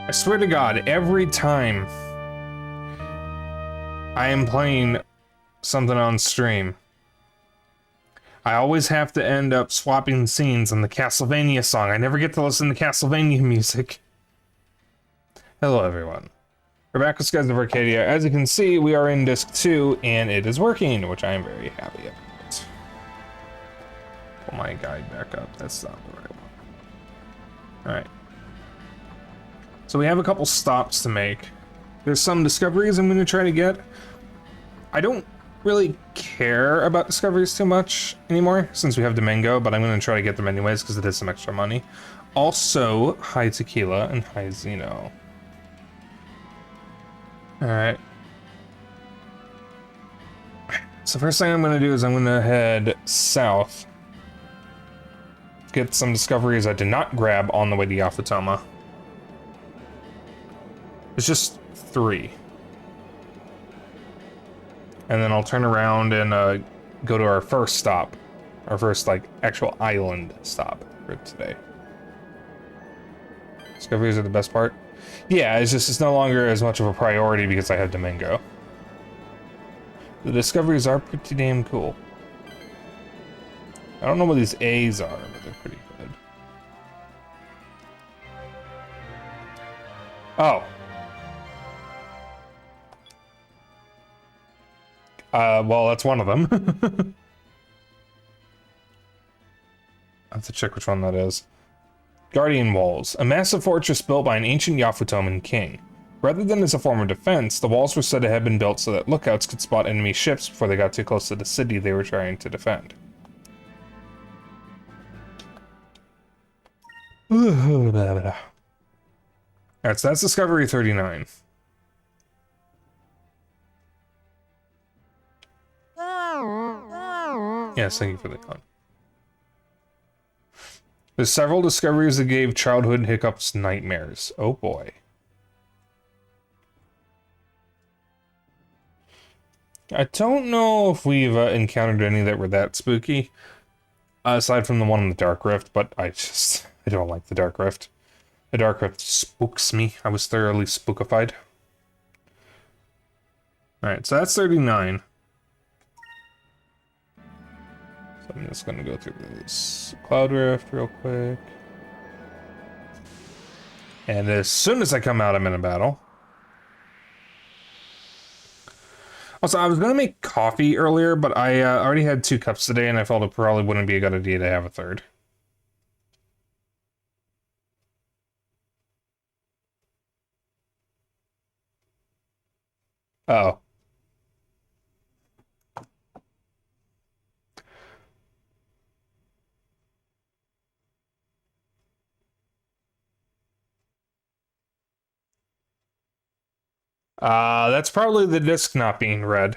I swear to God, every time I am playing something on stream, I always have to end up swapping scenes on the Castlevania song. I never get to listen to Castlevania music. Hello, everyone. We're back with Skies of Arcadia. As you can see, we are in Disc 2, and it is working, which I am very happy about. Pull my guide back up. That's not the right one. Alright. So we have a couple stops to make. There's some discoveries I'm going to try to get. I don't really care about discoveries too much anymore, since we have Domingo, but I'm going to try to get them anyways, because it is some extra money. Also, hi Tequila and hi Zeno. Alright. So first thing I'm going to do is I'm going to head south. Get some discoveries I did not grab on the way to Yafatoma. It's just 3. And then I'll turn around and go to our first stop. Our first, like, actual island stop for today. Discoveries are the best part. Yeah, it's no longer as much of a priority because I have Domingo. The discoveries are pretty damn cool. I don't know what these A's are, but they're pretty good. Oh. Well, that's one of them. I have to check which one that is. Guardian Walls, a massive fortress built by an ancient Yafutoman king. Rather than as a form of defense, the walls were said to have been built so that lookouts could spot enemy ships before they got too close to the city they were trying to defend. Alright, so that's Discovery 39. Yes, thank you for the con. There's several discoveries that gave childhood hiccups nightmares. Oh boy. I don't know if we've encountered any that were that spooky, aside from the one in the Dark Rift, but I don't like the Dark Rift. The Dark Rift spooks me. I was thoroughly spookified. Alright, so that's 39. So I'm just gonna go through this Cloud Rift real quick. And as soon as I come out, I'm in a battle. Also, I was gonna make coffee earlier, but I already had 2 cups today, and I felt it probably wouldn't be a good idea to have a third. Uh-oh. That's probably the disc not being read.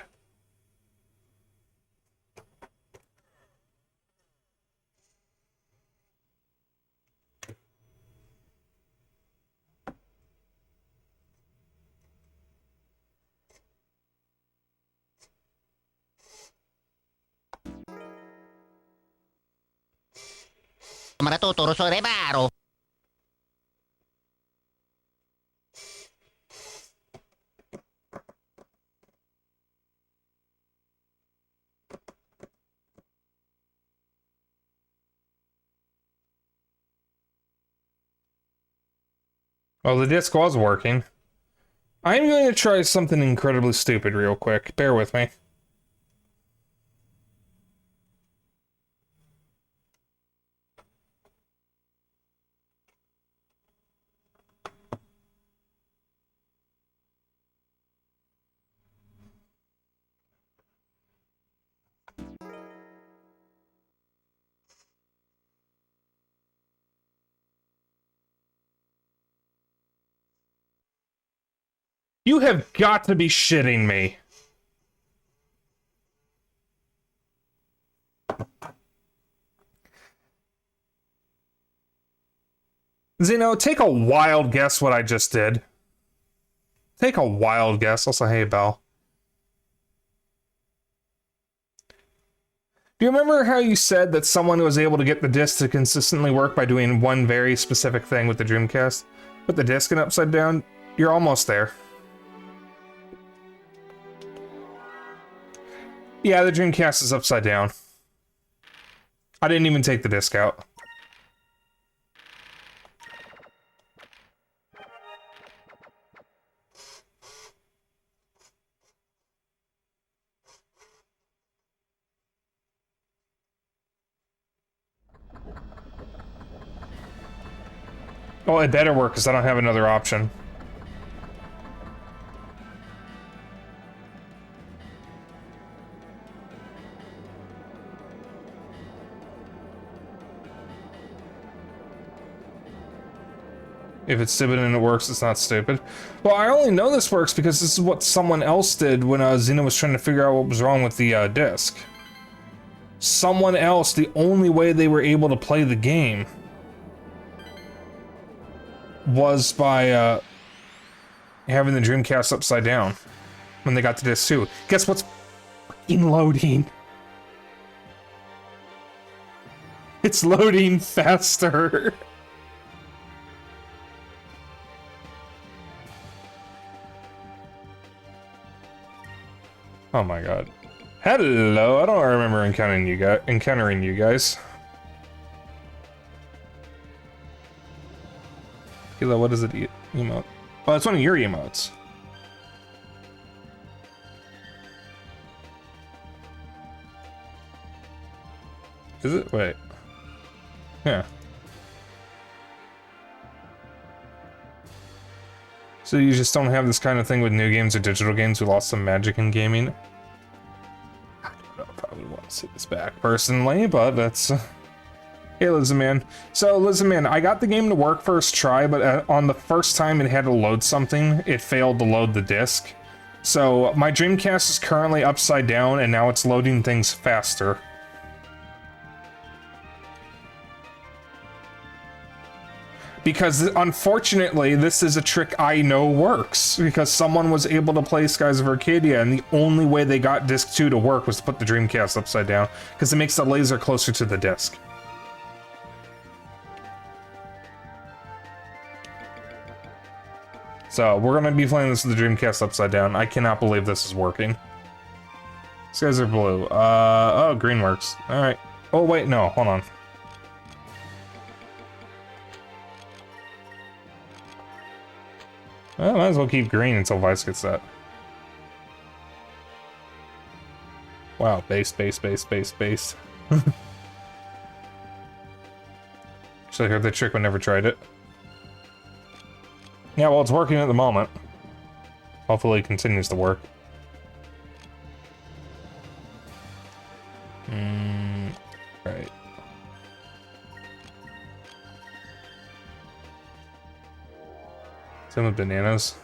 Maratuturo so rebaro. Well, the disc was working. I'm going to try something incredibly stupid real quick. Bear with me. You have got to be shitting me. Zeno, take a wild guess what I just did. Take a wild guess. Also, hey, Belle. Do you remember how you said that someone was able to get the disc to consistently work by doing one very specific thing with the Dreamcast? Put the disc in upside down. You're almost there. Yeah, the Dreamcast is upside down. I didn't even take the disc out. Well, it better work, because I don't have another option. If it's stupid and it works, it's not stupid. Well, I only know this works because this is what someone else did when Xena was trying to figure out what was wrong with the disc. Someone else, the only way they were able to play the game was by having the Dreamcast upside down when they got to disc 2. Guess what's fucking loading? It's loading faster. Oh my god. Hello, I don't remember encountering you guys. Hilo, what is it emote? Oh, it's one of your emotes. Is it? Wait. Yeah. So you just don't have this kind of thing with new games or digital games who lost some magic in gaming? I don't know if I would want to see this back personally, but that's... Hey, Lizardman. So, Lizardman, I got the game to work first try, but on the first time it had to load something, it failed to load the disc. So, my Dreamcast is currently upside down, and now it's loading things faster. Because, unfortunately, this is a trick I know works. Because someone was able to play Skies of Arcadia, and the only way they got Disc 2 to work was to put the Dreamcast upside down. Because it makes the laser closer to the disc. So, we're gonna be playing this with the Dreamcast upside down. I cannot believe this is working. Skies are blue. Oh, green works. Alright. Oh, wait, no, hold on. Well, might as well keep green until Vice gets that. Wow, base. Actually, I heard that trick but never tried it. Yeah, well, it's working at the moment. Hopefully it continues to work. Right. Same with bananas.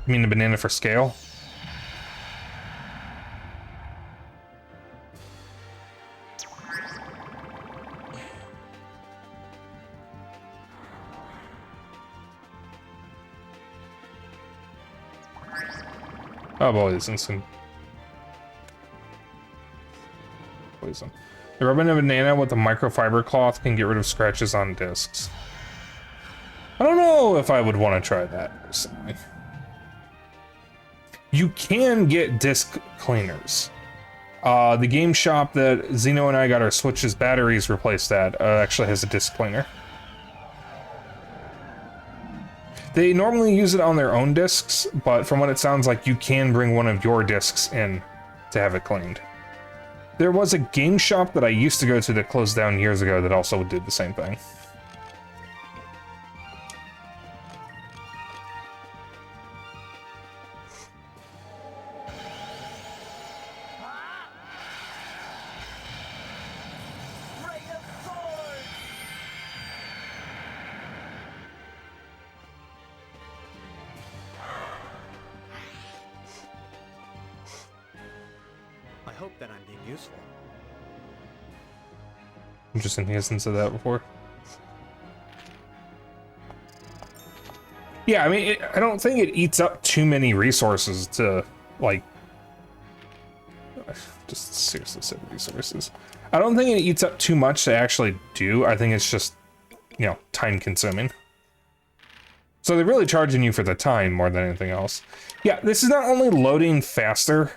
You mean the banana for scale? Oh boy, this instant poison. The rubbing a banana with a microfiber cloth can get rid of scratches on discs. I don't know if I would want to try that personally. You can get disc cleaners. The game shop that Zeno and I got our Switch's batteries replaced at actually has a disc cleaner. They normally use it on their own discs, but from what it sounds like, you can bring one of your discs in to have it cleaned. There was a game shop that I used to go to that closed down years ago that also did the same thing. I hope that I'm being useful. Interesting, he hasn't said that before. Yeah, I mean, I don't think it eats up too many resources to, like... Just seriously said resources. I don't think it eats up too much to actually do. I think it's just, you know, time-consuming. So they're really charging you for the time more than anything else. Yeah, this is not only loading faster.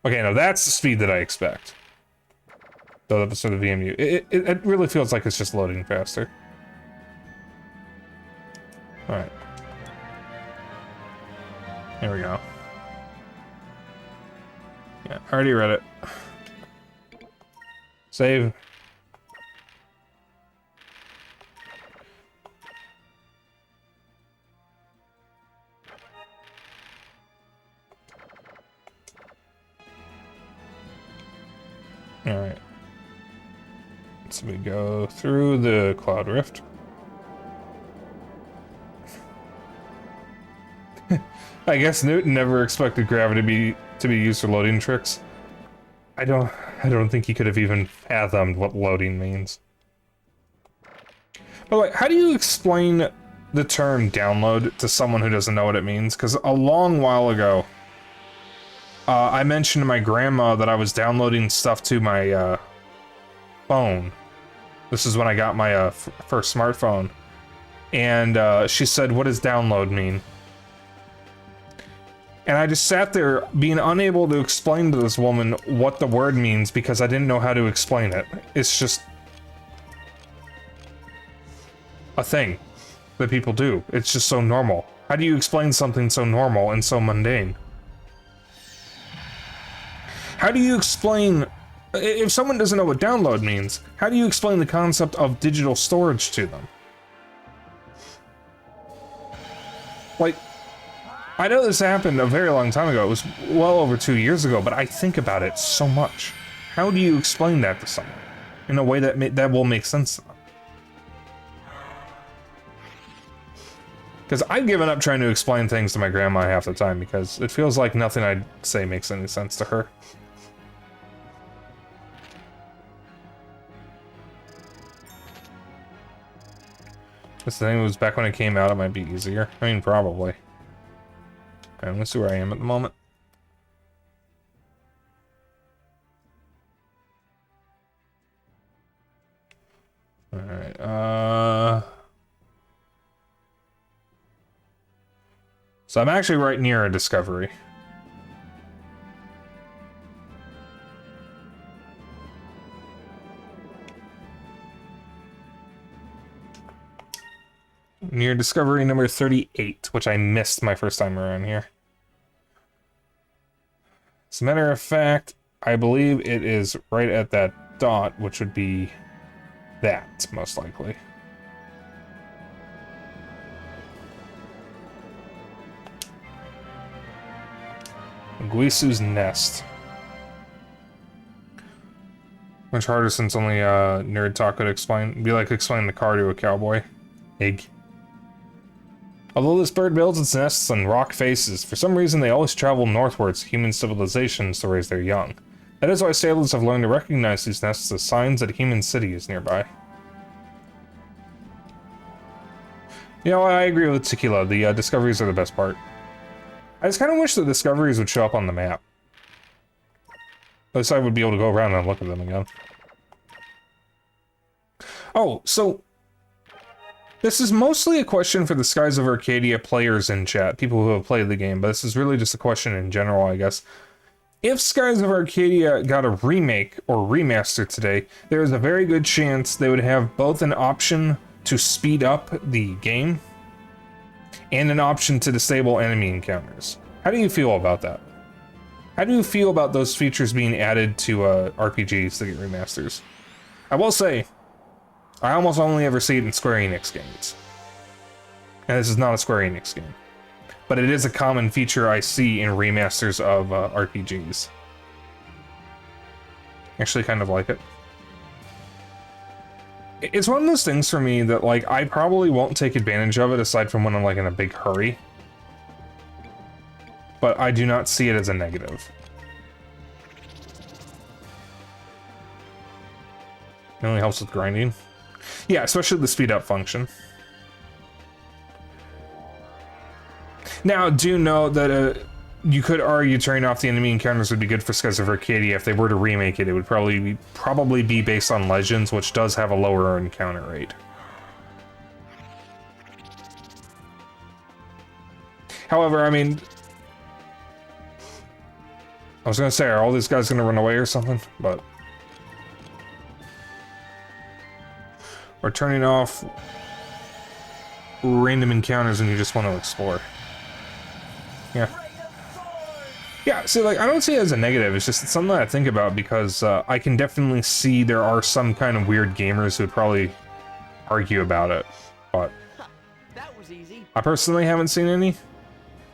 Okay, no, that's the speed that I expect. So the VMU. It really feels like it's just loading faster. Alright. Here we go. Yeah, I already read it. Save. Alright. So we go through the Cloud Rift. I guess Newton never expected gravity to be used for loading tricks. I don't think he could have even fathomed what loading means. But like, how do you explain the term download to someone who doesn't know what it means? Because a long while ago, I mentioned to my grandma that I was downloading stuff to my phone. This is when I got my first smartphone. And she said, "What does download mean?" And I just sat there being unable to explain to this woman what the word means because I didn't know how to explain it. It's just a thing that people do. It's just so normal. How do you explain something so normal and so mundane? How do you explain... If someone doesn't know what download means, how do you explain the concept of digital storage to them? Like, I know this happened a very long time ago. It was well over 2 years ago, but I think about it so much. How do you explain that to someone in a way that will make sense to them? Because I've given up trying to explain things to my grandma half the time because it feels like nothing I'd say makes any sense to her. This thing was back when it came out, it might be easier. I mean, probably. Okay, let's see where I am at the moment. Alright, so I'm actually right near a discovery. Near discovery number 38, which I missed my first time around here. As a matter of fact, I believe it is right at that dot, which would be that, most likely. Guisu's Nest. Much harder since only Nerd Talk could explain. It'd be like explaining the car to a cowboy. Egg. Although this bird builds its nests on rock faces, for some reason they always travel northwards to human civilizations to raise their young. That is why sailors have learned to recognize these nests as signs that a human city is nearby. You know, I agree with Tequila. The discoveries are the best part. I just kind of wish the discoveries would show up on the map. At least I would be able to go around and look at them again. Oh, so... this is mostly a question for the Skies of Arcadia players in chat, people who have played the game, but this is really just a question in general, I guess. If Skies of Arcadia got a remake or remaster today, there is a very good chance they would have both an option to speed up the game and an option to disable enemy encounters. How do you feel about that? How do you feel about those features being added to RPGs to get remasters? I will say, I almost only ever see it in Square Enix games. And this is not a Square Enix game. But it is a common feature I see in remasters of RPGs. Actually kind of like it. It's one of those things for me that, like, I probably won't take advantage of it aside from when I'm, like, in a big hurry. But I do not see it as a negative. It only helps with grinding. Yeah, especially the speed up function. Now, do know that you could argue turning off the enemy encounters would be good for Skies of Arcadia. If they were to remake it, it would probably be based on Legends, which does have a lower encounter rate. However, I mean, I was gonna say, are all these guys gonna run away or something? But we're turning off random encounters when you just want to explore. Yeah. Yeah, see, like, I don't see it as a negative, it's just something that I think about because I can definitely see there are some kind of weird gamers who would probably argue about it, but That was easy. I personally haven't seen any,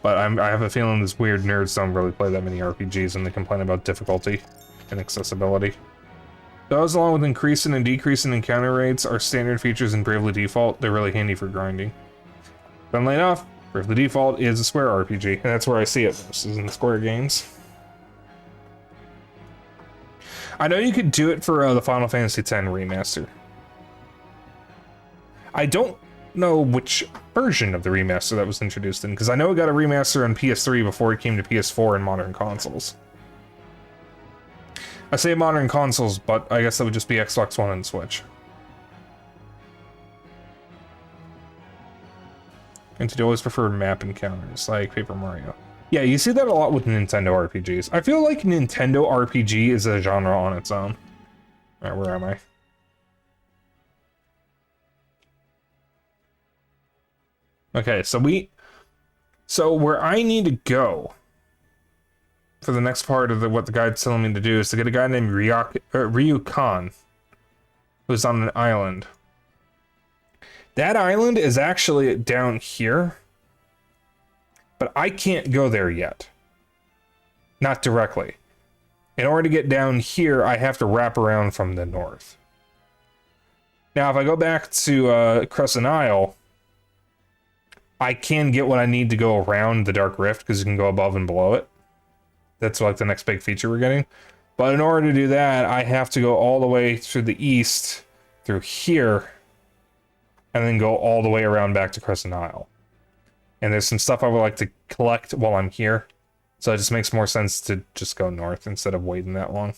but I have a feeling these weird nerds don't really play that many RPGs and they complain about difficulty and accessibility. Those, along with increasing and decreasing encounter rates, are standard features in Bravely Default. They're really handy for grinding. Funnily enough, Bravely Default is a Square RPG, and that's where I see it most, is in Square games. I know you could do it for the Final Fantasy X remaster. I don't know which version of the remaster that was introduced in, because I know it got a remaster on PS3 before it came to PS4 and modern consoles. I say modern consoles, but I guess that would just be Xbox One and Switch. And to always prefer map encounters, like Paper Mario. Yeah, you see that a lot with Nintendo RPGs. I feel like Nintendo RPG is a genre on its own. Alright, where am I? Okay, so where I need to go for the next part of what the guide's telling me to do is to get a guy named Ryu Khan, who's on an island. That island is actually down here, but I can't go there yet. Not directly. In order to get down here, I have to wrap around from the north. Now, if I go back to Crescent Isle, I can get what I need to go around the Dark Rift, because you can go above and below it. That's like the next big feature we're getting. But in order to do that, I have to go all the way through the east, through here, and then go all the way around back to Crescent Isle. And there's some stuff I would like to collect while I'm here, so it just makes more sense to just go north instead of waiting that long.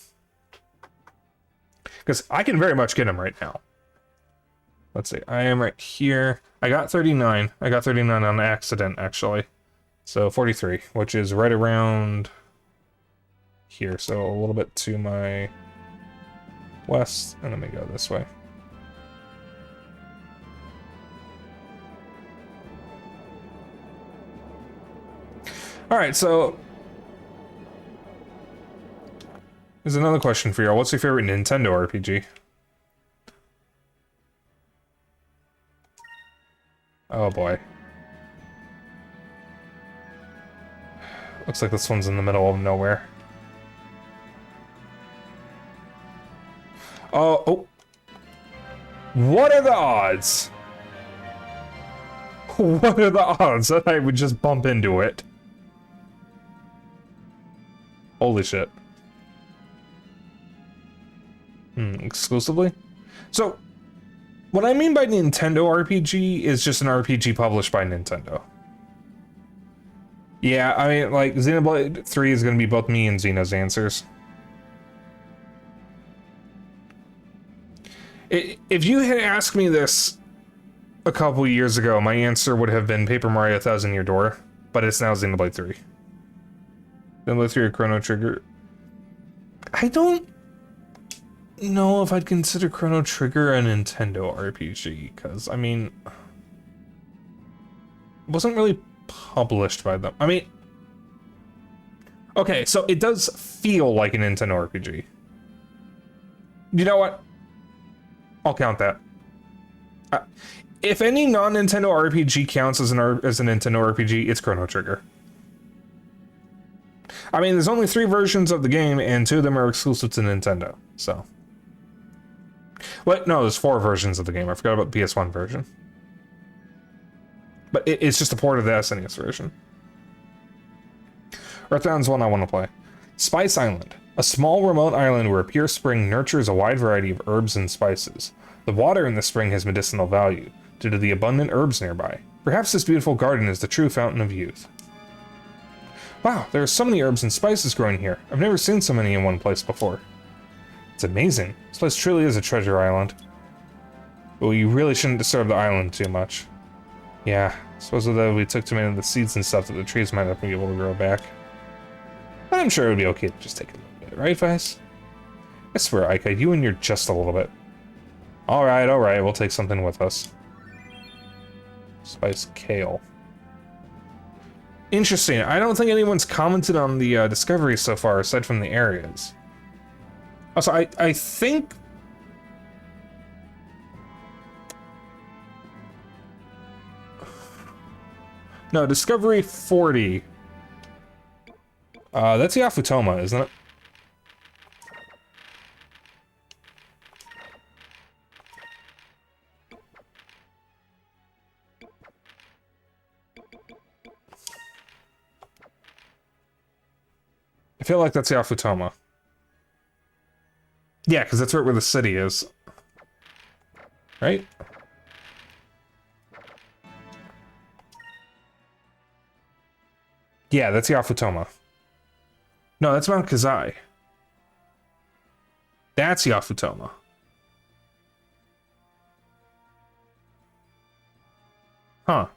Because I can very much get them right now. Let's see, I am right here. I got 39. I got 39 on accident, actually. So 43, which is right around here, so a little bit to my west, and let me go this way. Alright, so there's another question for y'all. What's your favorite Nintendo RPG? Oh boy. Looks like this one's in the middle of nowhere. Oh. What are the odds? What are the odds that I would just bump into it? Holy shit. Exclusively? So, what I mean by Nintendo RPG is just an RPG published by Nintendo. Yeah, I mean, like, Xenoblade 3 is going to be both me and Xeno's answers. If you had asked me this a couple years ago, my answer would have been Paper Mario Thousand Year Door, but it's now Xenoblade 3. Xenoblade 3 or Chrono Trigger. I don't know if I'd consider Chrono Trigger a Nintendo RPG, because, I mean, it wasn't really published by them. I mean, okay, so it does feel like a Nintendo RPG. You know what? I'll count that. If any non-Nintendo RPG counts as a Nintendo RPG, it's Chrono Trigger. I mean, there's only 3 versions of the game, and 2 of them are exclusive to Nintendo, so. What? No, there's 4 versions of the game. I forgot about the PS1 version. But it's just a port of the SNES version. Earthbound's one I want to play. Spice Island. A small remote island where a pure spring nurtures a wide variety of herbs and spices. The water in the spring has medicinal value, due to the abundant herbs nearby. Perhaps this beautiful garden is the true fountain of youth. Wow, there are so many herbs and spices growing here. I've never seen so many in one place before. It's amazing. This place truly is a treasure island. But you really shouldn't disturb the island too much. Yeah, Suppose that we took too many of the seeds and stuff that the trees might not be able to grow back. But I'm sure it would be okay to just take a little bit, right, Vice? I swear, Ika, you and your just a little bit. Alright, we'll take something with us. Spice kale. Interesting. I don't think anyone's commented on the discoveries so far, aside from the areas. Also, I think... No, Discovery 40. That's Yafutoma, isn't it? I feel like that's Yafutoma. Yeah, because that's right where the city is. Right? Yeah, that's Yafutoma. No, that's Mount Kazai. That's Yafutoma. Huh.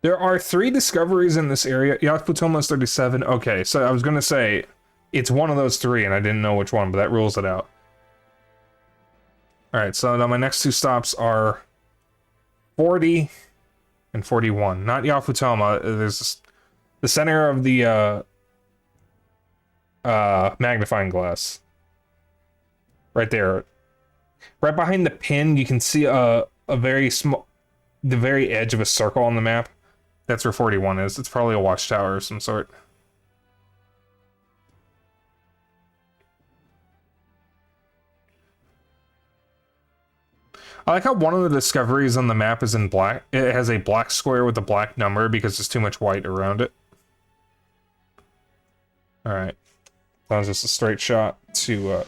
There are 3 discoveries in this area. Yafutoma is 37. Okay, so I was gonna say, it's one of those 3, and I didn't know which one, but that rules it out. Alright, so now my next 2 stops are 40 and 41. Not Yafutoma. There's the center of the magnifying glass. Right there. Right behind the pin, you can see a very small... the very edge of a circle on the map. That's where 41 is. It's probably a watchtower of some sort. I like how one of the discoveries on the map is in black. It has a black square with a black number because there's too much white around it. Alright. That was just a straight shot to...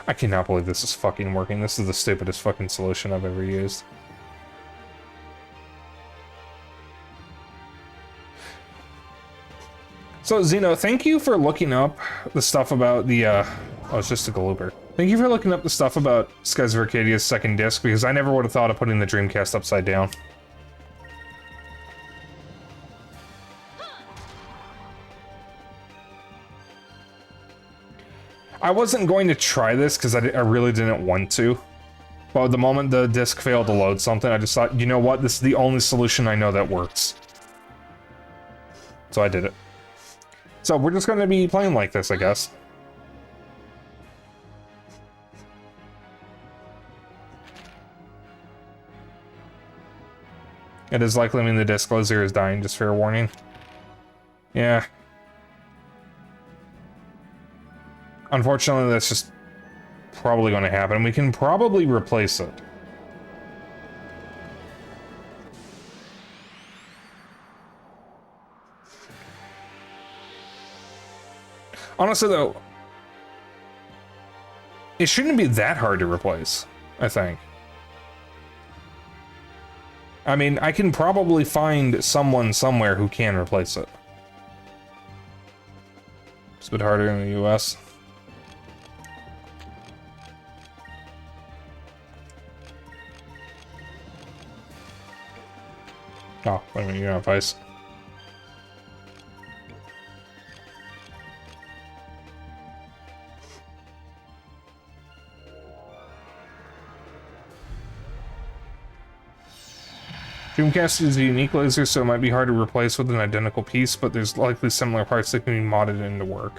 I cannot believe this is fucking working. This is the stupidest fucking solution I've ever used. So, Zeno, thank you for looking up the stuff about the, oh, it's just a galooper. Thank you for looking up the stuff about Skies of Arcadia's second disc, because I never would have thought of putting the Dreamcast upside down. I wasn't going to try this, because I really didn't want to. But the moment the disc failed to load something, I just thought, you know what, this is the only solution I know that works. So I did it. So we're just going to be playing like this, I guess. It is likely mean the disc laser is dying, just fair warning. Yeah. Unfortunately, that's just probably going to happen. We can probably replace it. Honestly, though, it shouldn't be that hard to replace, I think. I mean, I can probably find someone somewhere who can replace it. It's a bit harder in the US. Oh, wait a minute, you're on Vice. Dreamcast is a unique laser, so it might be hard to replace with an identical piece, but there's likely similar parts that can be modded into work.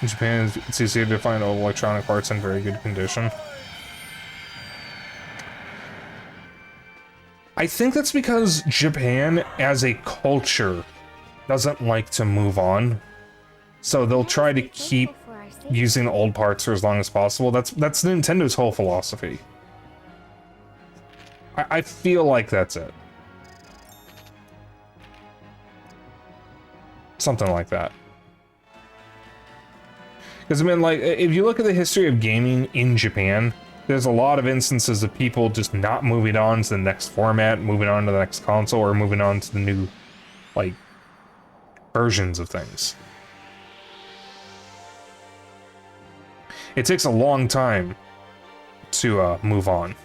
In Japan, it's easier to find old electronic parts in very good condition. I think that's because Japan, as a culture, doesn't like to move on. So they'll try to keep using old parts for as long as possible. That's Nintendo's whole philosophy. I feel like that's it. Something like that. Because, I mean, like, if you look at the history of gaming in Japan, there's a lot of instances of people just not moving on to the next format, moving on to the next console, or moving on to the new, like, versions of things. It takes a long time to move on.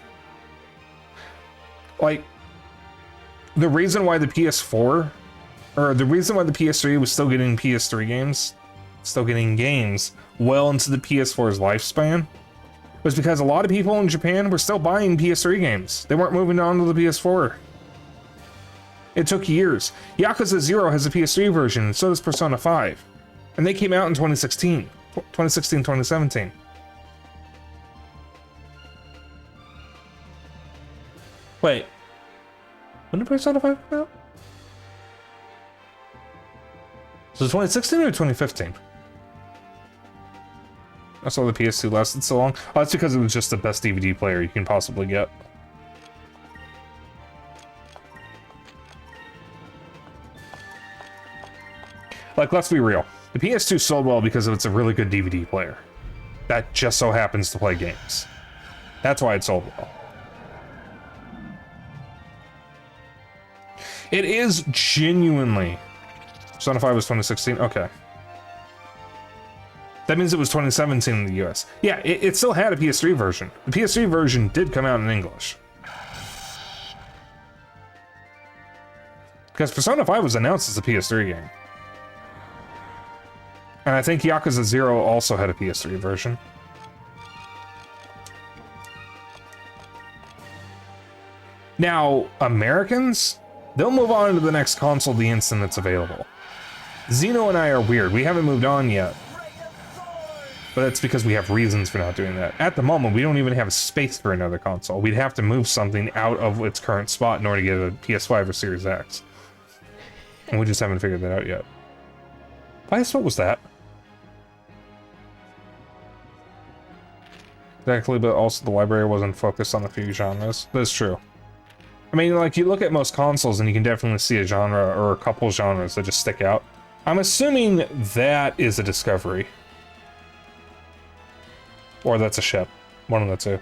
Like, the reason why the PS4, or the reason why the PS3 was still getting PS3 games, still getting games well into the PS4's lifespan, was because a lot of people in Japan were still buying PS3 games. They weren't moving on to the PS4. It took years. Yakuza 0 has a PS3 version, and so does Persona 5. And they came out in 2016. 2017. Wait. When did Persona 5 come out? So 2016 or 2015? That's why the PS2 lasted so long. Oh, that's because it was just the best DVD player you can possibly get. Like, let's be real. The PS2 sold well because it's a really good DVD player. That just so happens to play games. That's why it sold well. It is genuinely... Persona 5 was 2016? Okay. That means it was 2017 in the US. Yeah, it still had a PS3 version. The PS3 version did come out in English. Because Persona 5 was announced as a PS3 game. And I think Yakuza 0 also had a PS3 version. Now, Americans, they'll move on to the next console the instant it's available. Xeno and I are weird. We haven't moved on yet. But that's because we have reasons for not doing that. At the moment, we don't even have space for another console. We'd have to move something out of its current spot in order to get a PS5 or Series X. And we just haven't figured that out yet. Bias, what was that? Exactly, but also the library wasn't focused on a few genres. That's true. I mean, like, you look at most consoles and you can definitely see a genre or a couple genres that just stick out. I'm assuming that is a Discovery. Or that's a ship. One of the two.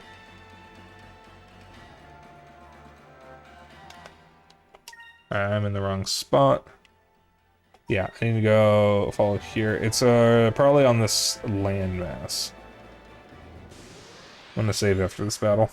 I'm in the wrong spot. Yeah, I need to go follow here. It's probably on this landmass. I'm gonna save after this battle.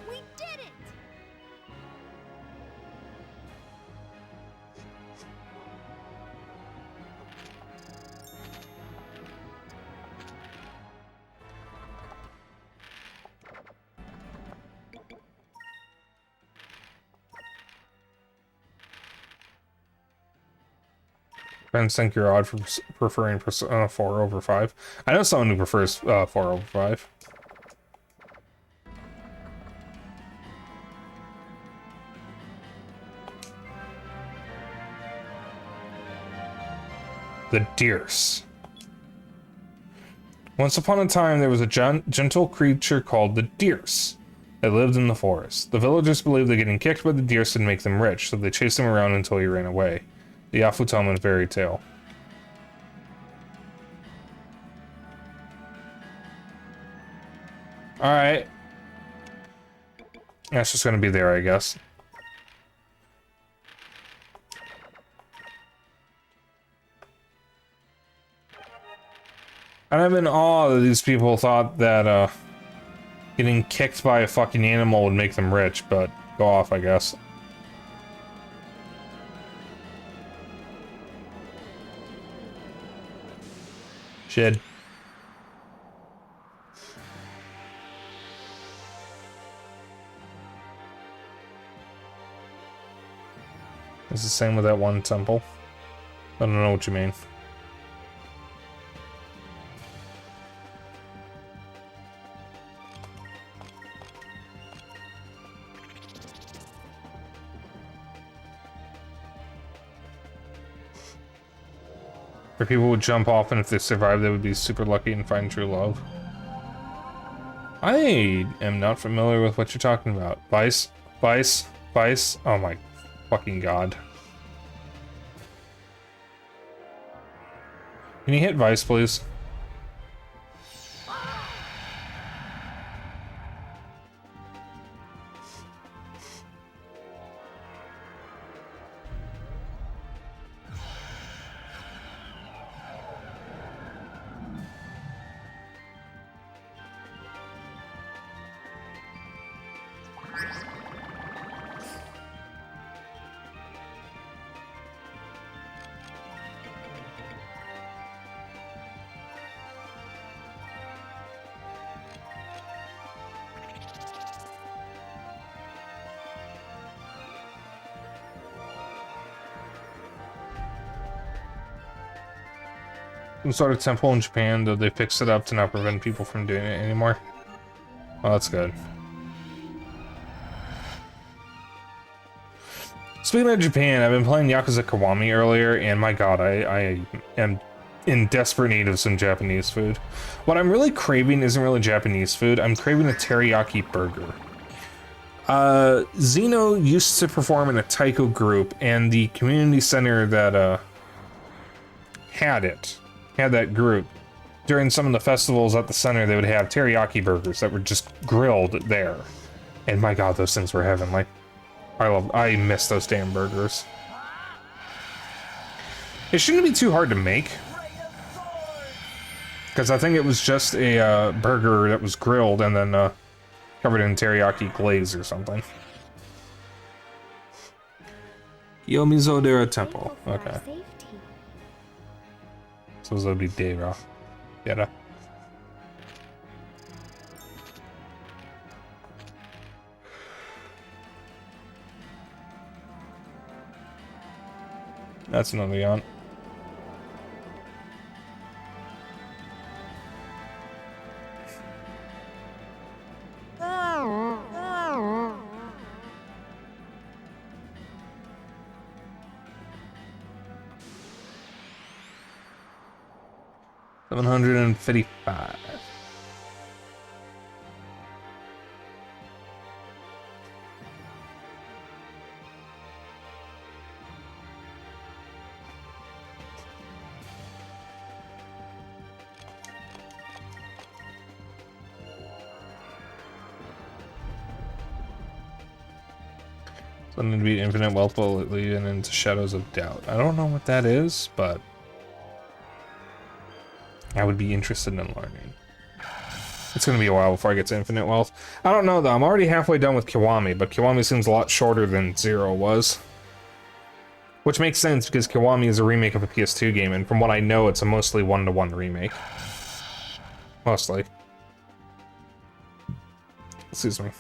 We did it! Depends, think you're odd for preferring Persona 4 over 5. I know someone who prefers 4 over 5. The Deers. Once upon a time, there was a gentle creature called the Deers that lived in the forest. The villagers believed that getting kicked by the Deers would make them rich, so they chased him around until he ran away. The Yafutoman fairy tale. Alright. That's just gonna be there, I guess. And I'm in awe that these people thought that, getting kicked by a fucking animal would make them rich, but go off, I guess. Shit. It's the same with that one temple. I don't know what you mean. Where people would jump off, and if they survive, they would be super lucky and find true love. I am not familiar with what you're talking about. Vice? Vice? Vice? Oh my fucking god. Can you hit Vice, please? Some sort of temple in Japan, though they fixed it up to not prevent people from doing it anymore. Well, that's good. Speaking of Japan, I've been playing Yakuza Kiwami earlier, and my god, I am in desperate need of some Japanese food. What I'm really craving isn't really Japanese food, I'm craving a teriyaki burger. Zeno used to perform in a taiko group, and the community center that had that group. During some of the festivals at the center, they would have teriyaki burgers that were just grilled there. And my god, those things were heavenly. I miss those damn burgers. It shouldn't be too hard to make, because I think it was just a burger that was grilled and then covered in teriyaki glaze or something. Yomizodera Temple. Okay. So that would be Dera. Dera. That's another yawn. $755. Something to beat infinite wealth will lead into shadows of doubt. I don't know what that is, but I would be interested in learning. It's going to be a while before I get to infinite wealth. I don't know though, I'm already halfway done with Kiwami, but Kiwami seems a lot shorter than Zero was. Which makes sense because Kiwami is a remake of a PS2 game, and from what I know, it's a mostly one-to-one remake. Mostly. Excuse me.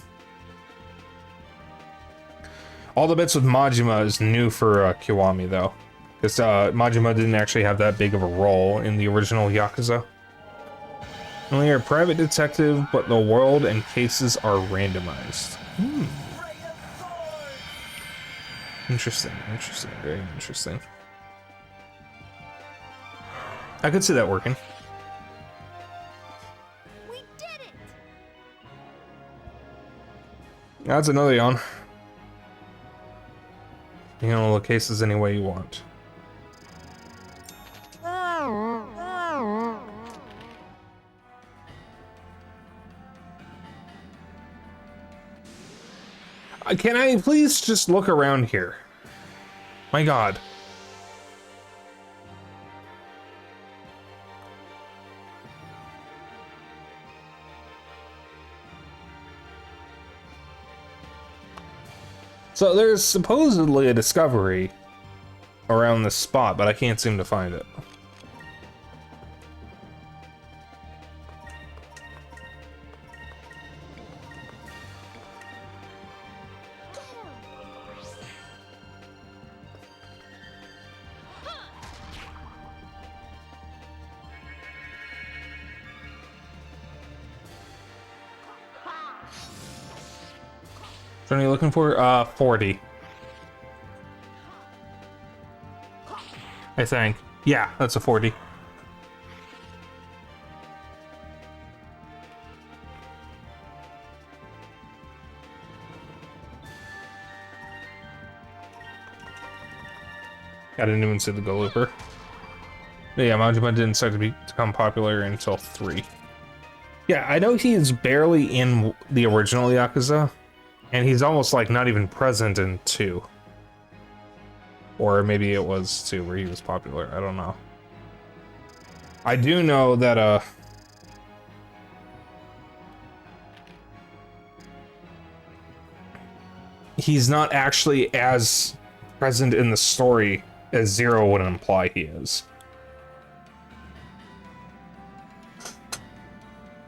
All the bits with Majima is new for Kiwami though. Because Majima didn't actually have that big of a role in the original Yakuza. Only you're a private detective, but the world and cases are randomized. Interesting, interesting, very interesting. I could see that working. We did it! That's another yawn. You can handle the cases any way you want. Can I please just look around here? My god. So there's supposedly a discovery around this spot, but I can't seem to find it. What are you looking for? 40. I think. Yeah, that's a 40. I didn't even see the Go Looper. But yeah, Majima didn't start to become popular until 3. Yeah, I know he's barely in the original Yakuza, and he's almost like not even present in 2. Or maybe it was 2 where he was popular, I don't know. I do know that, he's not actually as present in the story as Zero would imply he is.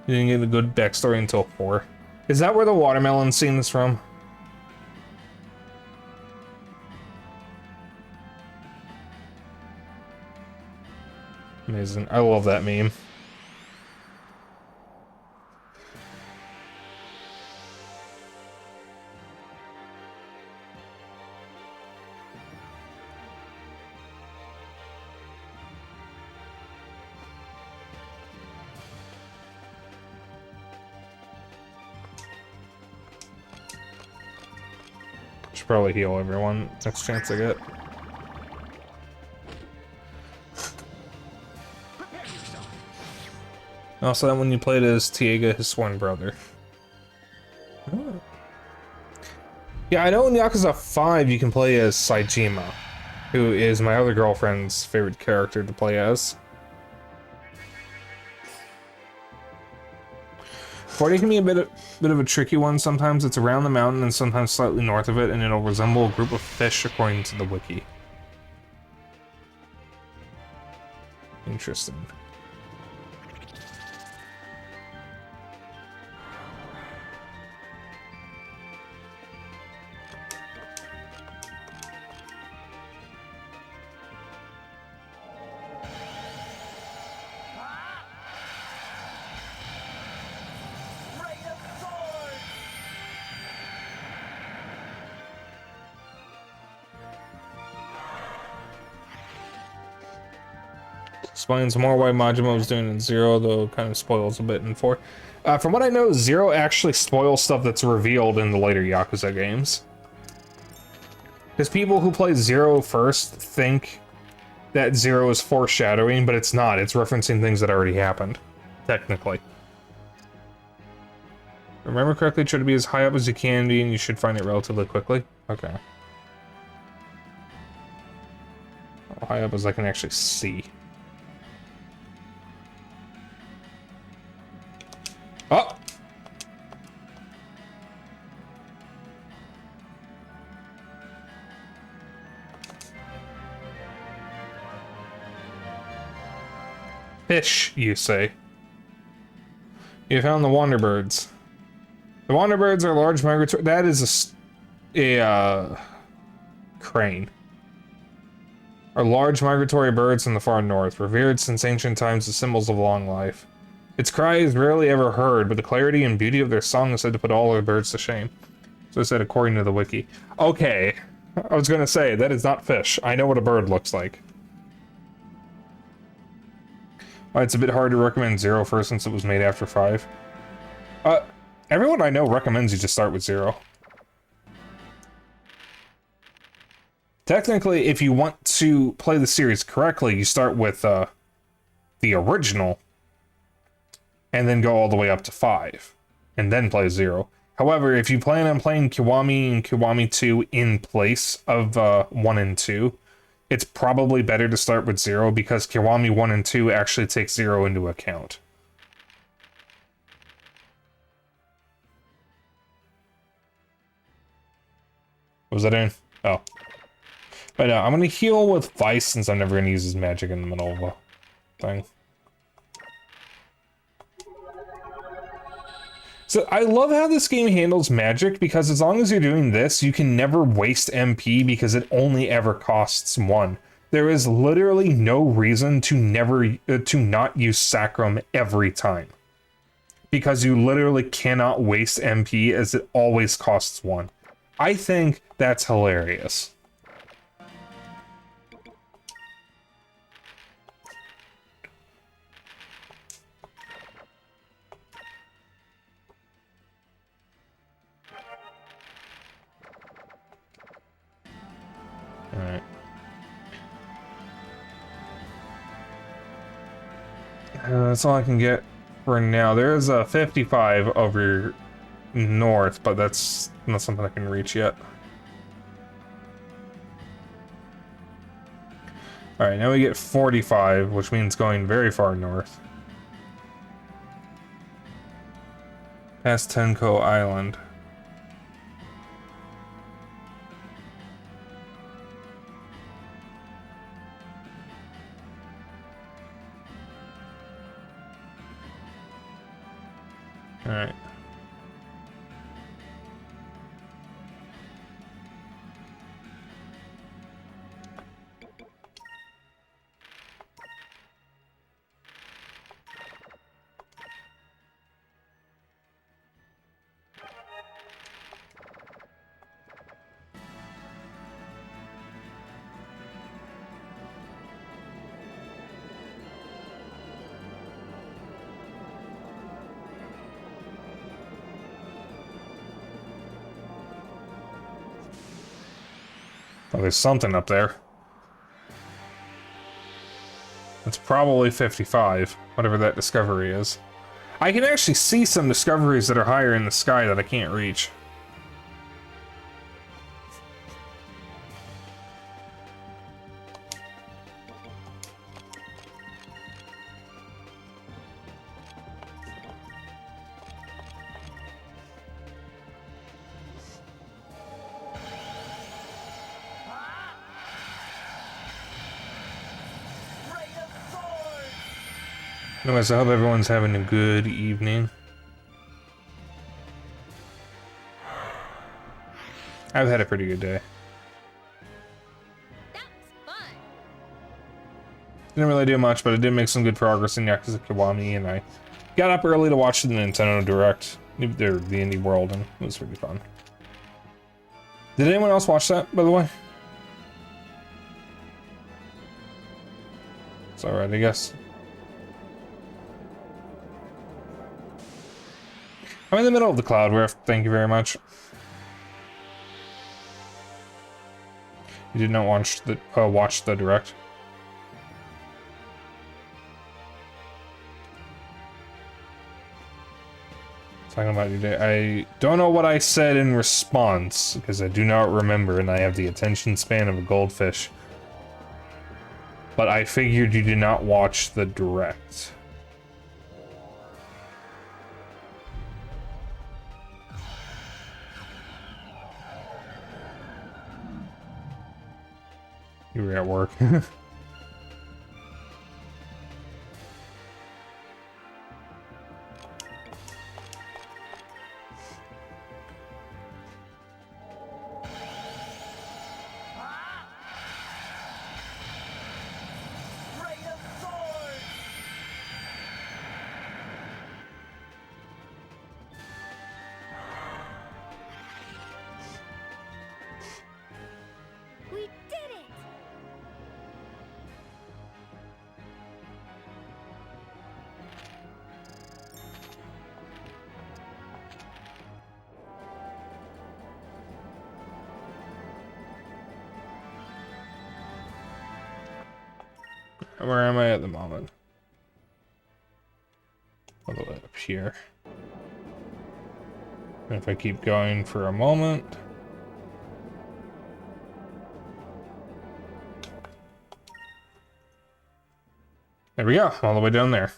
You didn't get a good backstory until 4. Is that where the watermelon scene is from? Amazing. I love that meme. Should probably heal everyone next chance I get. Also, that when you played as Tiega, his sworn brother. Oh. Yeah, I know in Yakuza 5 you can play as Saejima, who is my other girlfriend's favorite character to play as. 40 can be a bit of a tricky one sometimes. It's around the mountain and sometimes slightly north of it, and it'll resemble a group of fish according to the wiki. Interesting. Explains more why Majima was doing in Zero, though kind of spoils a bit in 4. From what I know, Zero actually spoils stuff that's revealed in the later Yakuza games. Because people who play Zero first think that Zero is foreshadowing, but it's not. It's referencing things that already happened, technically. Remember correctly, try to be as high up as you can be, and you should find it relatively quickly. Okay. How high up as I can actually see. Oh! Fish, you say? You found the Wanderbirds. The Wanderbirds are large migratory... That is a crane. Are large migratory birds in the far north, revered since ancient times as symbols of long life. Its cry is rarely ever heard, but the clarity and beauty of their song is said to put all other birds to shame. So I said according to the wiki. Okay, I was gonna say, that is not fish. I know what a bird looks like. Why it's a bit hard to recommend Zero first since it was made after 5. Everyone I know recommends you just start with Zero. Technically, if you want to play the series correctly, you start with the original, and then go all the way up to 5, and then play Zero. However, if you plan on playing Kiwami and Kiwami 2 in place of 1 and 2, it's probably better to start with Zero, because Kiwami 1 and 2 actually take Zero into account. What was that in? Oh. But I'm gonna heal with Vice since I'm never gonna use his magic in the middle of a thing. So I love how this game handles magic, because as long as you're doing this, you can never waste MP because it only ever costs 1. There is literally no reason to not use Sacrum every time. Because you literally cannot waste MP as it always costs 1. I think that's hilarious. Alright. That's all I can get for now. There is a 55 over north, but that's not something I can reach yet. Alright, now we get 45, which means going very far north. Past Tenko Island. Alright. Oh, there's something up there. It's probably 55, whatever that discovery is. I can actually see some discoveries that are higher in the sky that I can't reach. Anyways, I hope everyone's having a good evening. I've had a pretty good day. That was fun. Didn't really do much, but I did make some good progress in Yakuza Kiwami, and I got up early to watch the Nintendo Direct, the Indie World, and it was pretty fun. Did anyone else watch that, by the way? It's alright, I guess. I'm in the middle of the Cloud Rift, thank you very much. You did not watch the Direct. Talking about your day. I don't know what I said in response, because I do not remember, and I have the attention span of a goldfish. But I figured you did not watch the Direct. You were at work. We did it! Where am I at the moment? All the way up here. And if I keep going for a moment. There we go, all the way down there.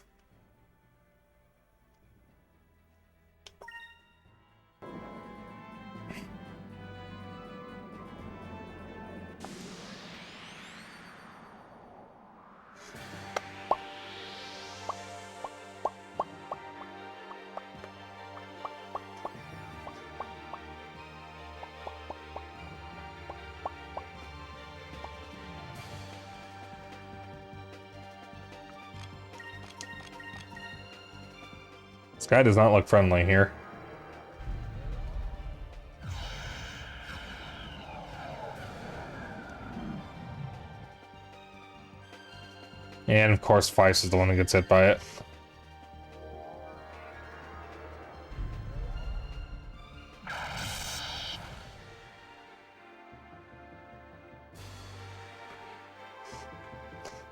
This guy does not look friendly here. And of course, Vice is the one that gets hit by it.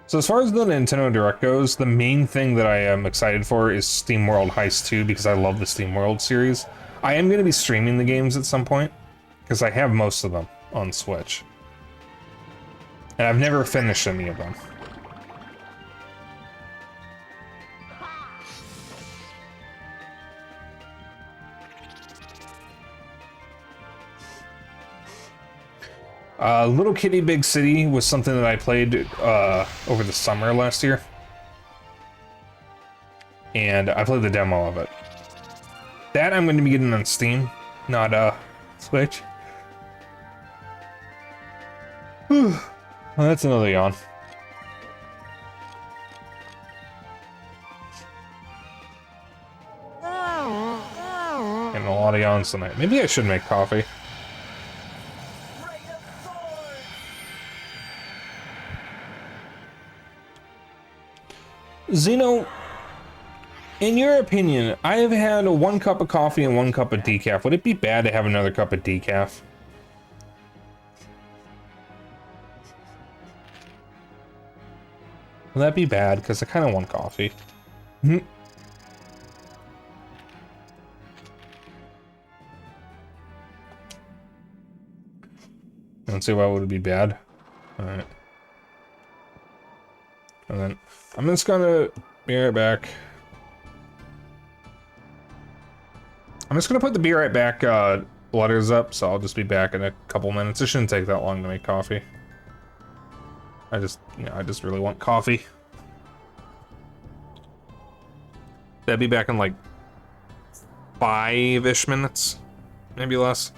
So as far as the Nintendo Direct goes, the main thing that I am excited for is SteamWorld Heist 2 because I love the SteamWorld series. I am going to be streaming the games at some point because I have most of them on Switch. And I've never finished any of them. Little Kitty Big City was something that I played over the summer last year. And I played the demo of it. That I'm going to be getting on Steam, not Switch. Whew. Well, that's another yawn. Getting a lot of yawns tonight. Maybe I should make coffee. Zeno, in your opinion, I have had 1 cup of coffee and 1 cup of decaf. Would it be bad to have another cup of decaf? Will that be bad? Because I kind of want coffee. I don't see why would it be bad. Alright. And then I'm just gonna be right back. I'm just gonna put the be right back letters up, so I'll just be back in a couple minutes. It shouldn't take that long to make coffee. I just really want coffee. That'd be back in like 5-ish minutes, maybe less.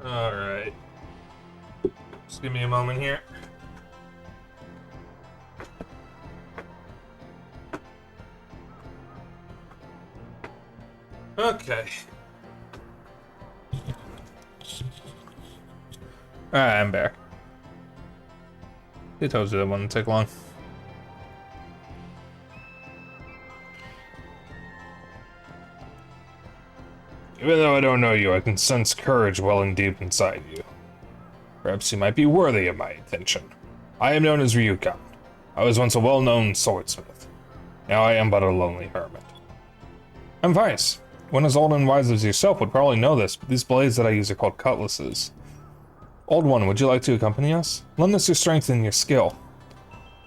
Alright. Just give me a moment here. Okay. Alright, I'm back. They told you that wouldn't take long. Even though I don't know you, I can sense courage welling deep inside you. Perhaps you might be worthy of my attention. I am known as Ryukan. I was once a well-known swordsmith. Now I am but a lonely hermit. I'm Vice. One as old and wise as yourself would probably know this, but these blades that I use are called cutlasses. Old one, would you like to accompany us? Lend us your strength and your skill.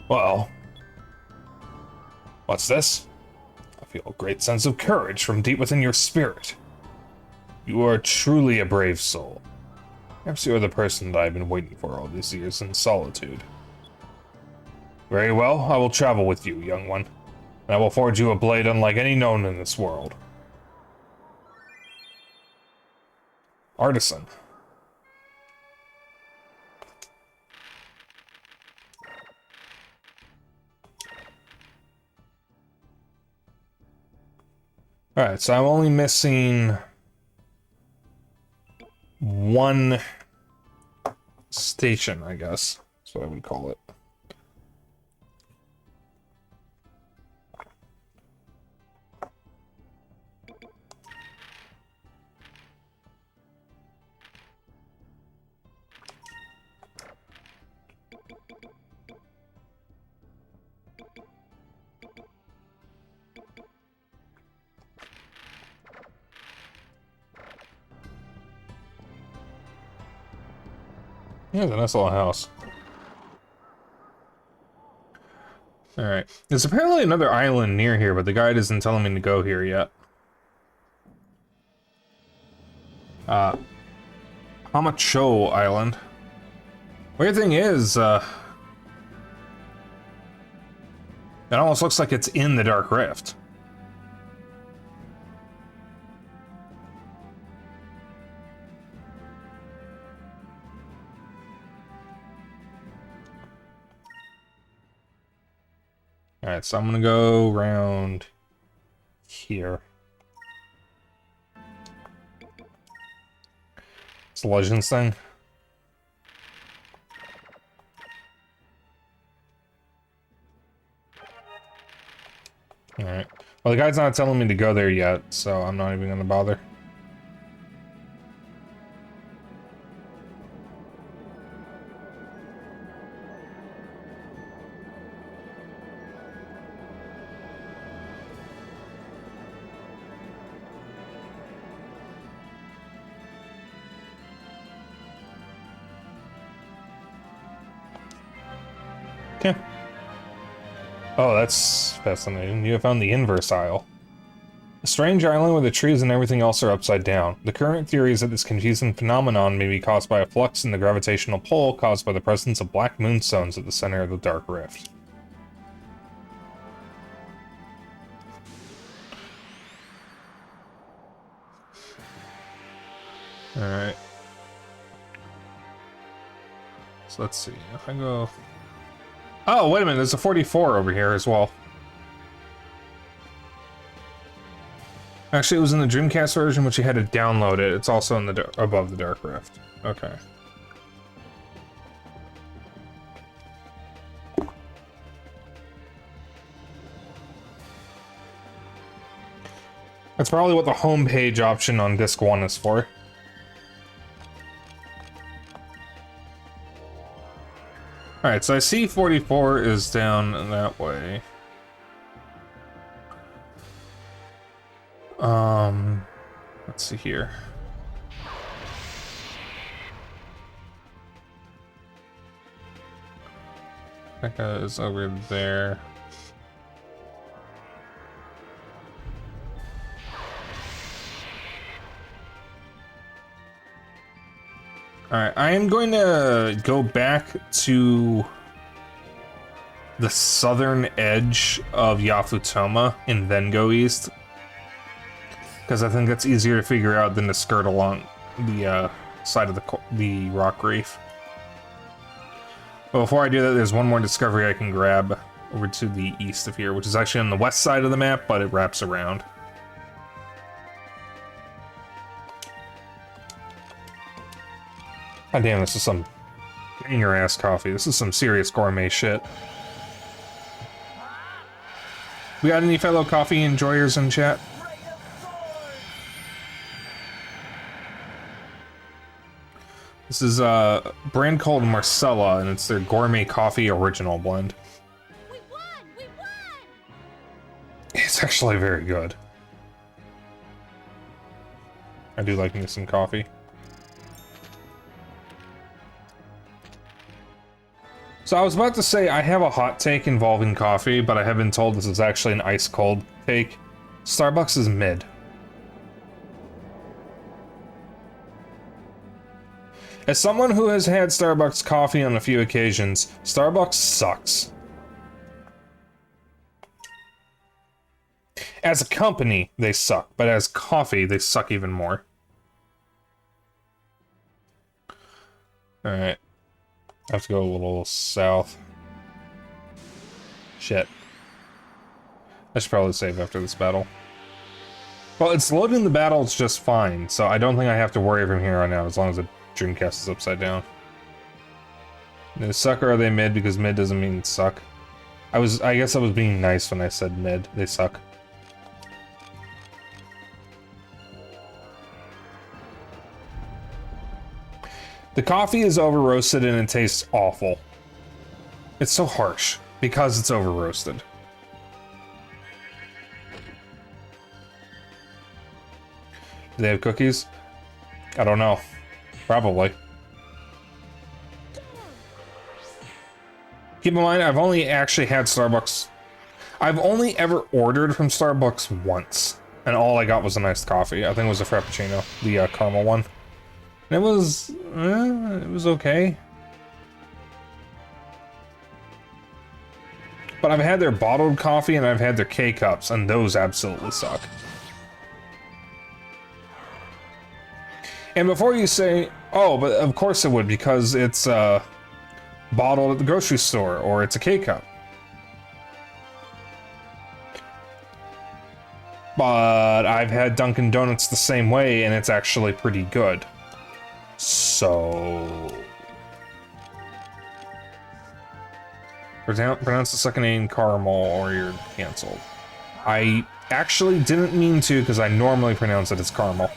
Well... What's this? I feel a great sense of courage from deep within your spirit. You are truly a brave soul. Perhaps you are the person that I've been waiting for all these years in solitude. Very well, I will travel with you, young one. And I will forge you a blade unlike any known in this world. Artisan. Alright, so I'm only missing one station, I guess. That's what I would call it. Yeah, it's a nice little house. Alright. There's apparently another island near here, but the guide isn't telling me to go here yet. Hamacho Island. Weird thing is, it almost looks like it's in the Dark Rift. Alright, so I'm gonna go around here. It's the Legends thing. Alright. Well, the guy's not telling me to go there yet, so I'm not even gonna bother. Okay. Oh, that's fascinating. You have found the inverse isle. A strange island where the trees and everything else are upside down. The current theory is that this confusing phenomenon may be caused by a flux in the gravitational pull caused by the presence of black moonstones at the center of the Dark Rift. Alright. So let's see. If I go... Oh, wait a minute, there's a 44 over here as well. Actually, it was in the Dreamcast version, but you had to download it. It's also in the above the Dark Rift. Okay. That's probably what the homepage option on disc 1 is for. Alright, so I see 44 is down that way. Let's see here. Becca is over there. Alright, I am going to go back to the southern edge of Yafutoma and then go east. Because I think that's easier to figure out than to skirt along the side of the rock reef. But before I do that, there's one more discovery I can grab over to the east of here, which is actually on the west side of the map, but it wraps around. God damn, this is some banger-ass coffee. This is some serious gourmet shit. We got any fellow coffee enjoyers in chat? This is a brand called Marcella, and it's their gourmet coffee original blend. We won! We won! It's actually very good. I do like me some coffee. So I was about to say I have a hot take involving coffee, but I have been told this is actually an ice cold take. Starbucks is mid. As someone who has had Starbucks coffee on a few occasions, Starbucks sucks. As a company, they suck, but as coffee, they suck even more. Alright. I have to go a little south. Shit. I should probably save after this battle. Well, it's loading the battles just fine, so I don't think I have to worry from here on out as long as the Dreamcast is upside down. Do they suck or are they mid? Because mid doesn't mean suck. I guess I was being nice when I said mid. They suck. The coffee is over-roasted and it tastes awful. It's so harsh because it's over-roasted. Do they have cookies? I don't know. Probably. Keep in mind, I've only actually had Starbucks... I've only ever ordered from Starbucks once. And all I got was an iced coffee. I think it was a Frappuccino. The caramel one. And it was okay. But I've had their bottled coffee and I've had their K-Cups, and those absolutely suck. And before you say, oh, but of course it would, because it's bottled at the grocery store, or it's a K-Cup. But I've had Dunkin' Donuts the same way, and it's actually pretty good. So... pronounce the second name caramel or you're cancelled. I actually didn't mean to because I normally pronounce it as caramel.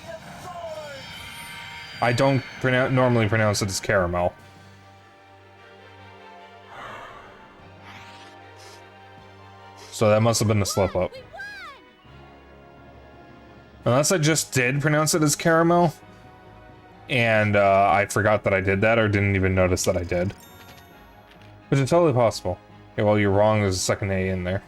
I don't normally pronounce it as caramel. So that must have been a slip up. Unless I just did pronounce it as caramel. And I forgot that I did that or didn't even notice that I did. Which is totally possible. Okay, well, you're wrong, there's a second A in there.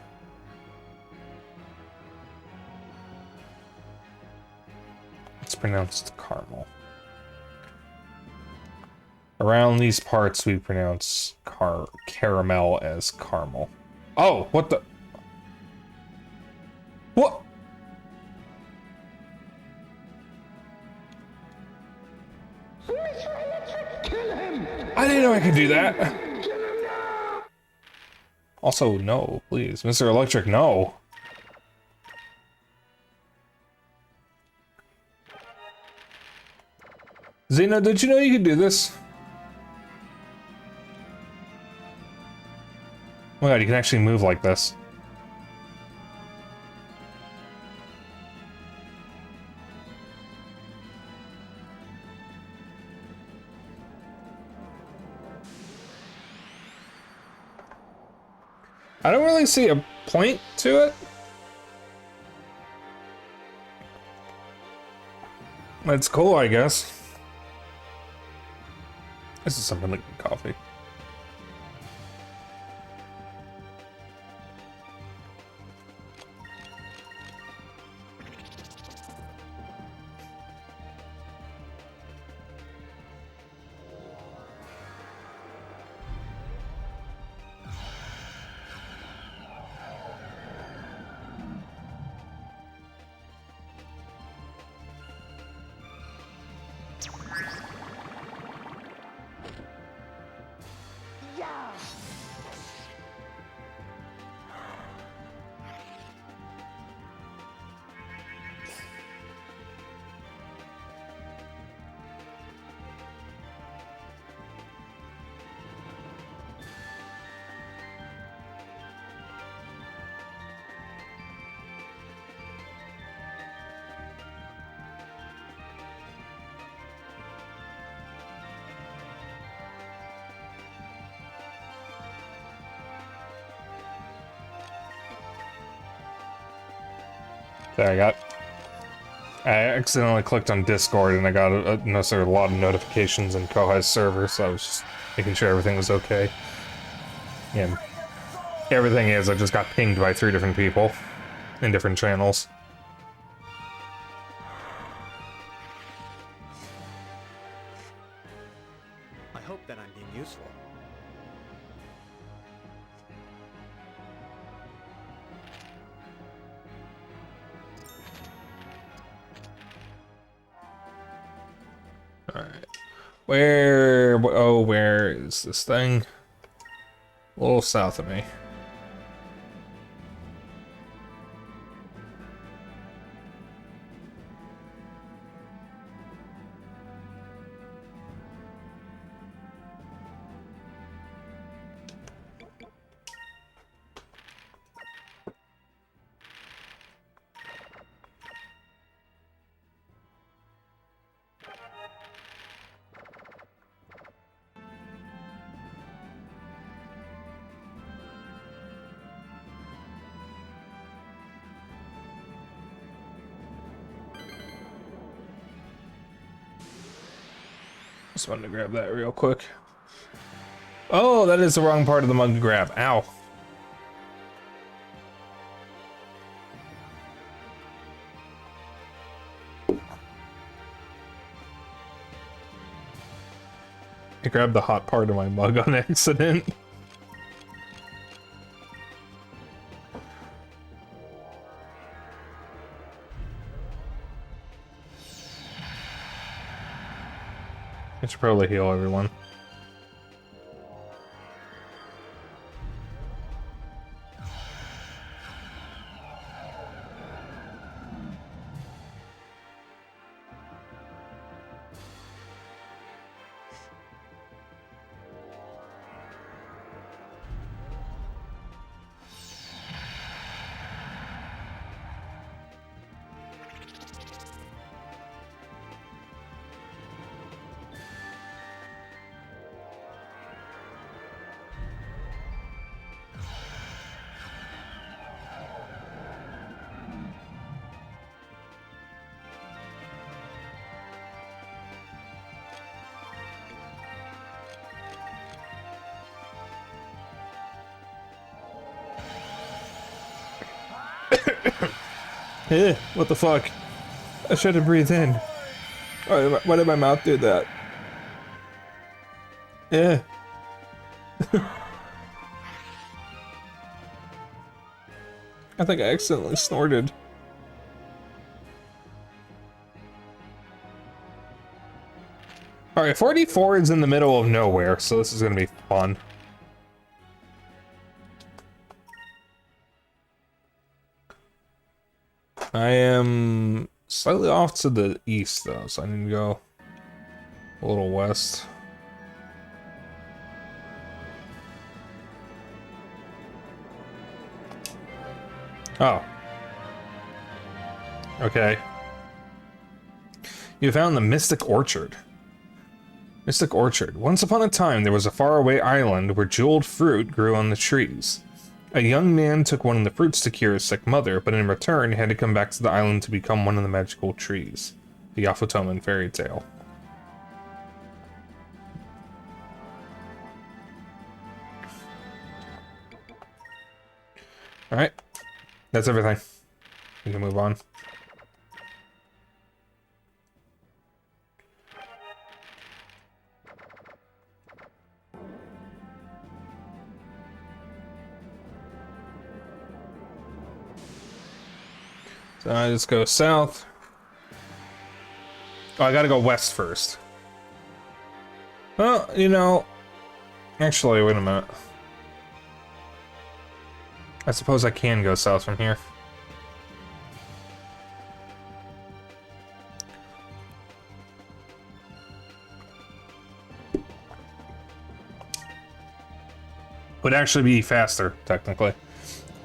It's pronounced caramel. Around these parts, we pronounce caramel as caramel. Oh, what the... What? I didn't know I could do that. Also, no, please. Mr. Electric, no. Xeno, did you know you could do this? Oh my god, you can actually move like this. I don't really see a point to it. It's cool, I guess. This is something like coffee. There, I accidentally clicked on Discord and I got noticed there were a lot of notifications in Kohai's server, so I was just making sure everything was okay. And everything is, I just got pinged by 3 different people in different channels. I hope that I'm being useful. Alright. Where is this thing? A little south of me. Just wanted to grab that real quick. Oh, that is the wrong part of the mug to grab. Ow. I grabbed the hot part of my mug on accident. I should probably heal everyone. What the fuck? I should have breathed in. Why did my mouth do that? Yeah. I think I accidentally snorted. Alright, 44 is in the middle of nowhere, so this is gonna be fun. I am slightly off to the east, though, so I need to go a little west. Oh. Okay. You found the Mystic Orchard. Mystic Orchard. Once upon a time, there was a faraway island where jeweled fruit grew on the trees. A young man took one of the fruits to cure his sick mother, but in return had to come back to the island to become one of the magical trees. The Yafutoman fairy tale. Alright. That's everything. We can move on. So I just go south. Oh, I gotta go west first. Well, you know... Actually, wait a minute. I suppose I can go south from here. Would actually be faster, technically,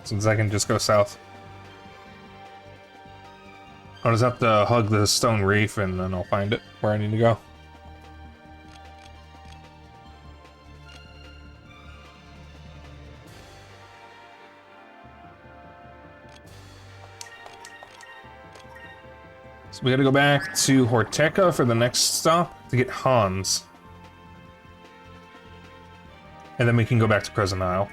since I can just go south. I'll just have to hug the stone reef and then I'll find it where I need to go. So we gotta go back to Horteca for the next stop to get Hans. And then we can go back to Crescent Isle.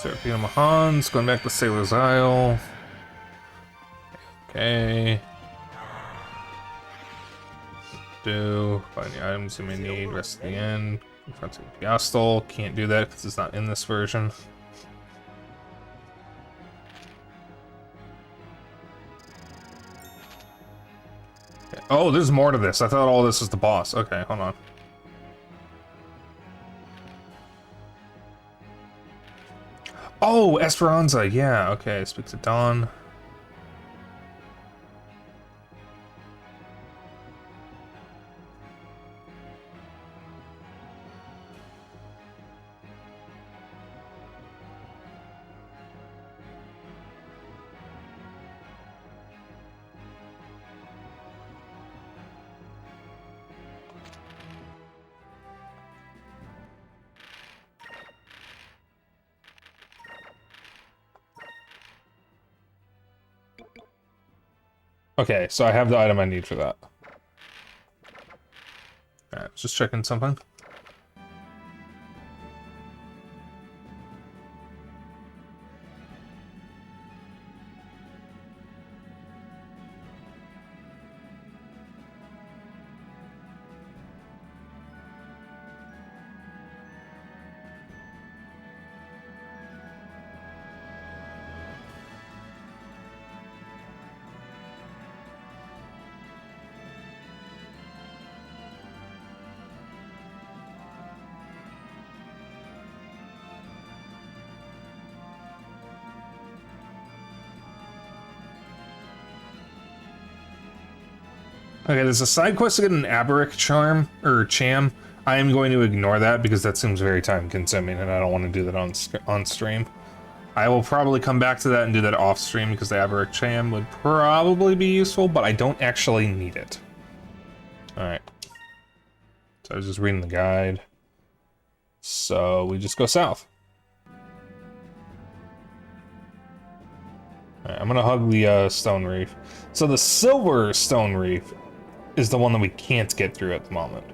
Seraphina Hans, going back to Sailor's Isle. Okay. Find the items you may need, rest of the end. Confronting Piastol, can't do that because it's not in this version. Okay. Oh, there's more to this. I thought all this was the boss. Okay, hold on. Oh, Esperanza, yeah, okay, speak to Dawn. Okay, so I have the item I need for that. Alright, just checking something. Okay, there's a side quest to get an Aberic charm, or Cham. I am going to ignore that because that seems very time consuming and I don't want to do that on stream. I will probably come back to that and do that off stream because the Aberic Cham would probably be useful, but I don't actually need it. Alright. So I was just reading the guide. So we just go south. Alright, I'm gonna hug the stone reef. So the silver stone reef is the one that we can't get through at the moment.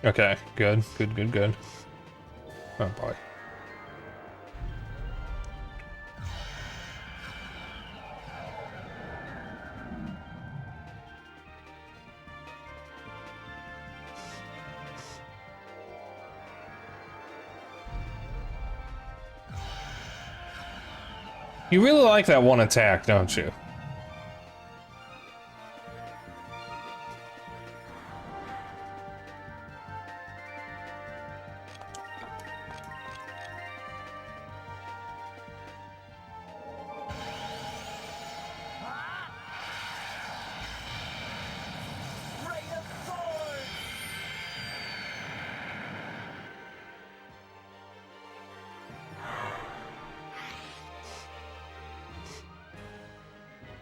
Okay, good. Oh boy. You really like that one attack, don't you?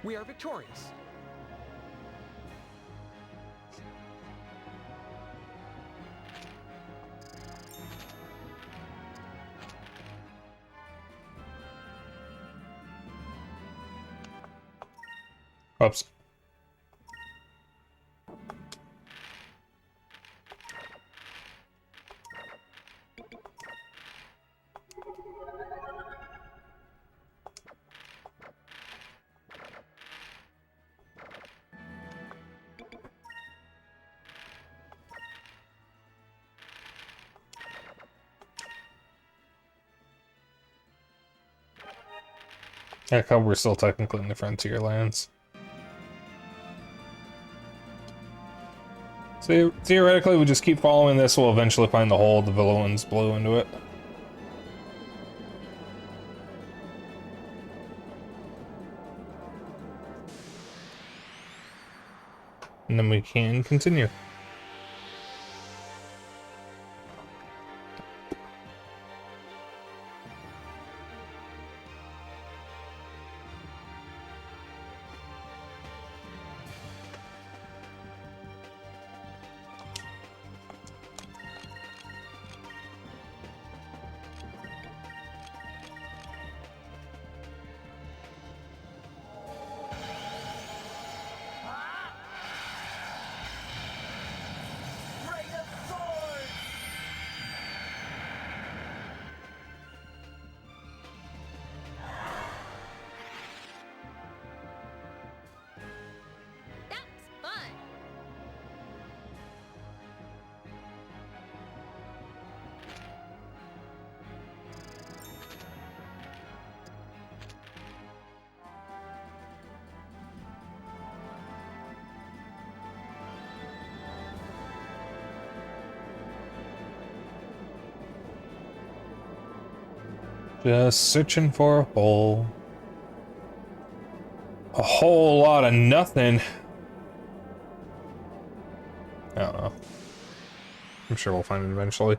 We are victorious. Oops. Yeah, we're still technically in the frontier lands. So theoretically, we just keep following this, we'll eventually find the hole the villains blew into it. And then we can continue. That was fun. Just searching for a hole. A whole lot of nothing. I don't know. I'm sure we'll find it eventually.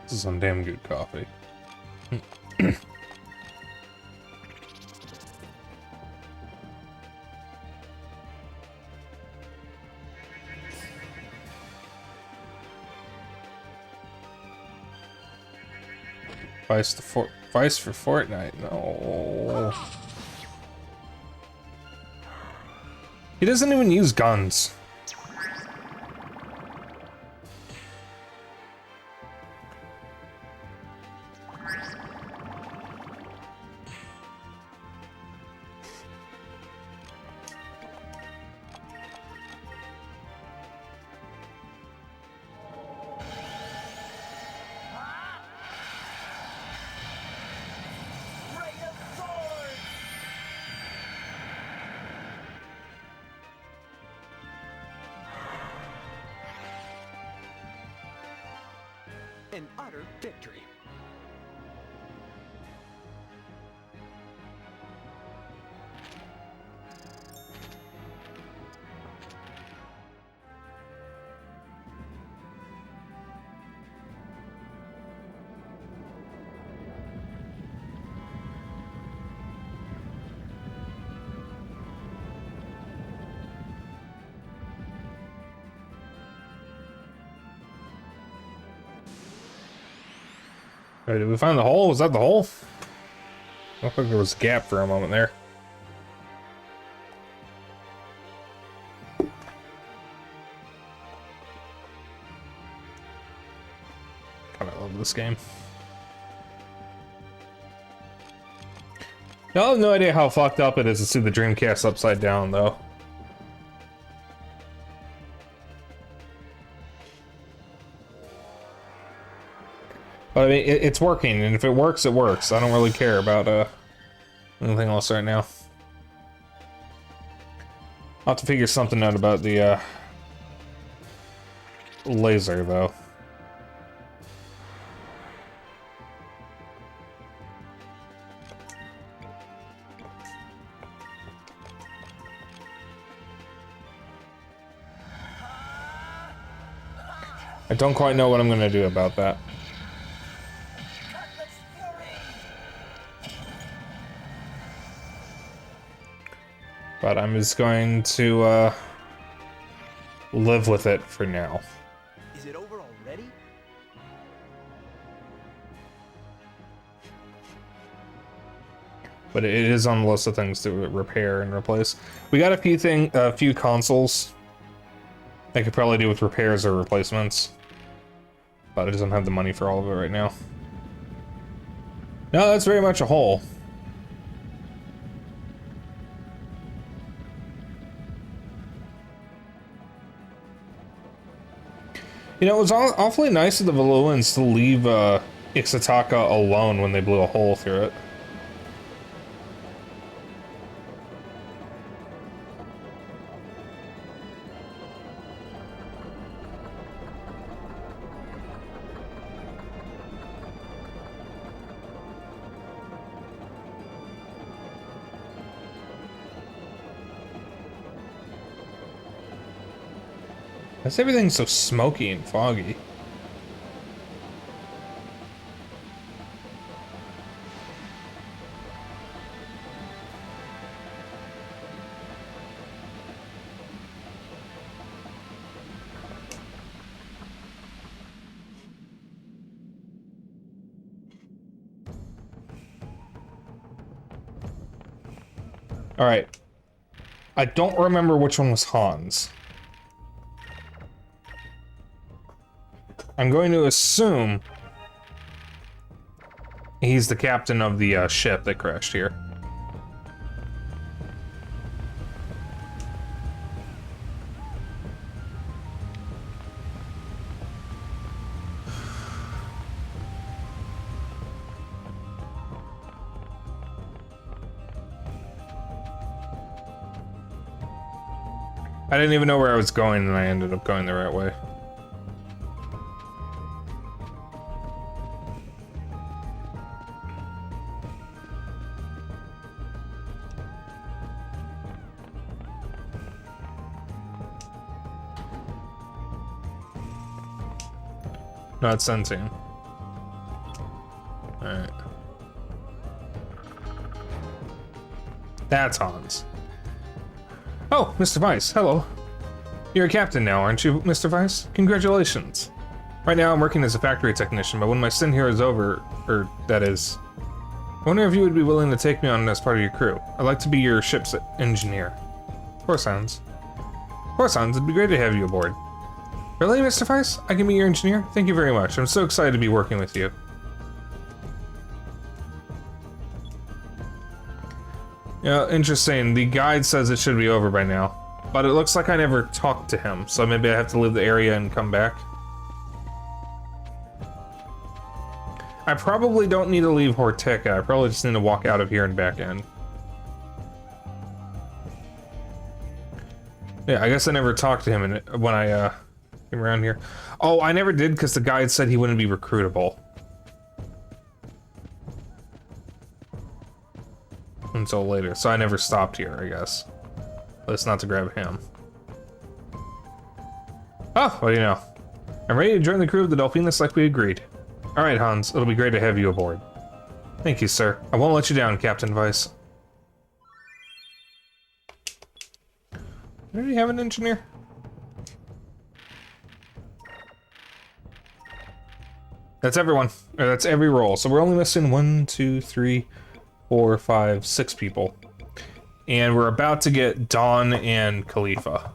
This is some damn good coffee. Vice for Fortnite. No. He doesn't even use guns. An utter victory. Wait, did we find the hole? Was that the hole? Looked like there was a gap for a moment there. God, I love this game. I have no idea how fucked up it is to see the Dreamcast upside down, though. But I mean, it's working, and if it works, it works. I don't really care about anything else right now. I'll have to figure something out about the laser, though. I don't quite know what I'm gonna do about that. But I'm just going to live with it for now. Is it over already? But it is on the list of things to repair and replace. We got a few consoles I could probably do with repairs or replacements, but I just don't have the money for all of it right now. No, that's very much a hole. You know, it was awfully nice of the Valuans to leave Ixataka alone when they blew a hole through it. Why's everything so smoky and foggy? All right. I don't remember which one was Hans. I'm going to assume he's the captain of the ship that crashed here. I didn't even know where I was going, and I ended up going the right way. Not sensing. Alright. That's Hans. Oh, Mr. Weiss, hello. You're a captain now, aren't you, Mr. Weiss? Congratulations. Right now I'm working as a factory technician, but when my stint here is over, or that is, I wonder if you would be willing to take me on as part of your crew. I'd like to be your ship's engineer. Of course, Hans. Of course, Hans, it'd be great to have you aboard. Really, Mr. Weiss? I can be your engineer? Thank you very much. I'm so excited to be working with you. Yeah, interesting. The guide says it should be over by now. But it looks like I never talked to him, so maybe I have to leave the area and come back. I probably don't need to leave Hortica. I probably just need to walk out of here and back in. Yeah, I guess I never talked to him when I came around here. Oh, I never did because the guide said he wouldn't be recruitable until later, so I never stopped here, I guess. At least not to grab him. Oh, what do you know? I'm ready to join the crew of the Delphinus like we agreed. Alright, Hans, it'll be great to have you aboard. Thank you, sir. I won't let you down, Captain Weiss. Do we have an engineer? That's everyone. Or that's every role. So we're only missing 1, 2, 3, 4, 5, 6 people. And we're about to get Dawn and Khalifa.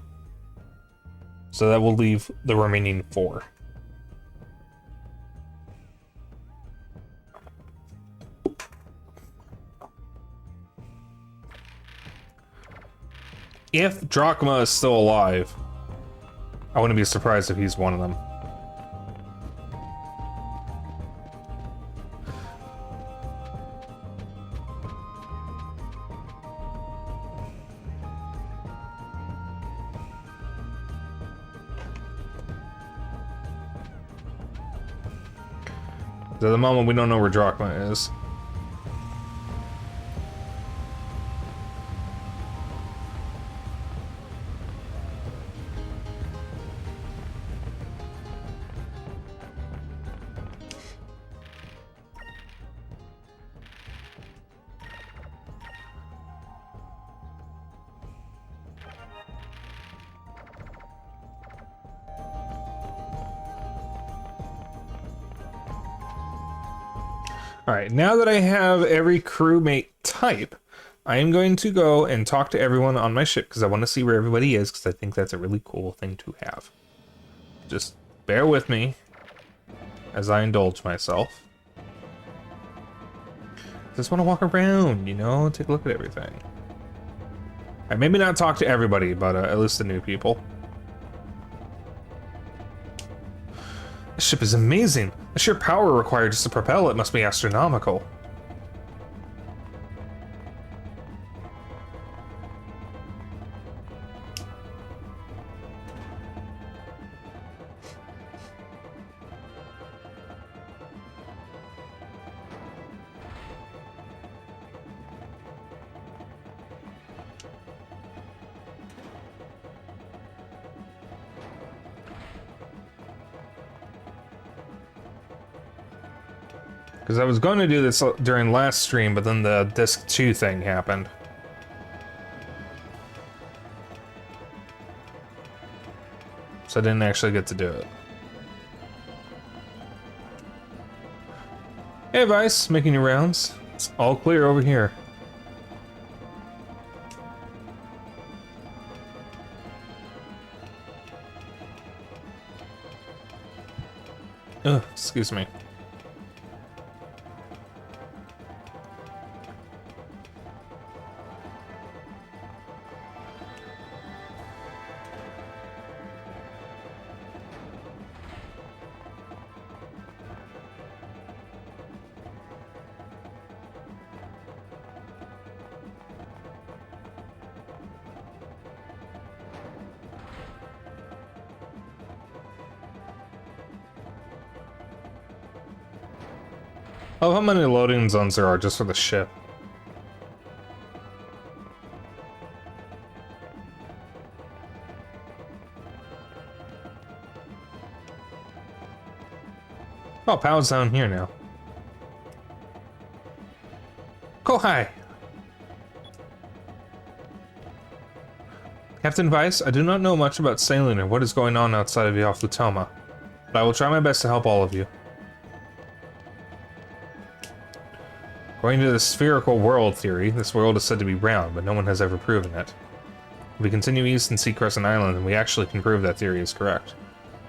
So that will leave the remaining 4. If Drachma is still alive, I wouldn't be surprised if he's one of them. At the moment, we don't know where Drachma is. Alright, now that I have every crewmate type, I am going to go and talk to everyone on my ship because I want to see where everybody is because I think that's a really cool thing to have. Just bear with me as I indulge myself. Just want to walk around, you know, take a look at everything. Alright, maybe not talk to everybody, but at least the new people. This ship is amazing. The sheer power required just to propel it must be astronomical. Because I was going to do this during last stream, but then the disc 2 thing happened. So I didn't actually get to do it. Hey Vice, making your rounds. It's all clear over here. Ugh, excuse me. Oh, how many loading zones there are just for the ship? Oh, Pow's down here now. Kohai! Captain Vice, I do not know much about sailing or what is going on outside of Yafutama, but I will try my best to help all of you. According to the spherical world theory, this world is said to be round, but no one has ever proven it. If we continue east and see Crescent Island, then we actually can prove that theory is correct.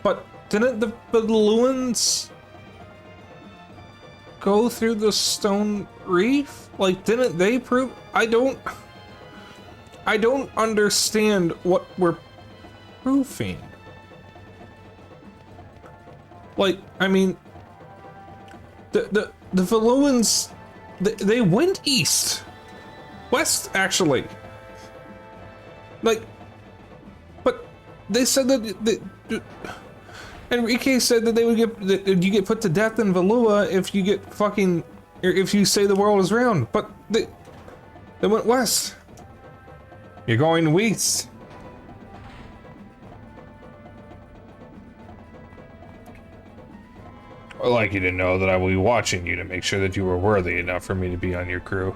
But didn't the balloons go through the stone reef? Like, didn't they prove? I don't understand what we're proving. Like, I mean, the balloons. They went east. West, actually. Like, but they said that Enrique said that they would that you get put to death in Valua if you get fucking, or if you say the world is round. But they went west. You're going west. I'd like you to know that I will be watching you to make sure that you are worthy enough for me to be on your crew.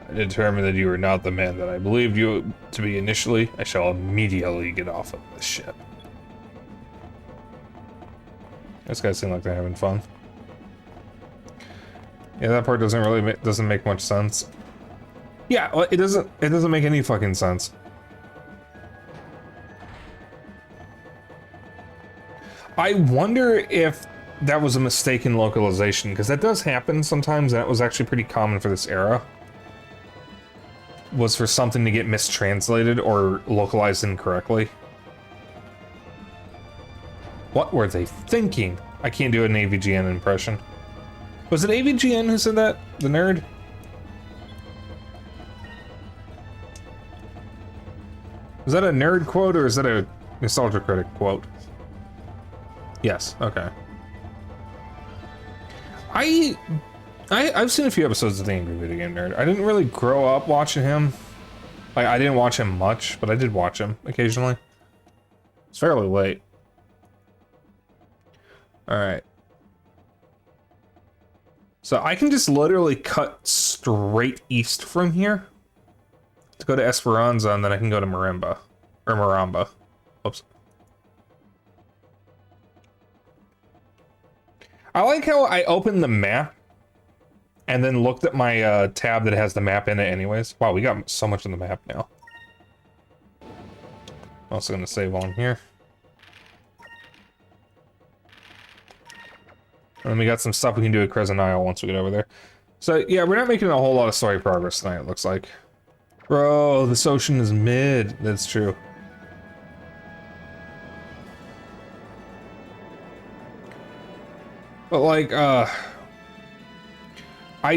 I determined that you are not the man that I believed you to be initially. I shall immediately get off of this ship. These guys seem like they're having fun. Yeah, that part doesn't make much sense. Yeah, well, it doesn't make any fucking sense. I wonder if that was a mistaken localization, because that does happen sometimes, and that was actually pretty common for this era. Was for something to get mistranslated or localized incorrectly. What were they thinking? I can't do an AVGN impression. Was it AVGN who said that? The nerd? Was that a nerd quote, or is that a Nostalgia Critic quote? Yes, okay. I've seen a few episodes of the Angry Video Game Nerd. I didn't really grow up watching him. Like, I didn't watch him much, but I did watch him occasionally. It's fairly late. Alright. So I can just literally cut straight east from here to go to Esperanza, and then I can go to Marimba. Or Maramba. Oops. I like how I opened the map and then looked at my tab that has the map in it anyways. Wow, we got so much on the map now. I'm also gonna save on here. And then we got some stuff we can do at Crescent Isle once we get over there. So yeah, we're not making a whole lot of story progress tonight, it looks like. Bro, this ocean is mid. That's true. But like, I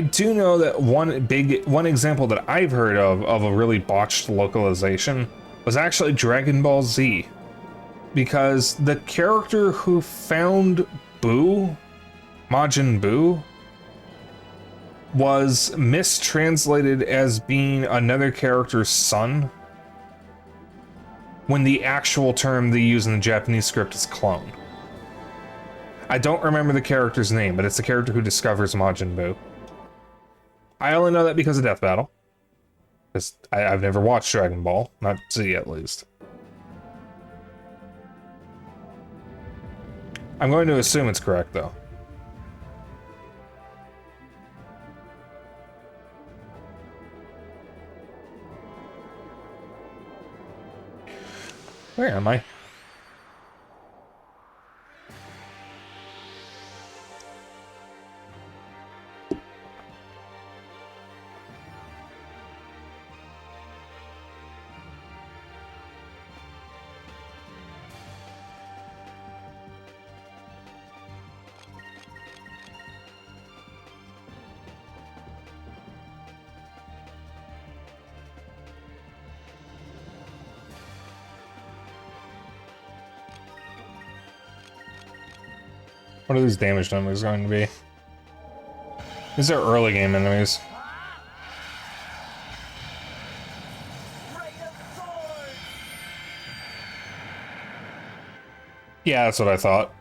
do know that one example that I've heard of a really botched localization was actually Dragon Ball Z. Because the character who found Buu, Majin Buu, was mistranslated as being another character's son, when the actual term they use in the Japanese script is clone. I don't remember the character's name, but it's the character who discovers Majin Buu. I only know that because of Death Battle. Because I've never watched Dragon Ball, not Z at least. I'm going to assume it's correct, though. Where am I? What are these damage numbers going to be? These are early game enemies. Yeah, that's what I thought.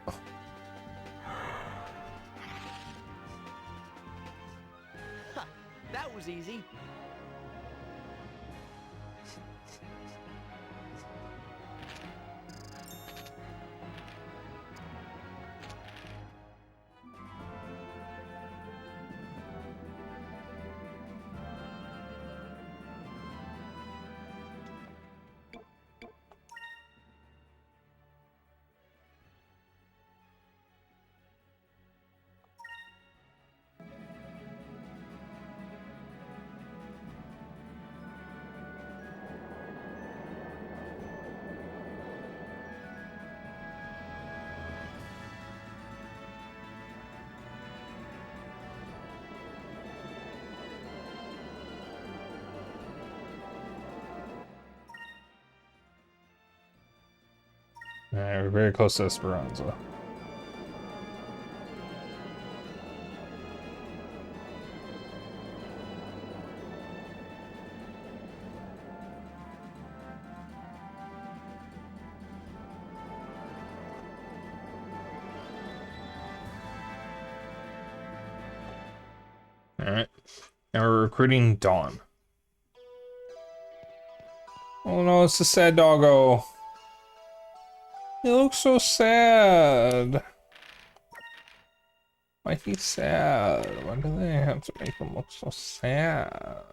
Huh, that was easy. Alright, we're very close to Esperanza. Alright. Now we're recruiting Dawn. Oh no, it's a sad doggo. He looks so sad. Why he's sad? Why do they have to make him look so sad?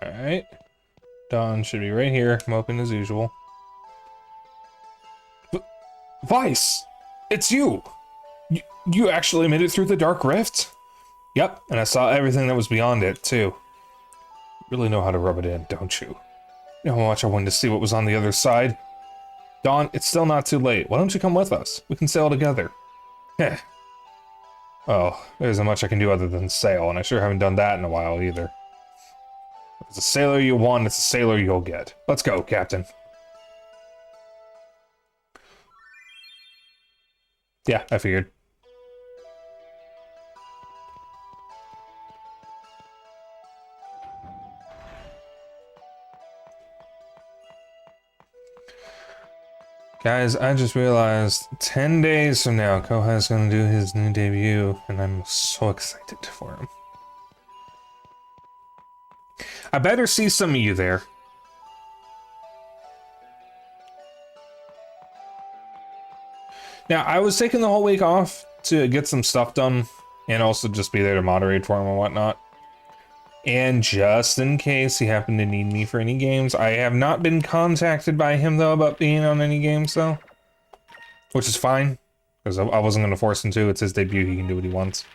Alright. Dawn should be right here, moping as usual. Vice! It's you! You actually made it through the Dark Rift? Yep, and I saw everything that was beyond it, too. You really know how to rub it in, don't you? You know how much I wanted to see what was on the other side? Dawn, it's still not too late. Why don't you come with us? We can sail together. Heh. Oh, there isn't much I can do other than sail, and I sure haven't done that in a while either. If it's a sailor you want, it's a sailor you'll get. Let's go, Captain. Yeah, I figured. Guys, I just realized 10 days from now, Kohai's gonna do his new debut, and I'm so excited for him. I better see some of you there. Now, I was taking the whole week off to get some stuff done, and also just be there to moderate for him and whatnot. And just in case he happened to need me for any games, I have not been contacted by him, though, about being on any games, though. Which is fine, because I wasn't going to force him to. It's his debut, he can do what he wants.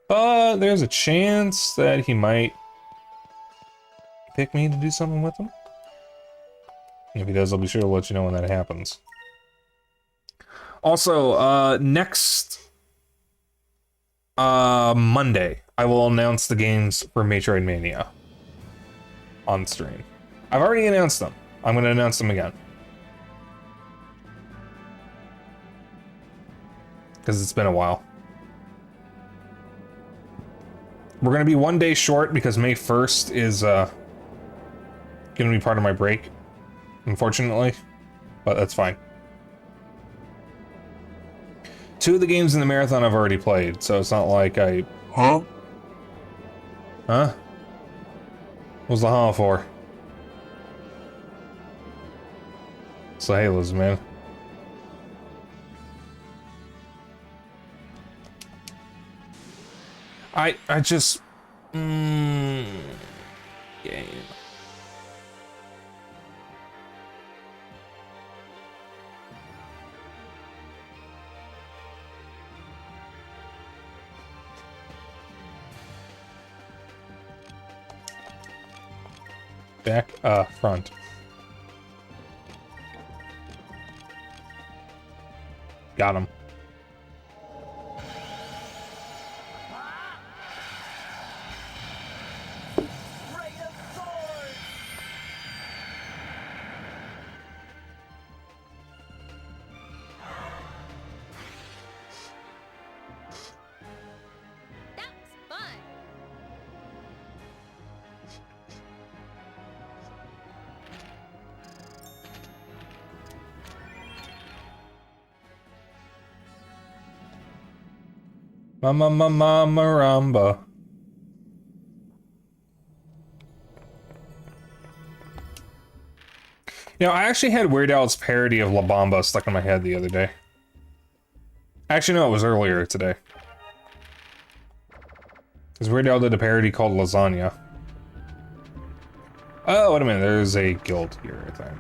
But there's a chance that he might pick me to do something with him. And if he does, I'll be sure to let you know when that happens. Also, next Monday, I will announce the games for Metroid Mania on stream. I've already announced them. I'm going to announce them again. Because it's been a while. We're going to be one day short because May 1st is going to be part of my break, unfortunately. But that's fine. 2 of the games in the marathon I've already played, so it's not like I... Huh? Huh? What's the huh for? It's the Halos, man. I just... Game. Back, front. Got him. That was fun. Maramba. You know, I actually had Weird Al's parody of La Bamba stuck in my head the other day. Actually, no, it was earlier today. Because Weird Al did a parody called Lasagna. Oh, wait a minute, there's a guild here, I think.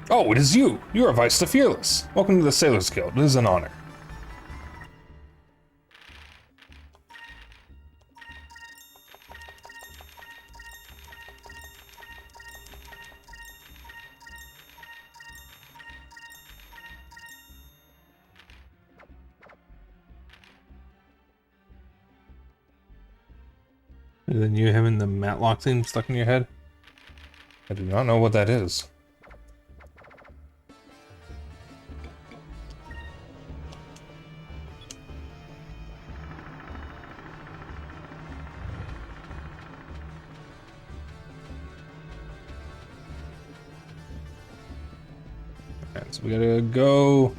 Oh, it is you! You are Vice the Fearless! Welcome to the Sailors Guild, it is an honor. And then you having the Matlock theme stuck in your head? I do not know what that is. Alright, so we gotta go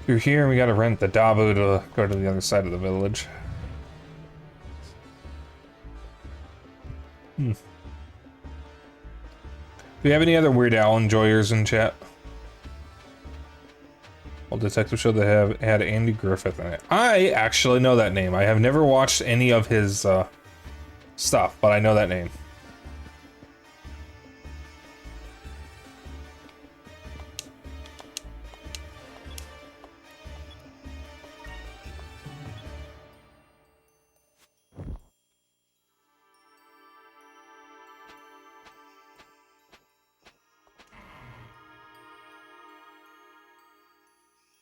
through here, and we gotta rent the Dabu to go to the other side of the village. Do we have any other Weird Al enjoyers in chat? Well, Detective Show that have had Andy Griffith in it. I actually know that name. I have never watched any of his stuff, but I know that name.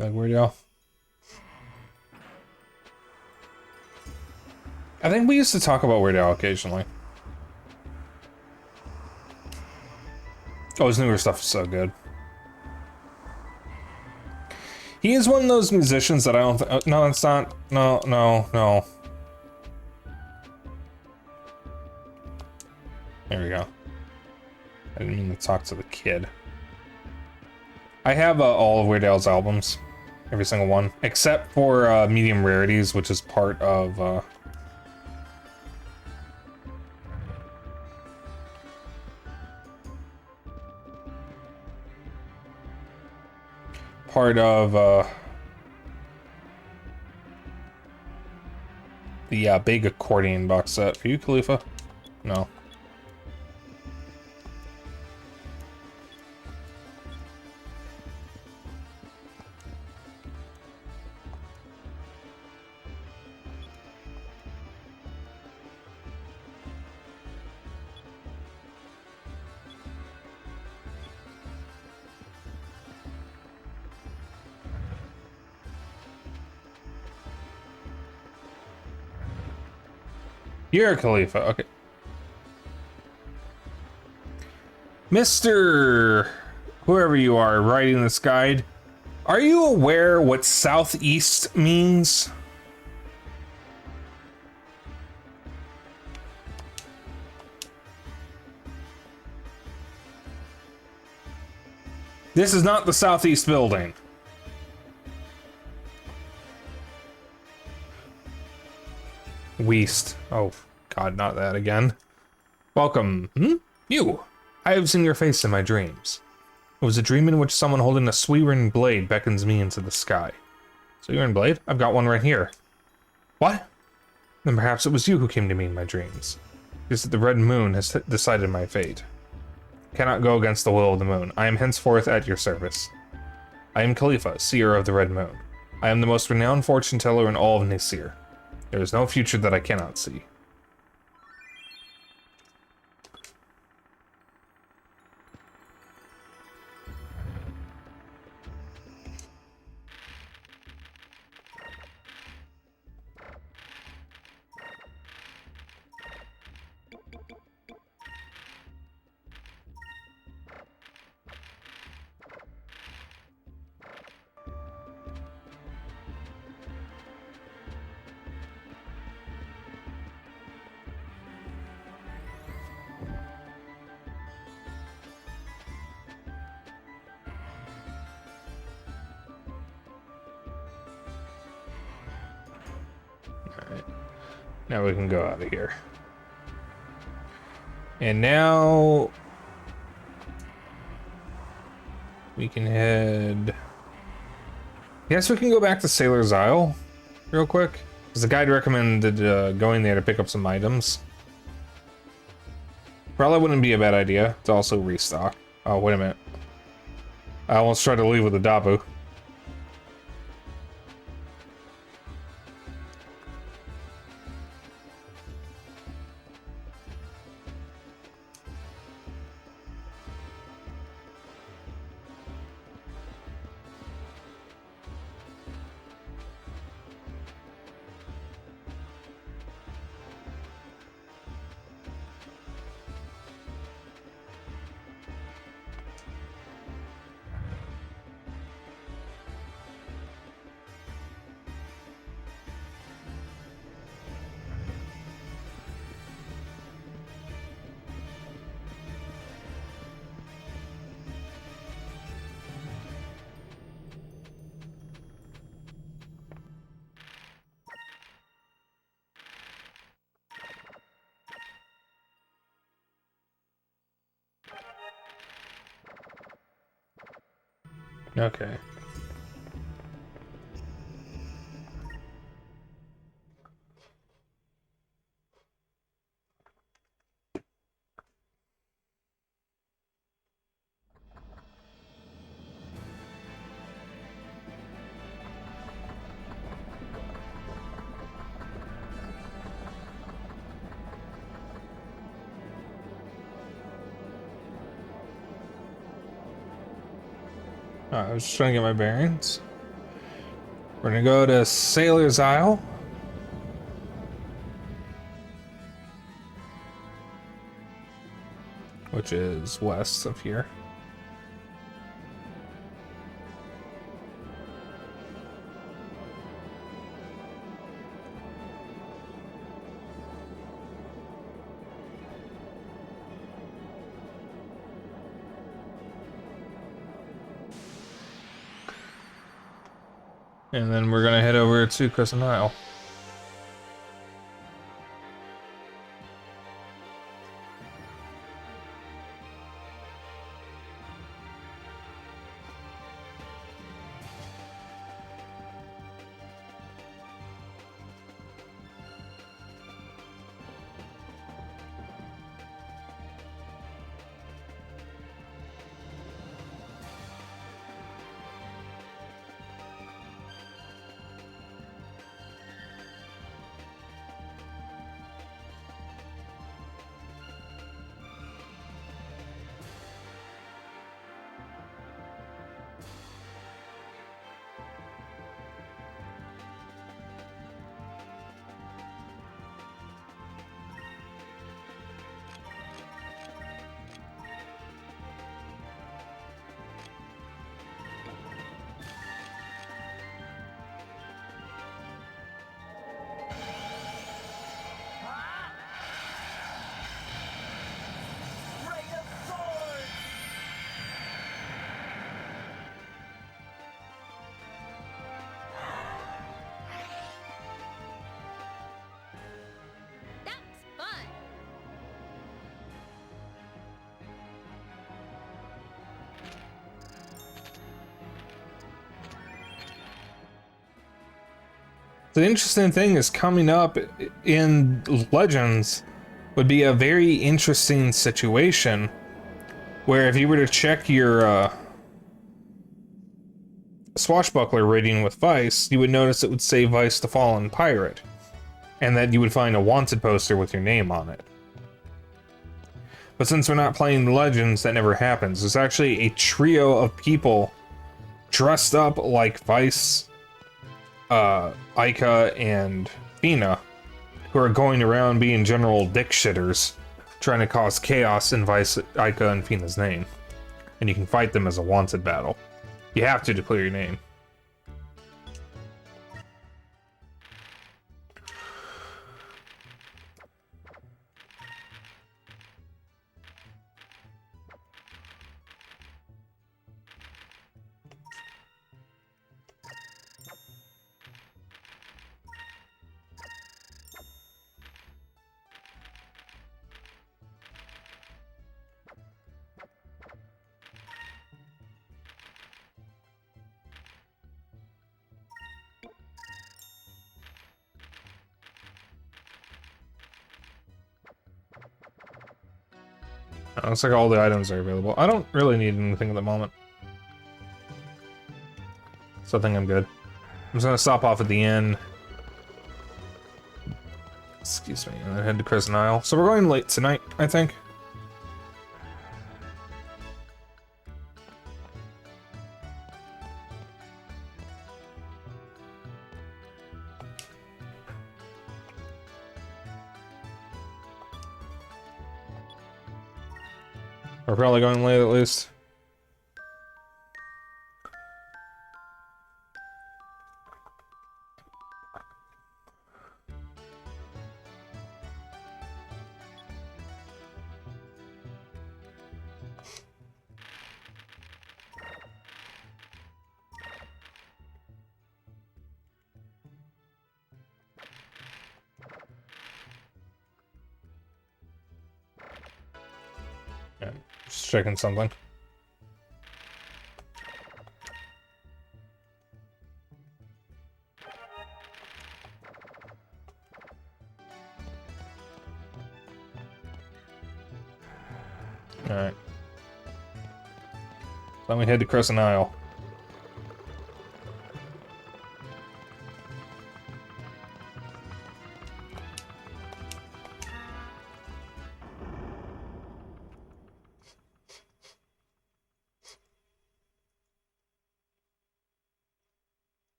Like, Weird Al. I think we used to talk about Weird Al occasionally. Oh, his newer stuff is so good. He is one of those musicians that I don't think... no, it's not. No, no, no. There we go. I didn't mean to talk to the kid. I have all of Weird Al's albums. Every single one. Except for Medium Rarities, which is part of... the big accordion box set. Are you Khalifa? No. You're Khalifa, okay. Mr. Whoever you are writing this guide, are you aware what southeast means? This is not the southeast building. Weast. Oh, God, not that again. Welcome. You. I have seen your face in my dreams. It was a dream in which someone holding a Suiren blade beckons me into the sky. Suiren blade? I've got one right here. What? Then perhaps it was you who came to me in my dreams. It is that the red moon has decided my fate. I cannot go against the will of the moon. I am henceforth at your service. I am Khalifa, seer of the red moon. I am the most renowned fortune teller in all of Nasir. There is no future that I cannot see. Now we can go out of here. And now we can head... Yes, we can go back to Sailor's Isle real quick. Because the guide recommended going there to pick up some items. Probably wouldn't be a bad idea to also restock. Oh, wait a minute. I almost tried to leave with a Dabu. Okay. I was just trying to get my bearings. We're gonna go to Sailor's Isle. Which is west of here. And then we're gonna head over to Crescent Isle. That was fun. The interesting thing is coming up in Legends would be a very interesting situation where if you were to check your swashbuckler rating with Vice, you would notice it would say Vice the Fallen Pirate, and that you would find a wanted poster with your name on it. But since we're not playing Legends, that never happens. There's actually a trio of people dressed up like Vice, Ica, and Fina, who are going around being general dick shitters, trying to cause chaos in Vice, Ica, and Fina's name. And you can fight them as a wanted battle. You have to clear your name. Looks like all the items are available. I don't really need anything at the moment, so I think I'm good. I'm just gonna stop off at the inn. Excuse me, and then head to Crescent Isle. So we're going late tonight, I think. We're probably going late at least. Yeah, just checking something. Alright. Let me head to Crescent Isle.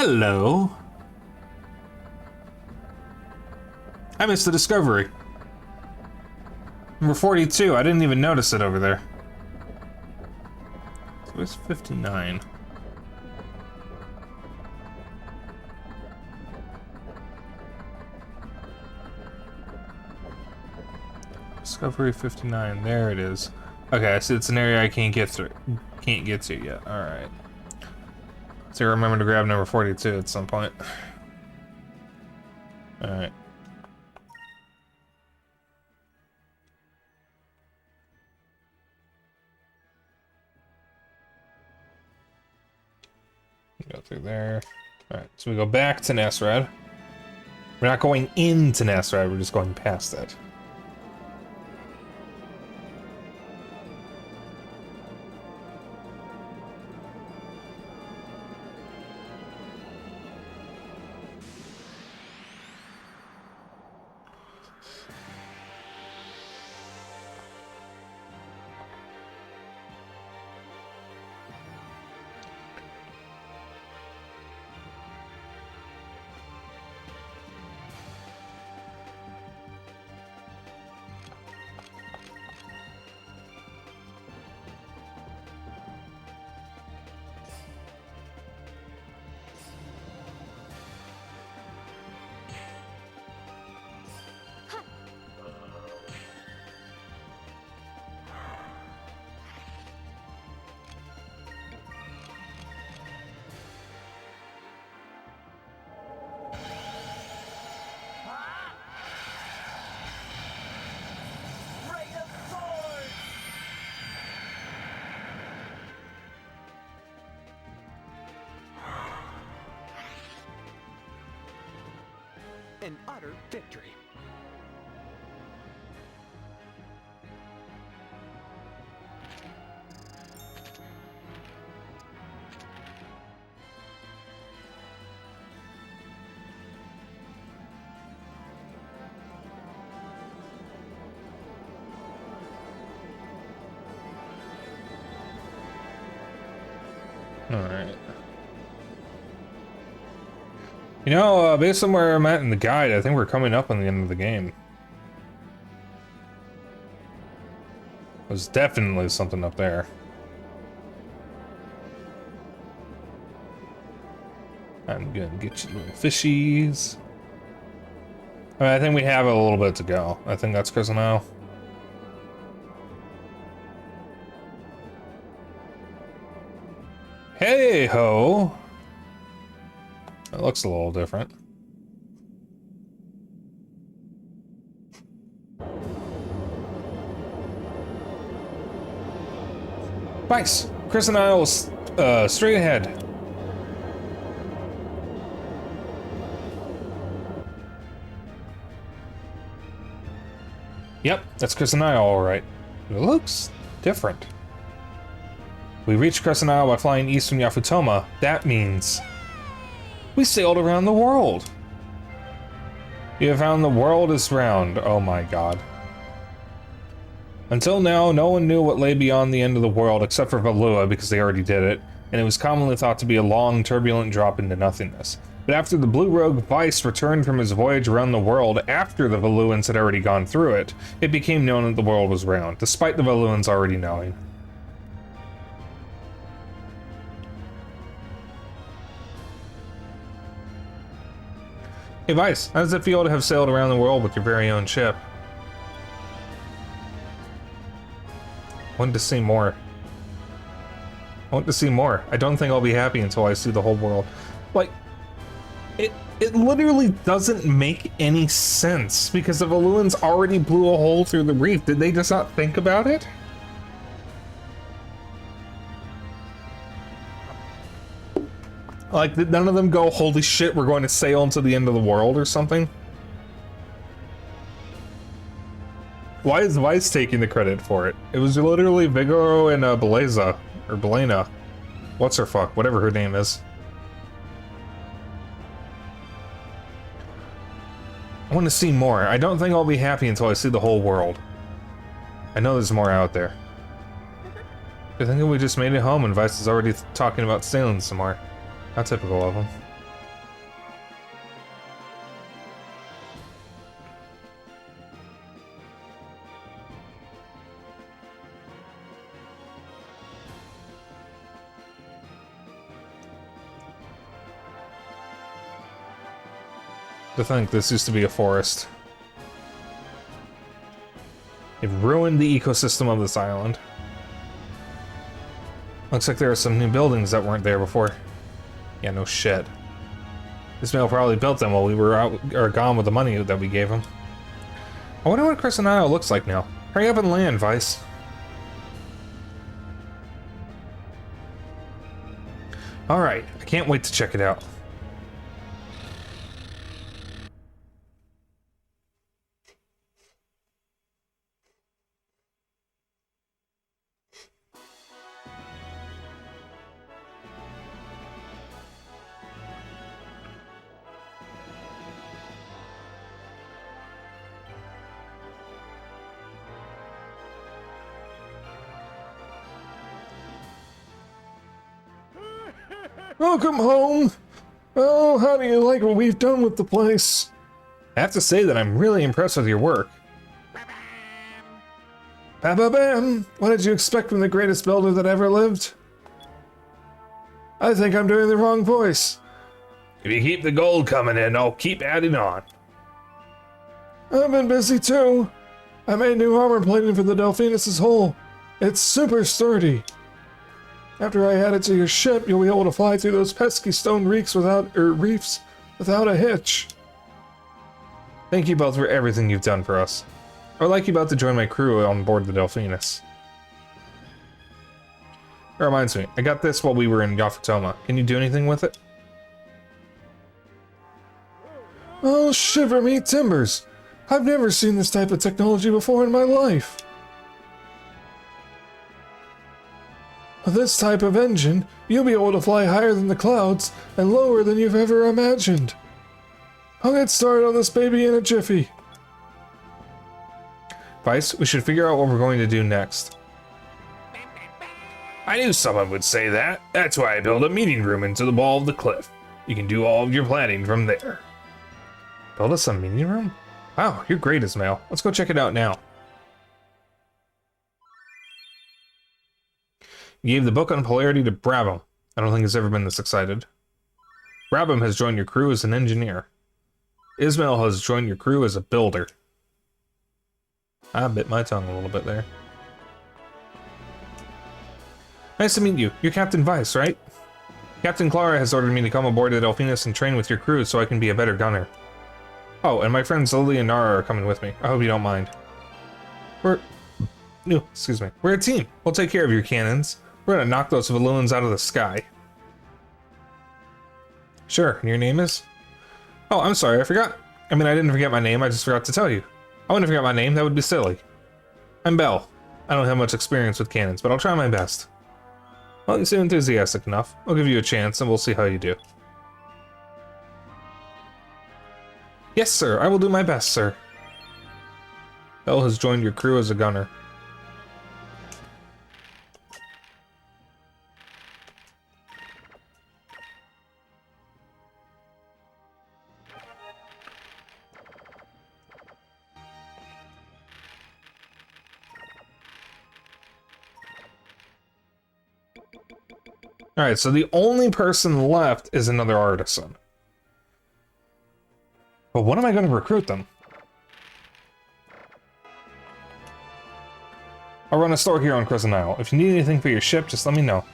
Hello. I missed the discovery. Number 42, I didn't even notice it over there. So where's 59? Discovery 59, there it is. Okay, I see it's an area I can't get through. Can't get to yet, alright. So remember to grab number 42 at some point. Alright. Go through there. Alright, so we go back to Nasrad. We're not going into Nasrad, we're just going past it. An utter victory. Alright. You know, based on where I'm at in the guide, I think we're coming up on the end of the game. There's definitely something up there. I'm gonna get you little fishies. I mean, I think we have a little bit to go. I think that's Chris and I. Hey ho! That looks a little different. Nice! Chris and I will straight ahead. Yep, that's Chris and I all right. It looks different. We reached Crescent Isle by flying east from Yafutoma. That means we sailed around the world. You have found the world is round. Oh my god. Until now, no one knew what lay beyond the end of the world except for Valua because they already did it, and it was commonly thought to be a long, turbulent drop into nothingness. But after the Blue Rogue Vice returned from his voyage around the world after the Valuans had already gone through it, it became known that the world was round, despite the Valuans already knowing. Hey Vice, how does it feel to have sailed around the world with your very own ship? I want to see more. I want to see more. I don't think I'll be happy until I see the whole world. Like, it literally doesn't make any sense because the Valuans already blew a hole through the reef. Did they just not think about it? Like, did none of them go, holy shit, we're going to sail into the end of the world or something? Why is Vice taking the credit for it? It was literally Vigoro and Beleza, or Belena. What's her fuck, whatever her name is. I want to see more. I don't think I'll be happy until I see the whole world. I know there's more out there. I think we just made it home and Vice is already talking about sailing some more. How typical of him. To think this used to be a forest. It ruined the ecosystem of this island. Looks like there are some new buildings that weren't there before. Yeah, no shit. Ismail probably built them while we were out or gone with the money that we gave him. I wonder what Crescent Isle looks like now. Hurry up and land, Vice. Alright, I can't wait to check it out. Welcome home! Oh, how do you like what we've done with the place? I have to say that I'm really impressed with your work. Ba-ba-bam! What did you expect from the greatest builder that ever lived? I think I'm doing the wrong voice. If you keep the gold coming in, I'll keep adding on. I've been busy too. I made new armor plating for the Delphinus' hull. It's super sturdy. After I add it to your ship, you'll be able to fly through those pesky stone reefs without a hitch. Thank you both for everything you've done for us. I would like you both to join my crew on board the Delphinus. That reminds me, I got this while we were in Yafatoma. Can you do anything with it? Oh, shiver me timbers! I've never seen this type of technology before in my life. With this type of engine, you'll be able to fly higher than the clouds and lower than you've ever imagined. I'll get started on this baby in a jiffy. Vice, we should figure out what we're going to do next. I knew someone would say that. That's why I built a meeting room into the wall of the cliff. You can do all of your planning from there. Build us a meeting room? Wow, you're great, Ismail. Let's go check it out now. You gave the book on polarity to Brabham. I don't think he's ever been this excited. Brabham has joined your crew as an engineer. Ismail has joined your crew as a builder. I bit my tongue a little bit there. Nice to meet you. You're Captain Vice, right? Captain Clara has ordered me to come aboard the Delphinus and train with your crew so I can be a better gunner. Oh, and my friends Lily and Nara are coming with me. I hope you don't mind. We're a team. We'll take care of your cannons. We're gonna knock those villains out of the sky. Sure, and your name is? Oh, I'm sorry, I forgot. I mean, I didn't forget my name, I just forgot to tell you. I wouldn't forget my name, that would be silly. I'm Belle. I don't have much experience with cannons, but I'll try my best. Well, you seem enthusiastic enough. I'll give you a chance, and we'll see how you do. Yes, sir, I will do my best, sir. Belle has joined your crew as a gunner. Alright, so the only person left is another artisan. But when am I going to recruit them? I'll run a store here on Crescent Isle. If you need anything for your ship, just let me know.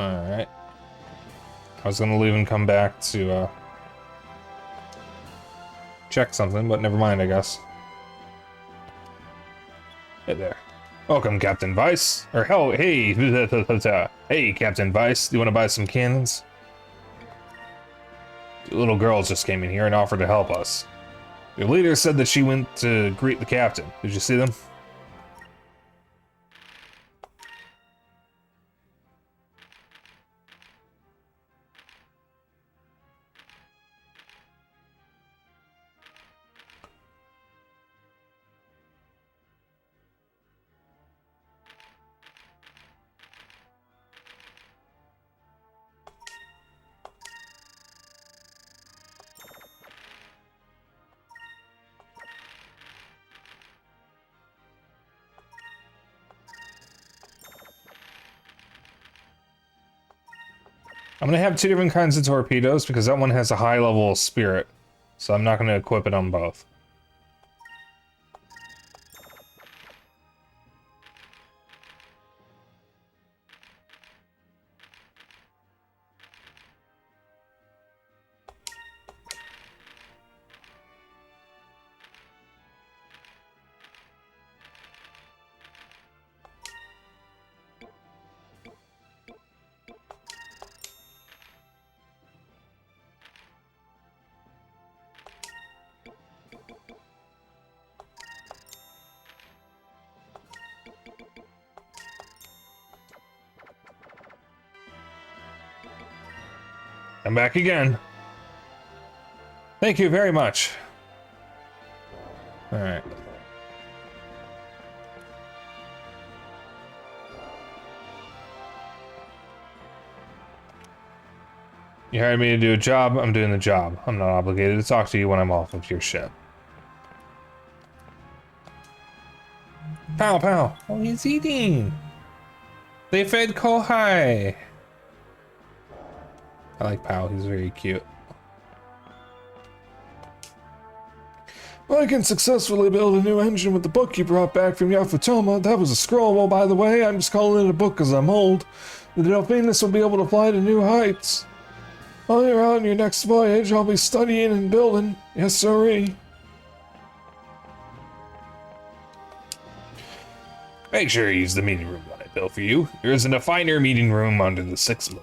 Alright. I was going to leave and come back to check something, but never mind, I guess. Hey there. Welcome, Captain Vice. Or hell, hey, hey, Captain Vice. Do you want to buy some cannons? Two little girls just came in here and offered to help us. Your leader said that she went to greet the captain. Did you see them? I'm gonna have two different kinds of torpedoes because that one has a high level of spirit. So I'm not gonna equip it on both. I'm back again. Thank you very much. Alright. You hired me to do a job, I'm doing the job. I'm not obligated to talk to you when I'm off of your ship. Pow pow! Oh, he's eating! They fed Kohai! I like Pow, he's very cute. I can successfully build a new engine with the book you brought back from Yafutoma. That was a scroll, by the way. I'm just calling it a book because I'm old. The Delphinus will be able to fly to new heights. While you're out on your next voyage, I'll be studying and building. Yes, sirree. Make sure you use the meeting room that I built for you. There isn't a finer meeting room under the 6 moons.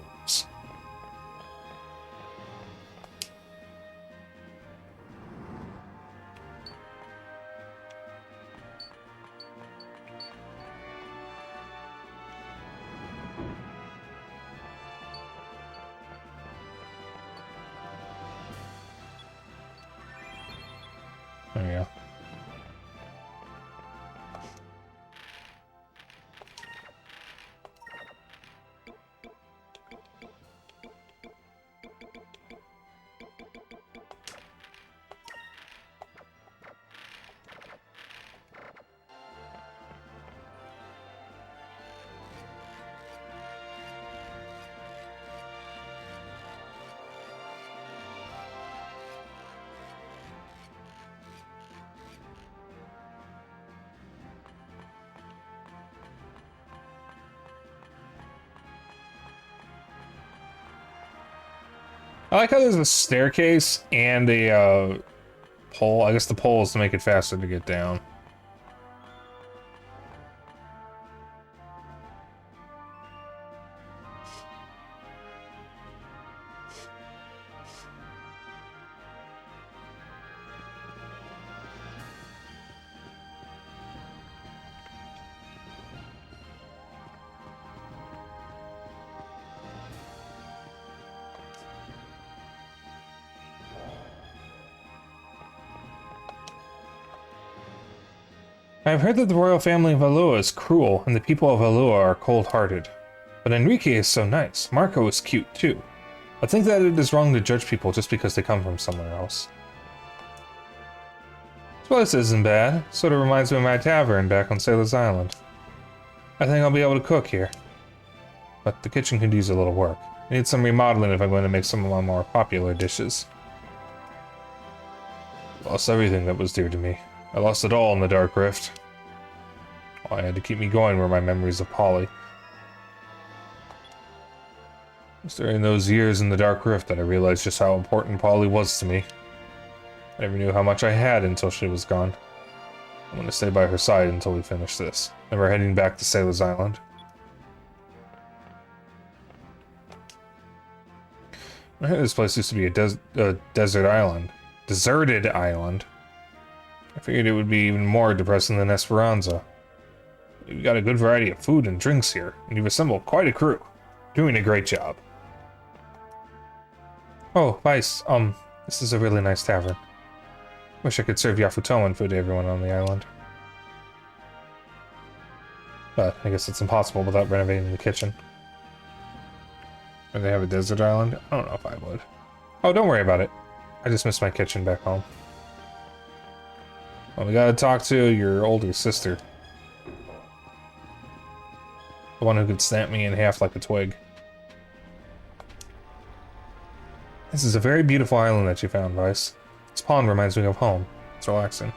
There we go. I like how there's a staircase and a pole. I guess the pole is to make it faster to get down. I've heard that the royal family of Alua is cruel, and the people of Alua are cold-hearted. But Enrique is so nice. Marco is cute, too. I think that it is wrong to judge people just because they come from somewhere else. This place isn't bad. Sort of reminds me of my tavern back on Sailor's Island. I think I'll be able to cook here. But the kitchen could use a little work. I need some remodeling if I'm going to make some of my more popular dishes. Lost everything that was dear to me. I lost it all in the Dark Rift. All I had to keep me going were my memories of Polly. It was during those years in the Dark Rift that I realized just how important Polly was to me. I never knew how much I had until she was gone. I'm going to stay by her side until we finish this. Then we're heading back to Sailor's Island. I heard this place used to be a desert island. Deserted island. I figured it would be even more depressing than Esperanza. You've got a good variety of food and drinks here, and you've assembled quite a crew. Doing a great job. Oh, Vice, this is a really nice tavern. Wish I could serve Yafutoman food to everyone on the island. But I guess it's impossible without renovating the kitchen. Do they have a desert island? I don't know if I would. Oh, don't worry about it. I just missed my kitchen back home. Well, we gotta talk to your older sister. The one who could snap me in half like a twig. This is a very beautiful island that you found, Vice. This pond reminds me of home. It's relaxing.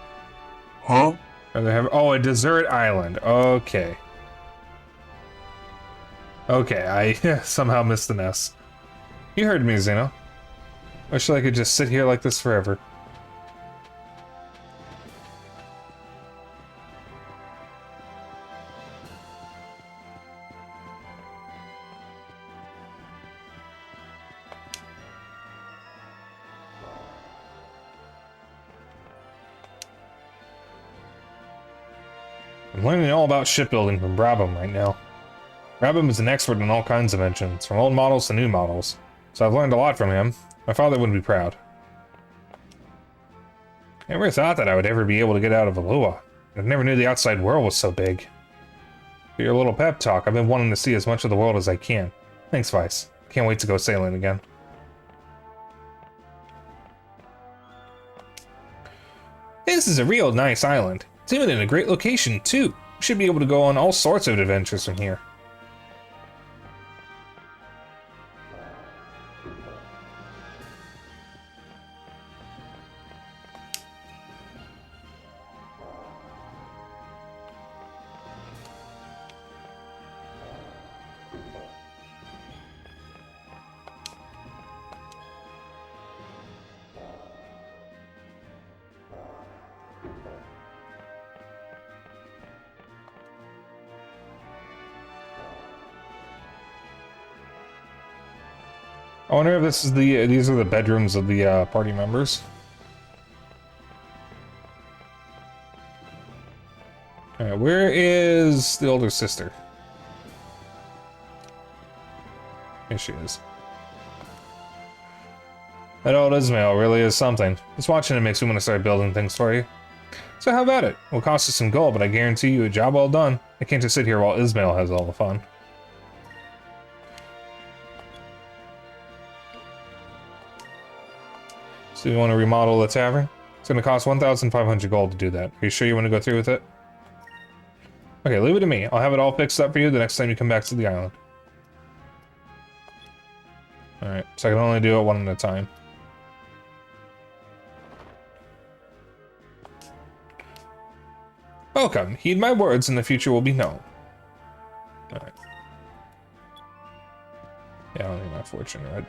Huh? And they have a desert island. Okay. Okay, I somehow missed an S. You heard me, Xeno. Wish I could just sit here like this forever. I'm learning all about shipbuilding from Brabham right now. Brabham is an expert in all kinds of engines, from old models to new models, so I've learned a lot from him. My father would be proud. I never thought that I would ever be able to get out of Alua. I never knew the outside world was so big. For your little pep talk, I've been wanting to see as much of the world as I can. Thanks, Vice. Can't wait to go sailing again. This is a real nice island. It's even in a great location, too. We should be able to go on all sorts of adventures from here. I wonder if this is these are the bedrooms of the party members. Alright, where is the older sister? Here she is. That old Ismail really is something. Just watching it makes me want to start building things for you. So how about it? It'll cost us some gold, but I guarantee you a job well done. I can't just sit here while Ismail has all the fun. So you want to remodel the tavern? It's going to cost 1,500 gold to do that. Are you sure you want to go through with it? Okay, leave it to me. I'll have it all fixed up for you the next time you come back to the island. Alright, so I can only do it one at a time. Welcome. Heed my words and the future will be known. Alright. Yeah, I don't need my fortune, right?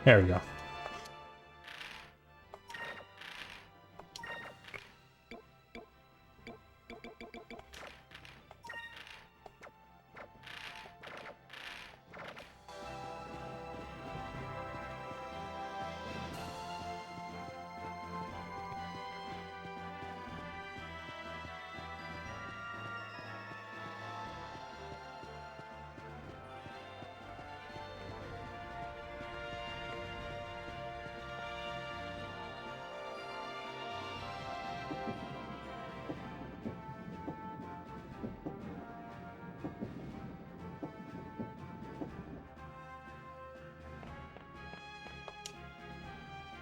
There we go.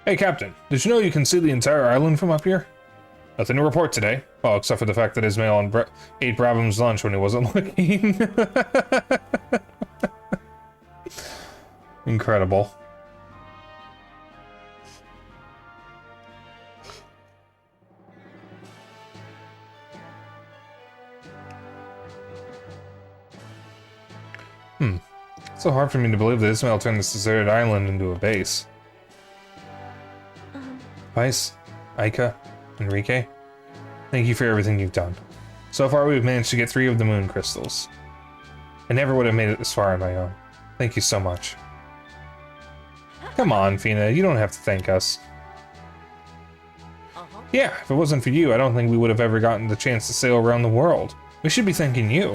Hey, Captain, did you know you can see the entire island from up here? Nothing to report today. Well, except for the fact that Ismail ate Brabham's lunch when he wasn't looking. Incredible. It's so hard for me to believe that Ismail turned this deserted island into a base. Vice, Aika, Enrique, thank you for everything you've done. So far, we've managed to get 3 of the moon crystals. I never would have made it this far on my own. Thank you so much. Come on, Fina, you don't have to thank us. Yeah, if it wasn't for you, I don't think we would have ever gotten the chance to sail around the world. We should be thanking you.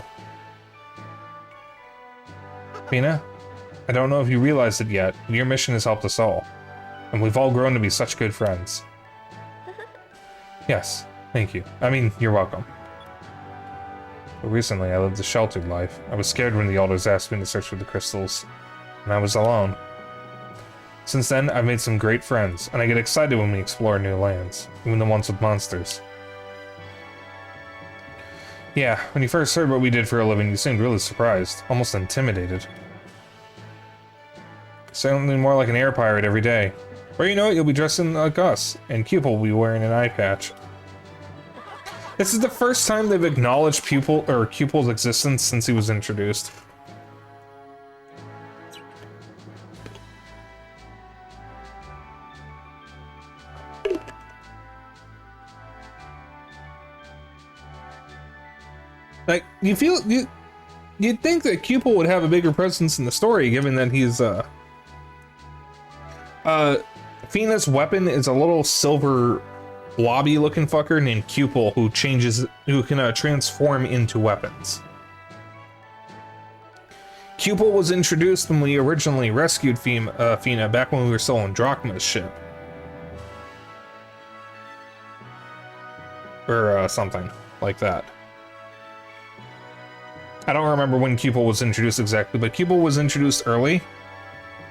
Fina, I don't know if you realize it yet, but your mission has helped us all. And we've all grown to be such good friends. Yes, thank you. I mean, you're welcome. But recently, I lived a sheltered life. I was scared when the elders asked me to search for the crystals, and I was alone. Since then, I've made some great friends, and I get excited when we explore new lands, even the ones with monsters. Yeah, when you first heard what we did for a living, you seemed really surprised, almost intimidated. Sounding more like an air pirate every day. Or you know it, you'll be dressing like us, and Pupil will be wearing an eye patch. This is the first time they've acknowledged Pupil's existence since he was introduced. Like, you'd think that Pupil would have a bigger presence in the story, given that he's Fina's weapon is a little silver blobby looking fucker named Pupil who can transform into weapons. Pupil was introduced when we originally rescued Fina back when we were still on Drachma's ship. Or something like that. I don't remember when Pupil was introduced exactly, but Pupil was introduced early,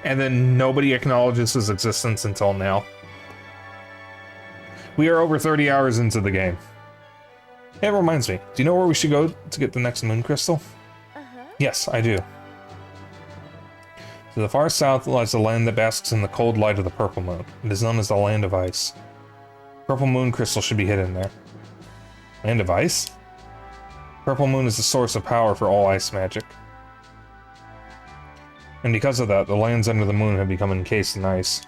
and then nobody acknowledges his existence until now. We are over 30 hours into the game. It reminds me, do you know where we should go to get the next moon crystal? Yes, I do. To the far south lies a land that basks in the cold light of the purple moon. It is known as the Land of Ice. Purple moon crystal should be hidden there. Land of Ice? Purple moon is the source of power for all ice magic. And because of that, the lands under the moon have become encased in ice.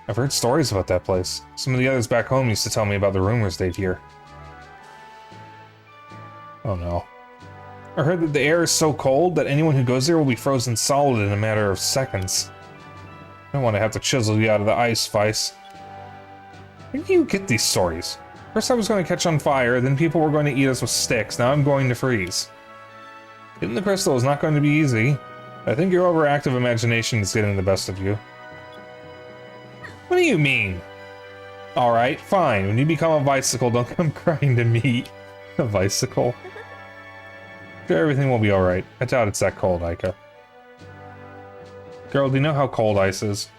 I've heard stories about that place. Some of the others back home used to tell me about the rumors they'd hear. Oh no. I heard that the air is so cold that anyone who goes there will be frozen solid in a matter of seconds. I don't want to have to chisel you out of the ice, Vice. Where do you get these stories? First I was going to catch on fire, then people were going to eat us with sticks, now I'm going to freeze. Getting the crystal is not going to be easy. I think your overactive imagination is getting the best of you. What do you mean? Alright, fine. When you become a bicycle, don't come crying to me. A bicycle? Sure, everything will be alright. I doubt it's that cold, Aika. Girl, do you know how cold ice is?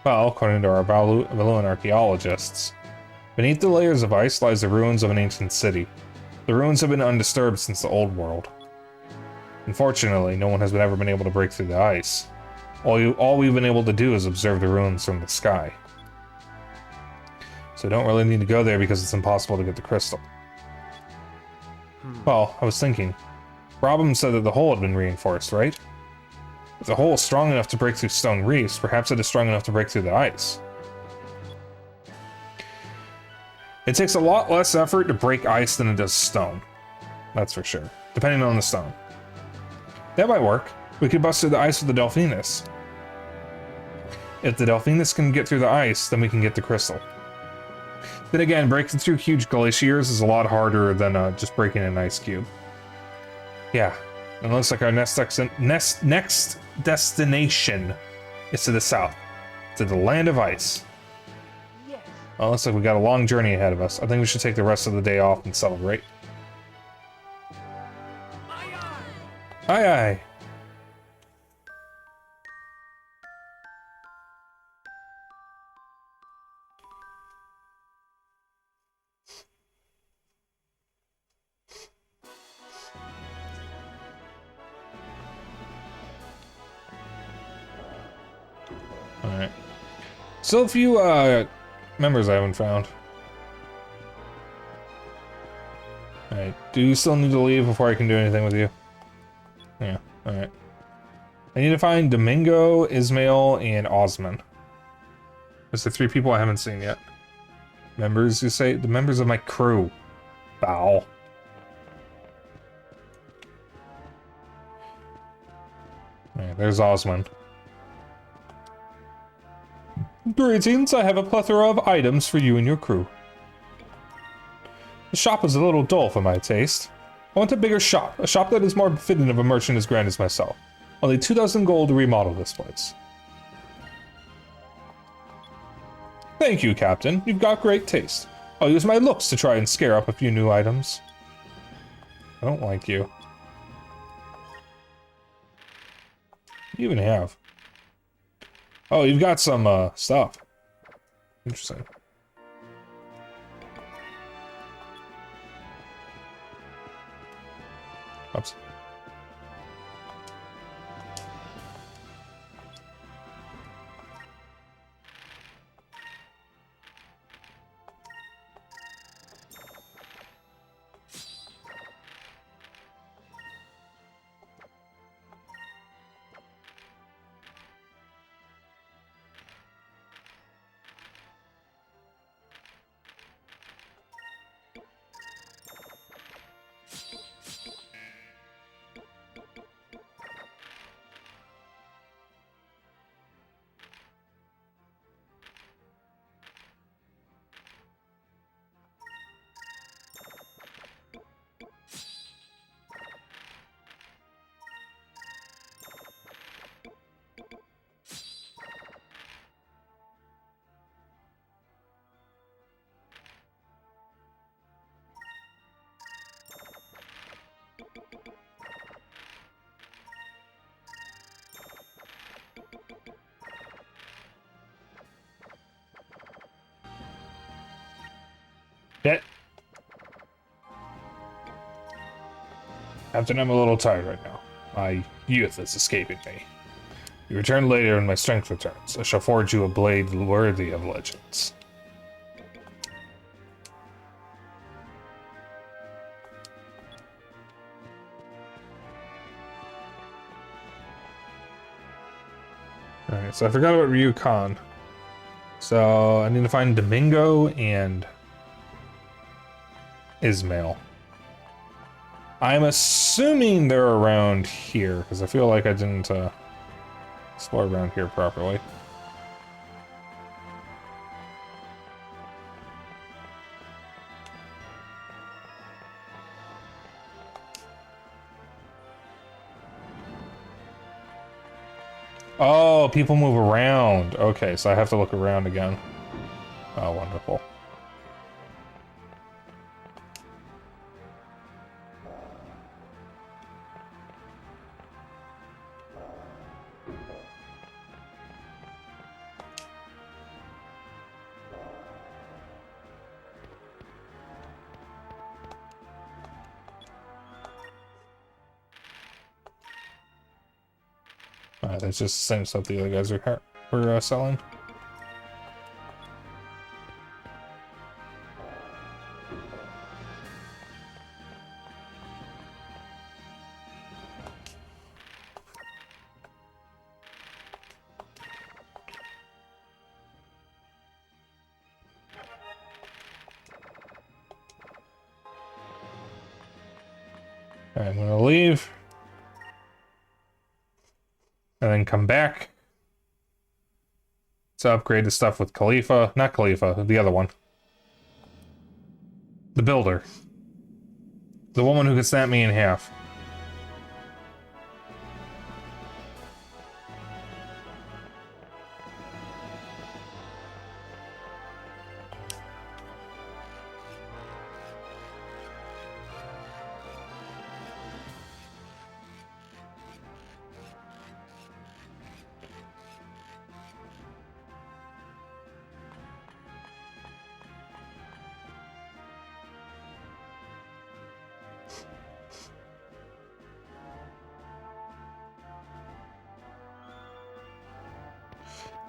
Well, according to our Valuan archaeologists, beneath the layers of ice lies the ruins of an ancient city. The ruins have been undisturbed since the old world. Unfortunately, no one has ever been able to break through the ice. All we've been able to do is observe the ruins from the sky. So don't really need to go there because it's impossible to get the crystal. Well, I was thinking. Robin said that the hole had been reinforced, right? If the hole is strong enough to break through stone reefs, perhaps it is strong enough to break through the ice. It takes a lot less effort to break ice than it does stone. That's for sure. Depending on the stone. That might work. We could bust through the ice with the Delphinus. If the Delphinus can get through the ice, then we can get the crystal. Then again, breaking through huge glaciers is a lot harder than just breaking an ice cube. Yeah, it looks like our next destination is to the south, to the Land of Ice. Yes. Well, looks like we got a long journey ahead of us. I think we should take the rest of the day off and celebrate. Aye, aye. Aye aye. Alright. Still a few members I haven't found. Alright, do you still need to leave before I can do anything with you? Yeah, alright. I need to find Domingo, Ismail, and Osman. Those are 3 people I haven't seen yet. Members, you say? The members of my crew. Bow. Alright, there's Osman. Greetings, I have a plethora of items for you and your crew. The shop is a little dull for my taste. I want a bigger shop, a shop that is more befitting of a merchant as grand as myself. Only 2 dozen gold to remodel this place. Thank you, Captain. You've got great taste. I'll use my looks to try and scare up a few new items. I don't like you. What do you even have? Oh, you've got some, stuff. Interesting. Oops. Shit. Captain, I'm a little tired right now. My youth is escaping me. You return later when my strength returns. I shall forge you a blade worthy of legends. Alright, so I forgot about Ryukon. So I need to find Domingo and Ismail. I'm assuming they're around here, because I feel like I didn't explore around here properly. Oh, people move around. Okay, so I have to look around again. Oh, wonderful. That's just the same stuff the other guys were selling. Alright, I'm gonna leave. And then come back to upgrade the stuff with Khalifa. Not Khalifa, the other one. The builder. The woman who could snap me in half.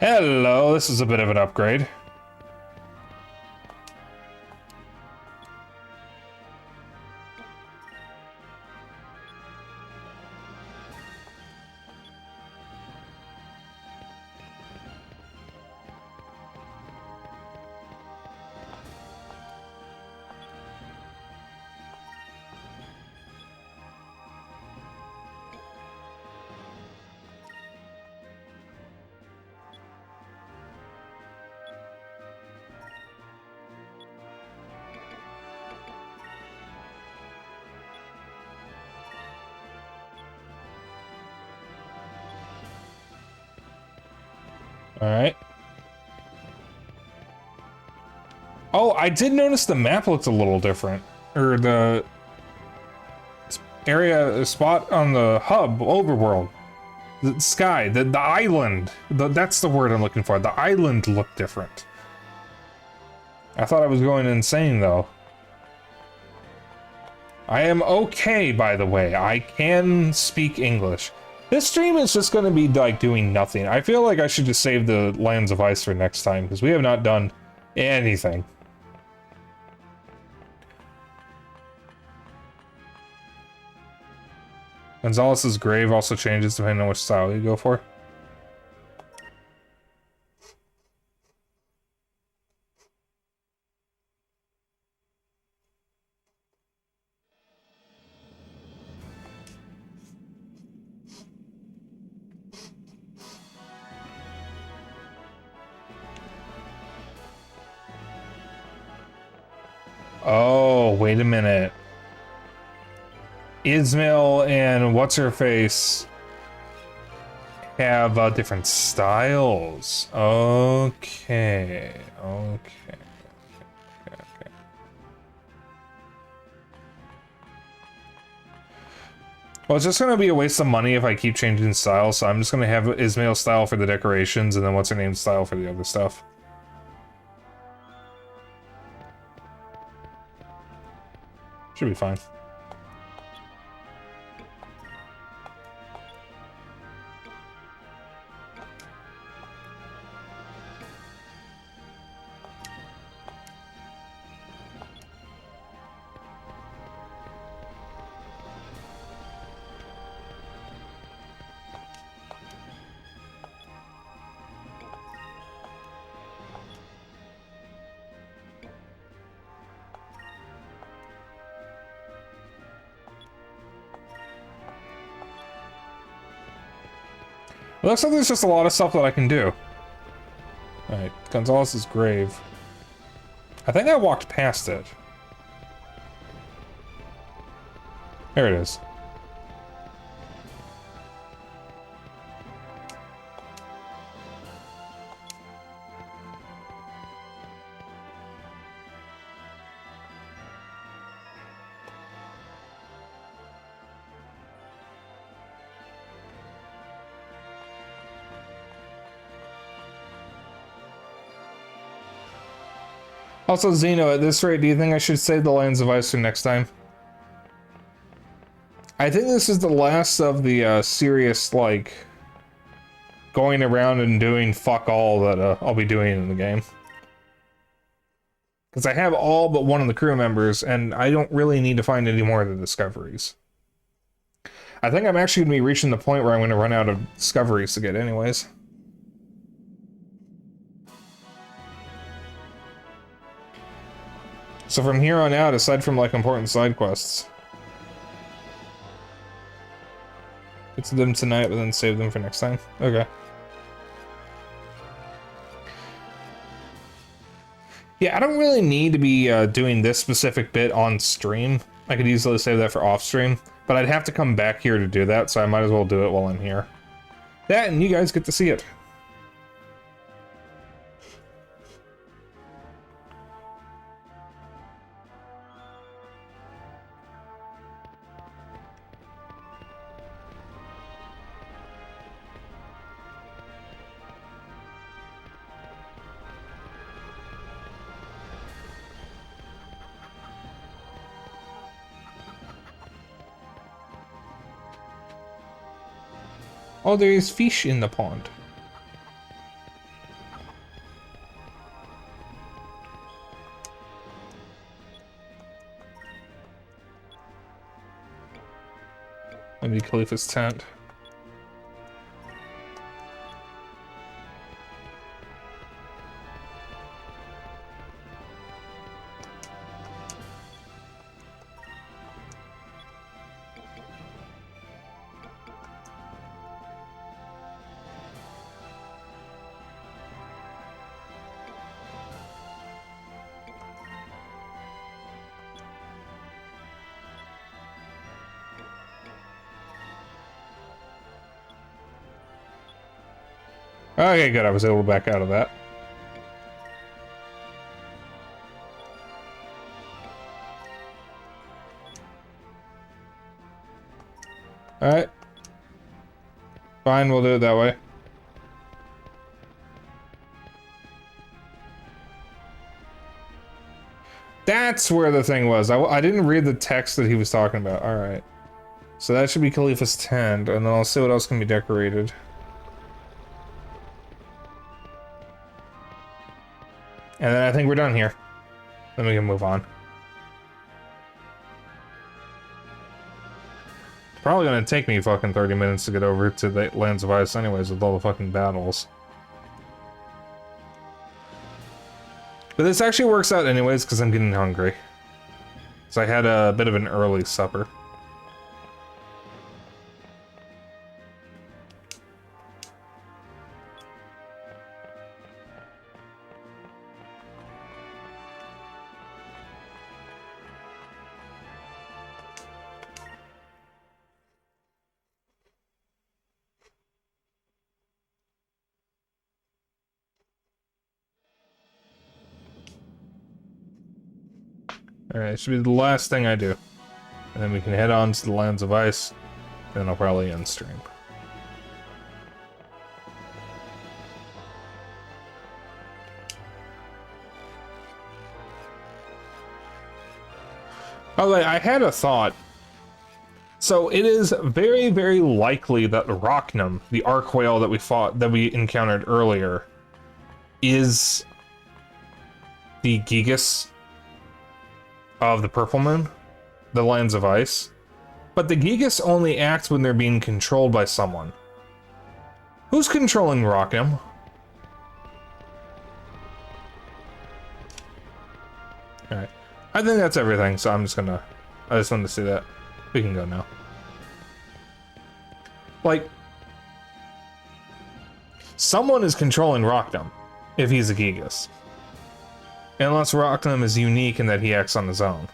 Hello, this is a bit of an upgrade. Alright. Oh, I did notice the map looked a little different. Or the area, spot on the hub, overworld. The sky, the island. That's the word I'm looking for. The island looked different. I thought I was going insane, though. I am okay, by the way. I can speak English. This stream is just going to be, like, doing nothing. I feel like I should just save the Lands of Ice for next time, because we have not done anything. Gonzalez's grave also changes depending on which style you go for. Oh, wait a minute. Ismail and what's-her-face have different styles. Okay. Okay. Well, it's just gonna be a waste of money if I keep changing styles, so I'm just gonna have Ismail's style for the decorations and then what's-her-name's style for the other stuff. Should be fine. It looks like there's just a lot of stuff that I can do. Alright, Gonzalez's grave. I think I walked past it. There it is. Also, Xeno, at this rate, do you think I should save the Lands of Ice for next time? I think this is the last of the serious, like, going around and doing fuck all that I'll be doing in the game. Because I have all but one of the crew members, and I don't really need to find any more of the discoveries. I think I'm actually going to be reaching the point where I'm going to run out of discoveries to get anyways. So from here on out, aside from, like, important side quests, get to them tonight, but then save them for next time? Okay. Yeah, I don't really need to be doing this specific bit on stream. I could easily save that for off stream, but I'd have to come back here to do that, so I might as well do it while I'm here. That, and you guys get to see it. Oh, there is fish in the pond. Maybe Khalifa's tent. Okay, good. I was able to back out of that. Alright. Fine, we'll do it that way. That's where the thing was. I didn't read the text that he was talking about. Alright. So that should be Khalifa's tent, and then I'll see what else can be decorated. And then I think we're done here. Then we can move on. Probably gonna take me fucking 30 minutes to get over to the Lands of Ice anyways with all the fucking battles. But this actually works out anyways because I'm getting hungry. So I had a bit of an early supper. Alright, it should be the last thing I do. And then we can head on to the Lands of Ice. Then I'll probably end stream. Oh, I had a thought. So it is very, very likely that Rocknum, the Arc Whale that we encountered earlier, is the Gigas of the Purple Moon, the Lands of Ice. But the Gigas only act when they're being controlled by someone. Who's controlling Rocknum? Alright. I think that's everything, so I'm just gonna... I just wanted to see that. We can go now. Like... someone is controlling Rocknum, if he's a Gigas. Unless Rocknum is unique in that he acts on his own.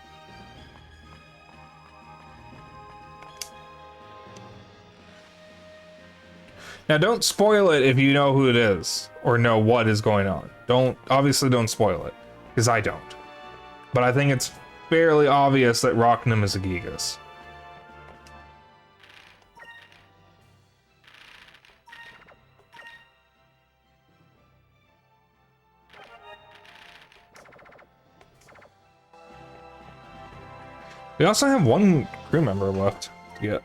Now don't spoil it if you know who it is, or know what is going on. Obviously don't spoil it, because I don't. But I think it's fairly obvious that Rocknum is a Gigas. We also have one crew member left to get.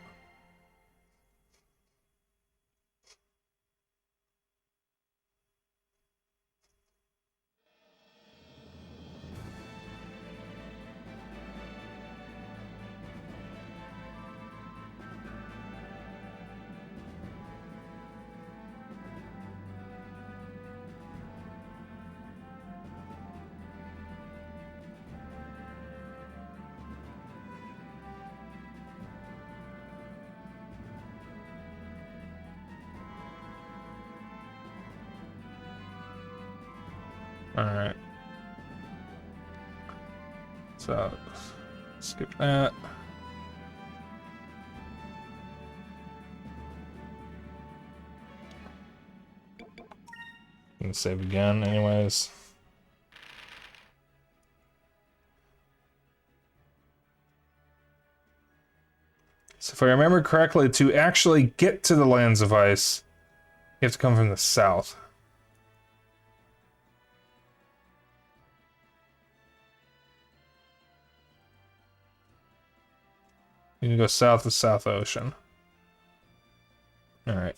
Alright. So, skip that. I'm gonna save again, anyways. So if I remember correctly, to actually get to the Lands of Ice, you have to come from the south. You can go south of South Ocean. Alright.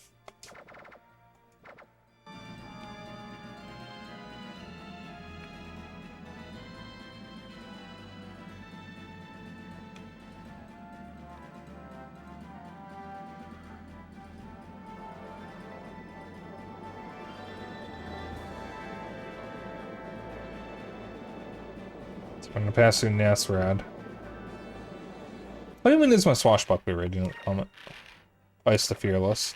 So I'm gonna pass through Nasrad. What even is my swashbuckler radiant helmet? Ice the Fearless.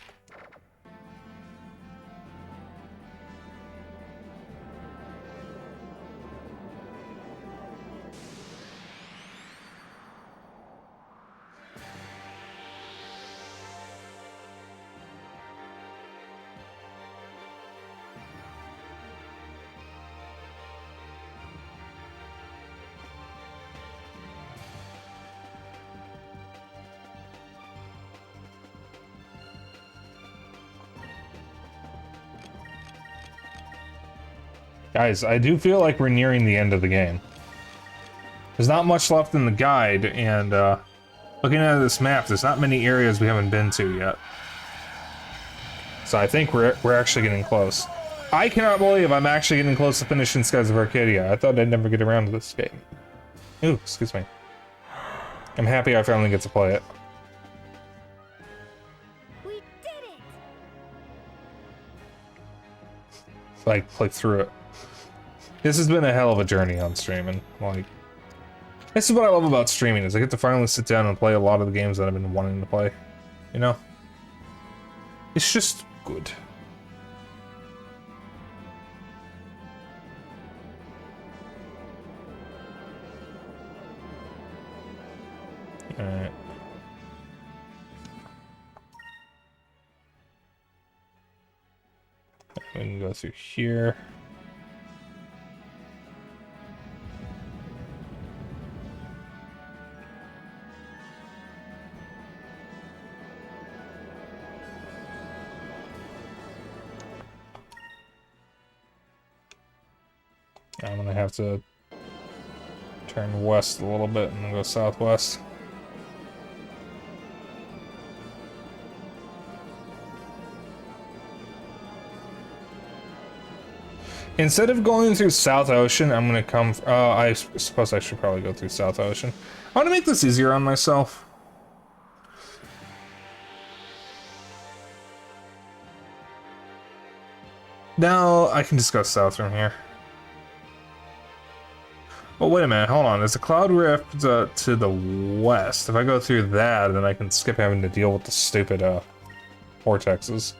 Guys, I do feel like we're nearing the end of the game. There's not much left in the guide, and looking at this map, there's not many areas we haven't been to yet. So I think we're actually getting close. I cannot believe I'm actually getting close to finishing Skies of Arcadia. I thought I'd never get around to this game. Ooh, excuse me. I'm happy I finally get to play it. We did it! Like, play through it. This has been a hell of a journey on streaming. Like, this is what I love about streaming, is I get to finally sit down and play a lot of the games that I've been wanting to play. You know? It's just good. Alright. We can go through here. I'm gonna have to turn west a little bit and then go southwest. Instead of going through South Ocean, I'm gonna come. I suppose I should probably go through South Ocean. I want to make this easier on myself. Now I can just go south from here. Well, wait a minute, hold on. There's a cloud rift to the west. If I go through that, then I can skip having to deal with the stupid vortexes.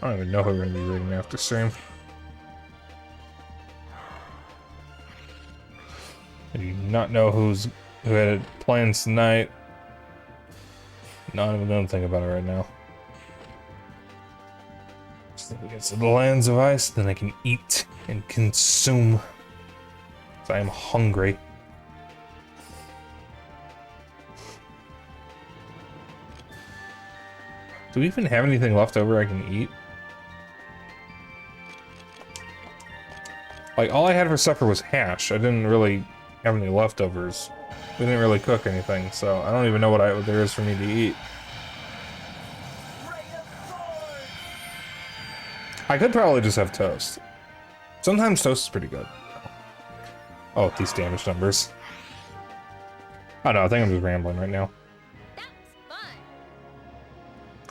I don't even know who we're going to be reading after stream. I do not know who had plans tonight. Not even gonna think about it right now. Just think we get to the lands of ice, then I can eat and consume. Because I am hungry. Do we even have anything left over I can eat? Like, all I had for supper was hash. I didn't really have any leftovers. We didn't really cook anything, so I don't even know what there is for me to eat. I could probably just have toast. Sometimes toast is pretty good. Oh, these damage numbers. I don't know, I think I'm just rambling right now. That's fun!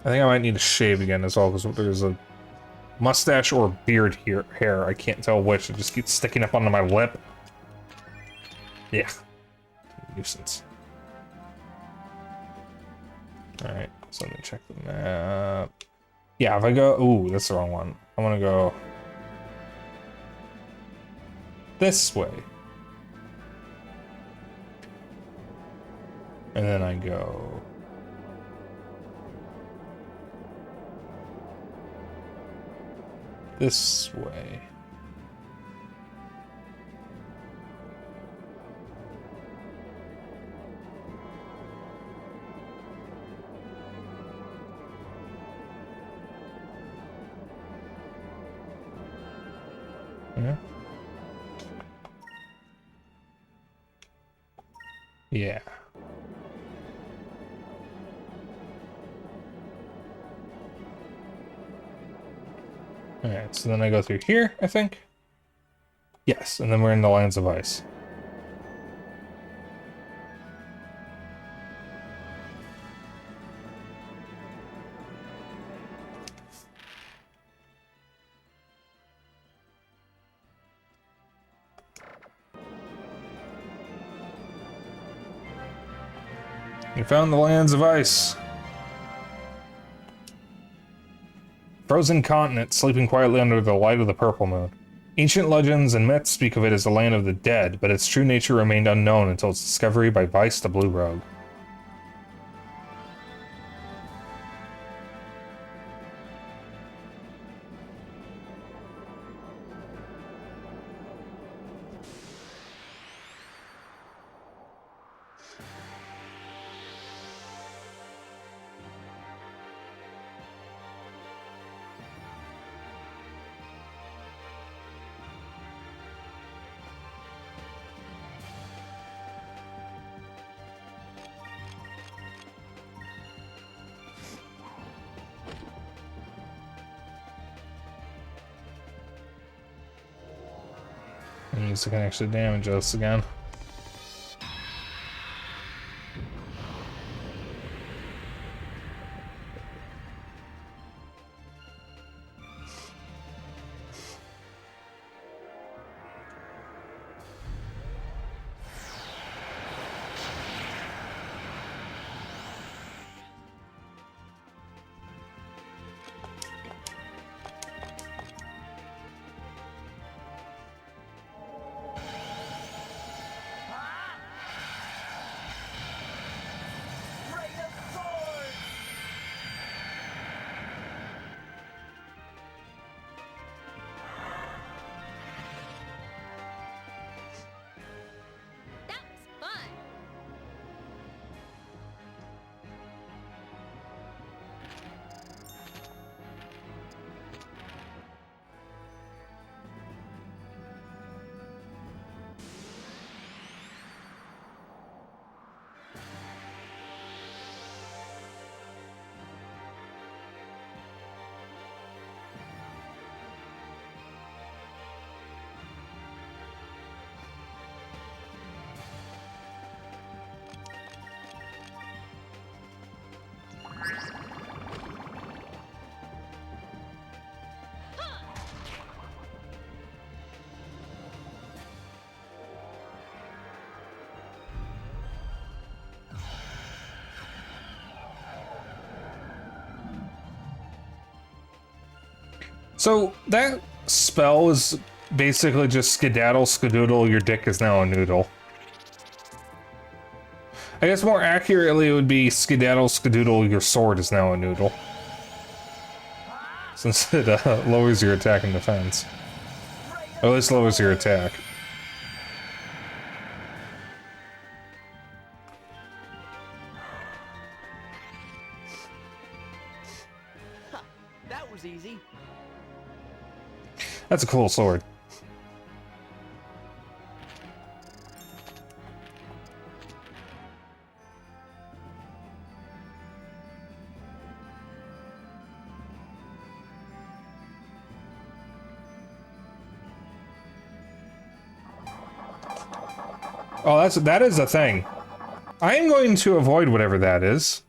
I think I might need to shave again as well, because there's a mustache or beard hair. I can't tell which. It just keeps sticking up onto my lip. Yeah. Nuisance. Alright, so let me check the map. Yeah, if I go... Ooh, that's the wrong one. I want to go... this way. And then I go... this way. Yeah. Yeah. Alright, so then I go through here, I think. Yes, and then we're in the lands of ice. We found the lands of ice. Frozen continent, sleeping quietly under the light of the purple moon. Ancient legends and myths speak of it as the land of the dead, but its true nature remained unknown until its discovery by Vice the Blue Rogue. Music can actually damage us again. That was fun. So that spell is basically just skedaddle, skadoodle, your dick is now a noodle. I guess more accurately it would be skedaddle, skadoodle, your sword is now a noodle. Since it lowers your attack and defense. Or at least lowers your attack. That was easy. That's a cool sword. Oh, that is a thing. I am going to avoid whatever that is.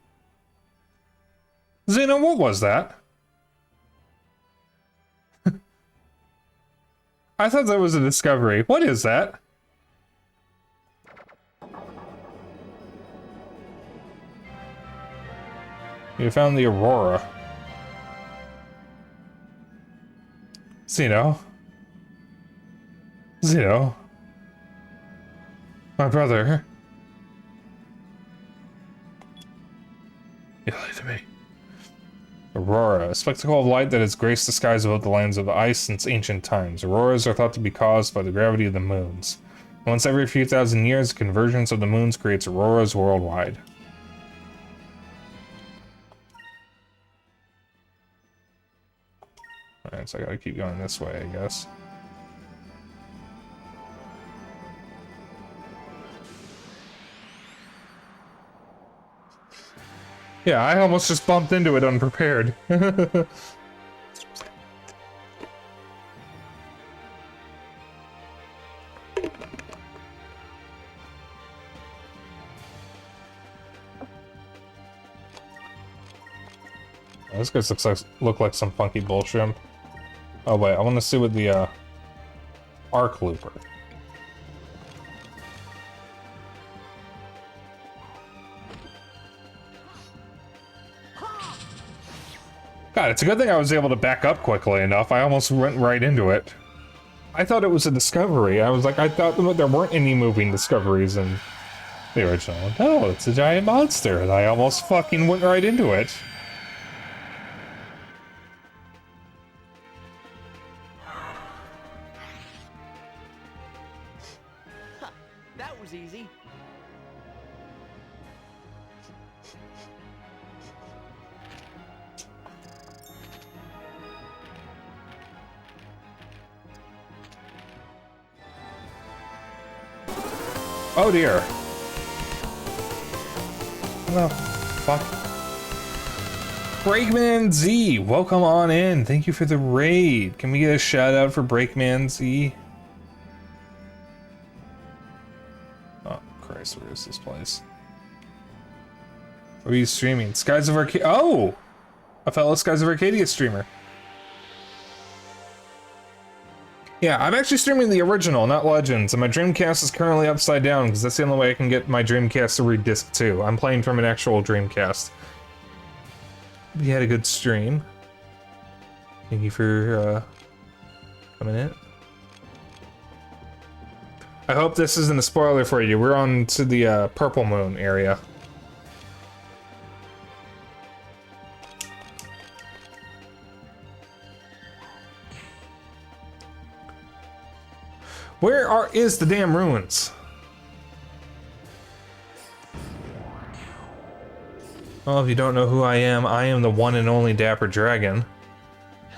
Xeno, what was that? I thought that was a discovery. What is that? You found the Aurora. Xeno. Xeno. My brother. You lied to me. Aurora, a spectacle of light that has graced the skies above the lands of ice since ancient times. Auroras are thought to be caused by the gravity of the moons. Once every few thousand years, the convergence of the moons creates auroras worldwide. Alright, so I gotta keep going this way, I guess. Yeah, I almost just bumped into it unprepared. This guy look like some funky bullshit. Oh wait, I want to see what the arc looper. God, it's a good thing I was able to back up quickly enough. I almost went right into it. I thought it was a discovery. I was like, I thought there weren't any moving discoveries in the original. No, it's a giant monster, and I almost fucking went right into it. That was easy. Oh dear. What the fuck? Breakman Z, welcome on in. Thank you for the raid. Can we get a shout out for Breakman Z? Where is this place? Where are you streaming? Skies of Arcadia. Oh! A fellow Skies of Arcadia streamer. Yeah, I'm actually streaming the original, not Legends, and my Dreamcast is currently upside down because that's the only way I can get my Dreamcast to read disc 2. I'm playing from an actual Dreamcast. We had a good stream. Thank you for coming in. I hope this isn't a spoiler for you. We're on to the Purple Moon area. Where is the damn ruins? Well, if you don't know who I am the one and only Dapper Dragon.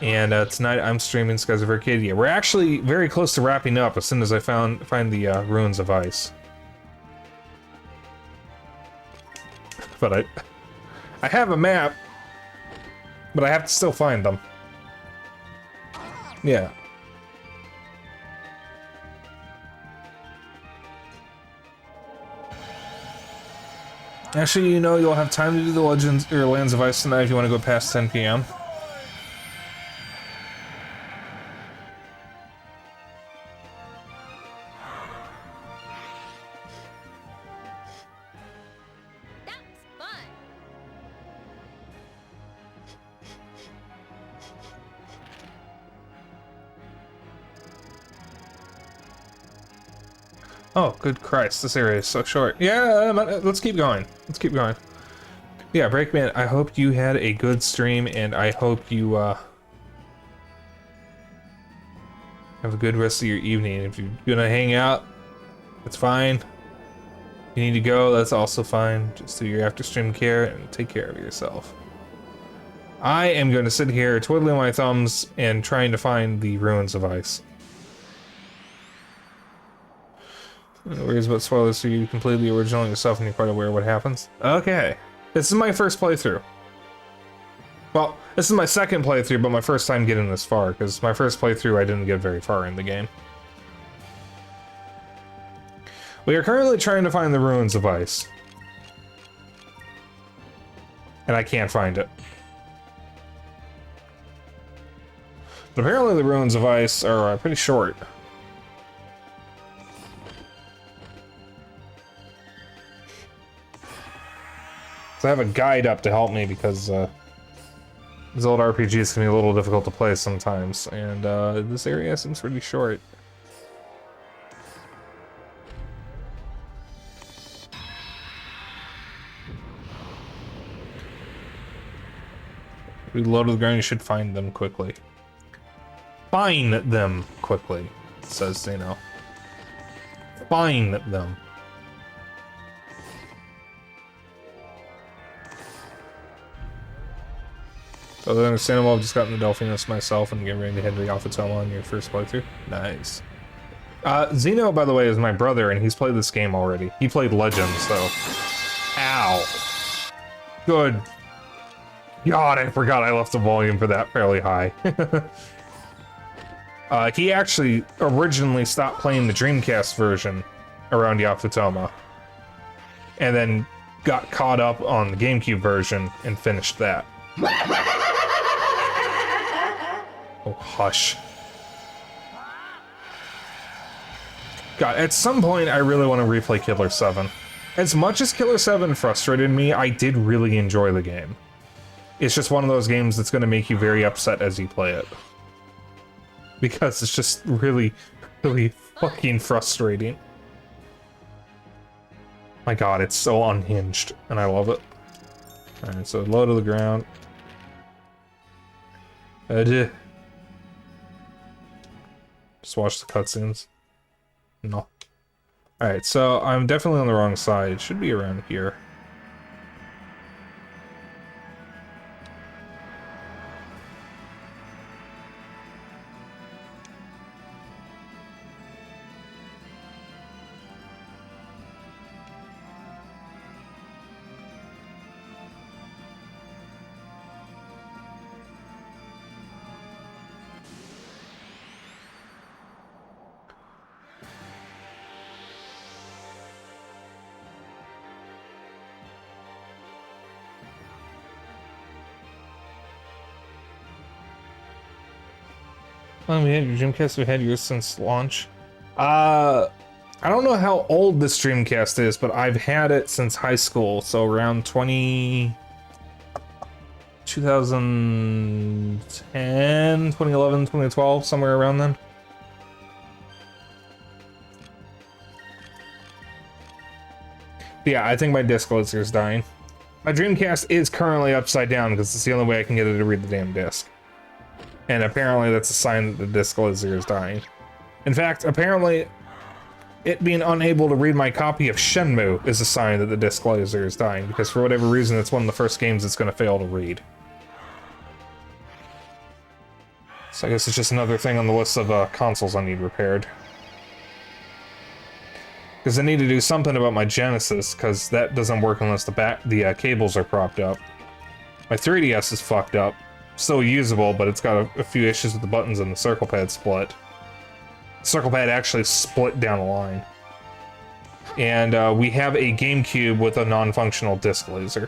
And tonight I'm streaming Skies of Arcadia. We're actually very close to wrapping up as soon as I find the Ruins of Ice. But I have a map, but I have to still find them. Yeah. Actually, you know, you'll have time to do the Legends or Lands of Ice tonight if you want to go past 10 p.m. That's fun. Oh, good Christ, this area is so short. Yeah, let's keep going. Let's keep going. Yeah, Breakman, I hope you had a good stream, and I hope you, have a good rest of your evening. If you're gonna hang out, that's fine. If you need to go, that's also fine. Just do your after-stream care and take care of yourself. I am going to sit here twiddling my thumbs and trying to find the Ruins of Ice. No worries about spoilers, so you completely original yourself and you're quite aware of what happens. Okay. This is my first playthrough. Well, this is my second playthrough, but my first time getting this far, because my first playthrough I didn't get very far in the game. We are currently trying to find the Ruins of Ice. And I can't find it. But apparently the Ruins of Ice are pretty short. So I have a guide up to help me because these old RPGs can be a little difficult to play sometimes, and this area seems pretty short. Reload to the ground, you should find them quickly. Find them quickly, says Zeno. Find them. Totally understandable. I've just gotten the Delphinus myself and getting ready to head to the Alphatoma on your first playthrough. Nice. Zeno, by the way, is my brother, and he's played this game already. He played Legends, so... Ow. Good. God, I forgot I left the volume for that fairly high. He actually originally stopped playing the Dreamcast version around Alphatoma, and then got caught up on the GameCube version and finished that. Oh, hush. God, at some point I really want to replay Killer 7. As much as Killer 7 frustrated me, I did really enjoy the game. It's just one of those games that's going to make you very upset as you play it. Because it's just really, really fucking frustrating. My god, it's so unhinged, and I love it. Alright, so low to the ground. Just watch the cutscenes. No. Alright, so I'm definitely on the wrong side. It should be around here. Oh, we had your Dreamcast. We had yours since launch. I don't know how old this Dreamcast is, but I've had it since high school, so around 2010, 2011, 2012, somewhere around then. Yeah, I think my disc laser is dying. My Dreamcast is currently upside down because it's the only way I can get it to read the damn disc. And apparently that's a sign that the disc laser is dying. In fact, apparently it being unable to read my copy of Shenmue is a sign that the disc laser is dying, because for whatever reason it's one of the first games it's going to fail to read. So I guess it's just another thing on the list of consoles I need repaired. Because I need to do something about my Genesis, because that doesn't work unless the cables are propped up. My 3DS is fucked up. Still usable, but it's got a few issues with the buttons and the circle pad split. Circle pad actually split down the line. And we have a GameCube with a non-functional disc laser.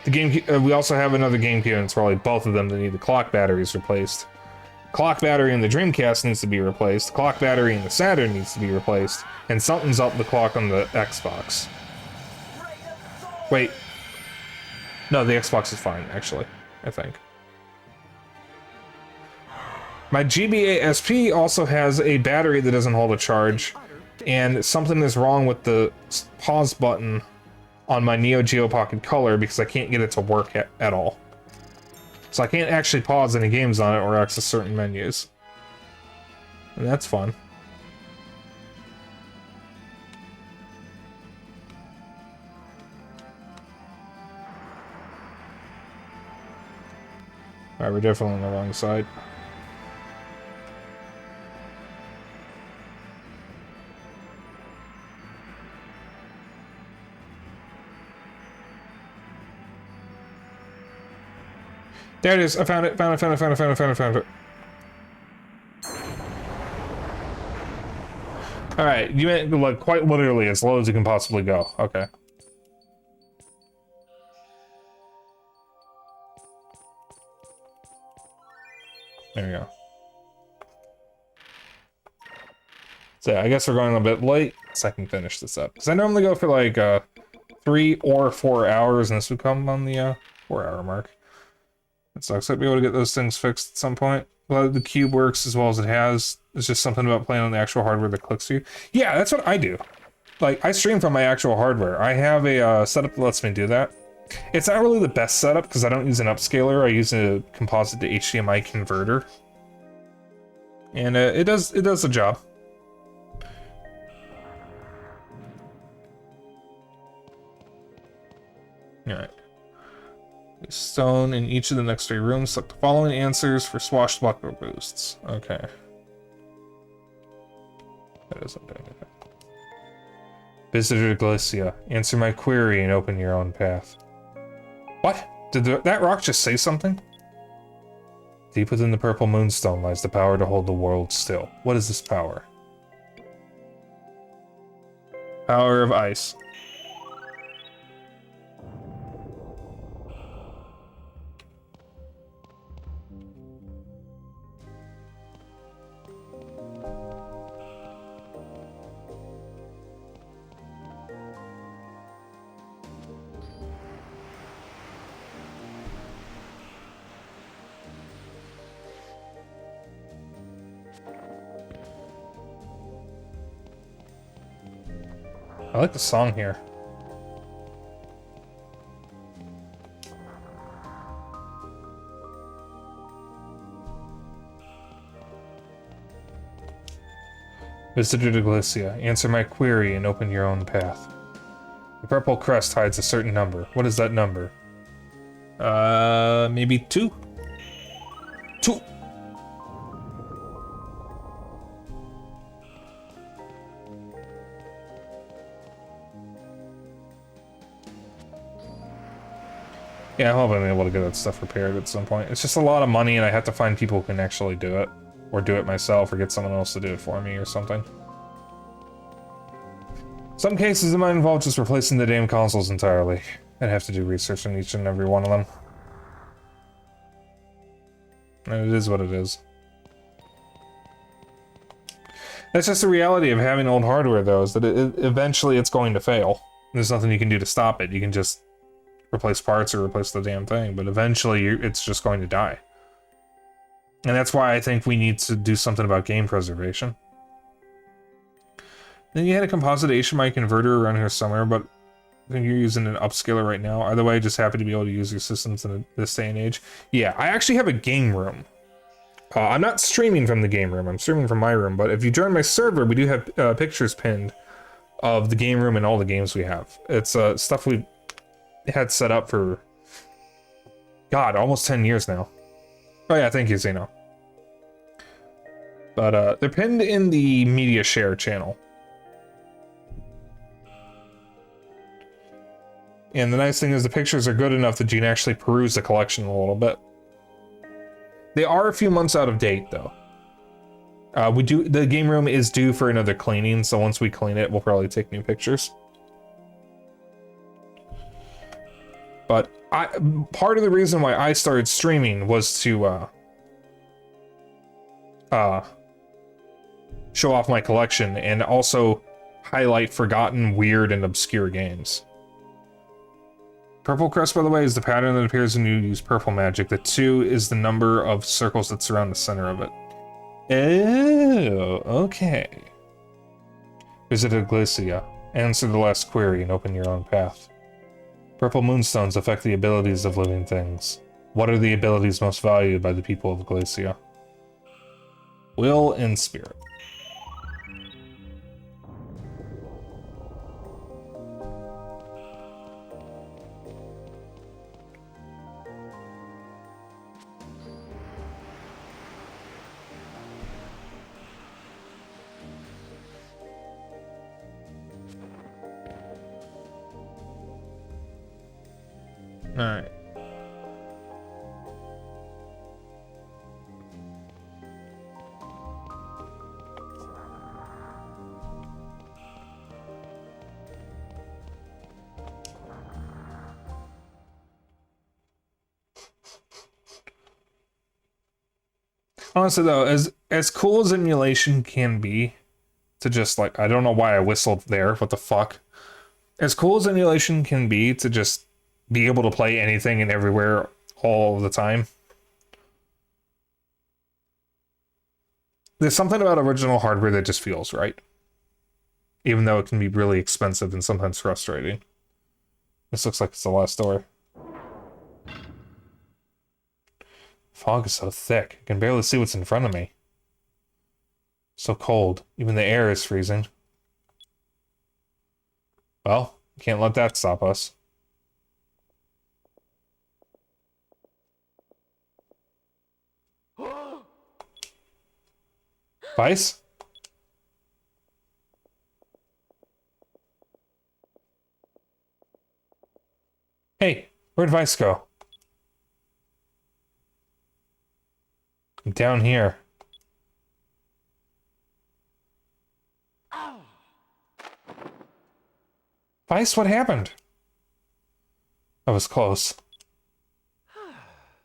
The GameCube, we also have another GameCube, and it's probably both of them that need the clock batteries replaced. Clock battery in the Dreamcast needs to be replaced. Clock battery in the Saturn needs to be replaced. And something's up the clock on the Xbox. Wait. No, the Xbox is fine, actually. I think. My GBA SP also has a battery that doesn't hold a charge, and something is wrong with the pause button on my Neo Geo Pocket Color because I can't get it to work at all. So I can't actually pause any games on it or access certain menus. And that's fun. Alright, we're definitely on the wrong side. There it is. I found it. Found it. Alright, you went like quite literally as low as you can possibly go. Okay. There we go. So yeah, I guess we're going a bit late, so I can finish this up. Because I normally go for like 3 or 4 hours, and this would come on the 4-hour mark. It sucks. I'd be able to get those things fixed at some point. Well, the cube works as well as it has. It's just something about playing on the actual hardware that clicks you. Yeah, that's what I do. Like, I stream from my actual hardware. I have a setup that lets me do that. It's not really the best setup because I don't use an upscaler. I use a composite to HDMI converter. And it does the job. Alright. Stone in each of the next 3 rooms. Select the following answers for swashbuckler boosts. Okay. That doesn't do anything. Visitor Glacia. Answer my query and open your own path. What? Did that rock just say something? Deep within the purple moonstone lies the power to hold the world still. What is this power? Power of ice. I like the song here. Visitor to Glacia. Answer my query and open your own path. The purple crest hides a certain number. What is that number? Maybe 2? 2! Yeah, I hope I'm able to get that stuff repaired at some point. It's just a lot of money and I have to find people who can actually do it. Or do it myself, or get someone else to do it for me, or something. Some cases it might involve just replacing the damn consoles entirely. I'd have to do research on each and every one of them. And it is what it is. That's just the reality of having old hardware, though, is that eventually it's going to fail. There's nothing you can do to stop it. You can just replace parts or replace the damn thing, but eventually it's just going to die. And that's why I think we need to do something about game preservation. Then you had a composite HDMI converter around here somewhere, but I think you're using an upscaler right now. Either way, just happy to be able to use your systems in this day and age. Yeah, I actually have a game room. I'm not streaming from the game room, I'm streaming from my room, but if you join my server, we do have pictures pinned of the game room and all the games we have. It's stuff we had set up for, God, almost 10 years now. Oh yeah, thank you, Zeno. But they're pinned in the media share channel. And the nice thing is the pictures are good enough that you can actually peruse the collection a little bit. They are a few months out of date, though. The game room is due for another cleaning, so once we clean it, we'll probably take new pictures. But part of the reason why I started streaming was to show off my collection and also highlight forgotten, weird, and obscure games. Purple crest, by the way, is the pattern that appears when you use purple magic. The 2 is the number of circles that surround the center of it. Oh, okay. Visit Arcadia. Answer the last query and open your own path. Purple moonstones affect the abilities of living things. What are the abilities most valued by the people of Glacia? Will and spirit. Alright. Honestly though, as cool as emulation can be, to just like, I don't know why I whistled there, what the fuck. As cool as emulation can be to just be able to play anything and everywhere all the time. There's something about original hardware that just feels right. Even though it can be really expensive and sometimes frustrating. This looks like it's the last door. Fog is so thick, I can barely see what's in front of me. So cold, even the air is freezing. Well, can't let that stop us. Vice? Hey, where'd Vice go? I'm down here. Vice, what happened? That was close.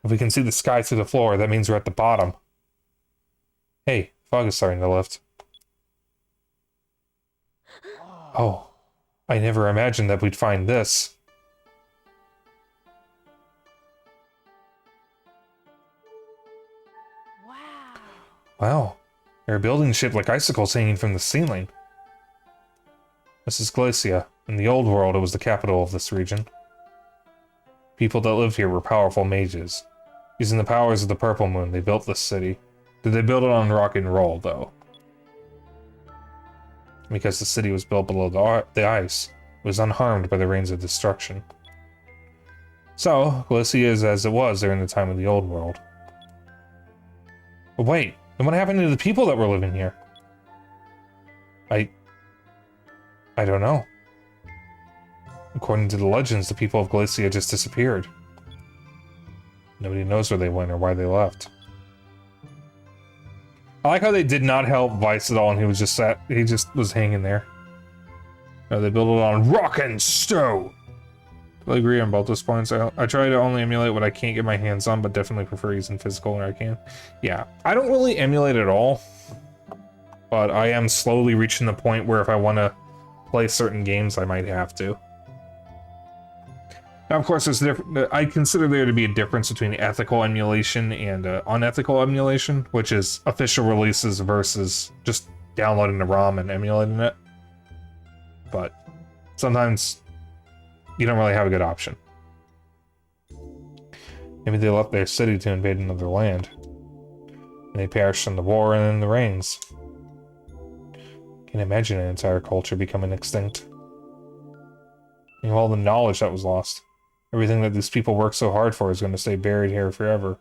If we can see the sky through the floor, that means we're at the bottom. Hey, fog is starting to lift. Oh, I never imagined that we'd find this. Wow. Wow, there are buildings shaped like icicles hanging from the ceiling. This is Glacia. In the old world, it was the capital of this region. People that lived here were powerful mages. Using the powers of the Purple Moon, they built this city. Did they build it on rock and roll, though? Because the city was built below the ice, it was unharmed by the rains of destruction. So, Glacia is as it was during the time of the old world. But wait, then what happened to the people that were living here? I don't know. According to the legends, the people of Glacia just disappeared. Nobody knows where they went or why they left. I like how they did not help Vice at all, and he just was hanging there. No, they built it on rock and stone. I agree on both those points. I try to only emulate what I can't get my hands on, but definitely prefer using physical where I can. Yeah, I don't really emulate at all, but I am slowly reaching the point where if I want to play certain games, I might have to. Now, of course, I consider there to be a difference between ethical emulation and unethical emulation, which is official releases versus just downloading the ROM and emulating it. But sometimes you don't really have a good option. Maybe they left their city to invade another land, and they perished in the war and in the rains. Can't imagine an entire culture becoming extinct. And all the knowledge that was lost. Everything that these people worked so hard for is going to stay buried here forever.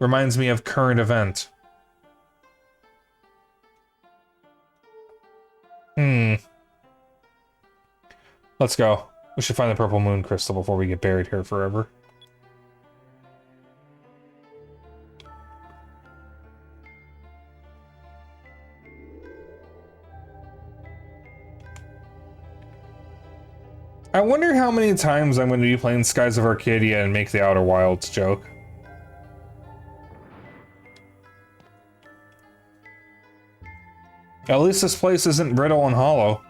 Reminds me of current event. Let's go. We should find the purple moon crystal before we get buried here forever. I wonder how many times I'm going to be playing Skies of Arcadia and make the Outer Wilds joke. At least this place isn't brittle and hollow.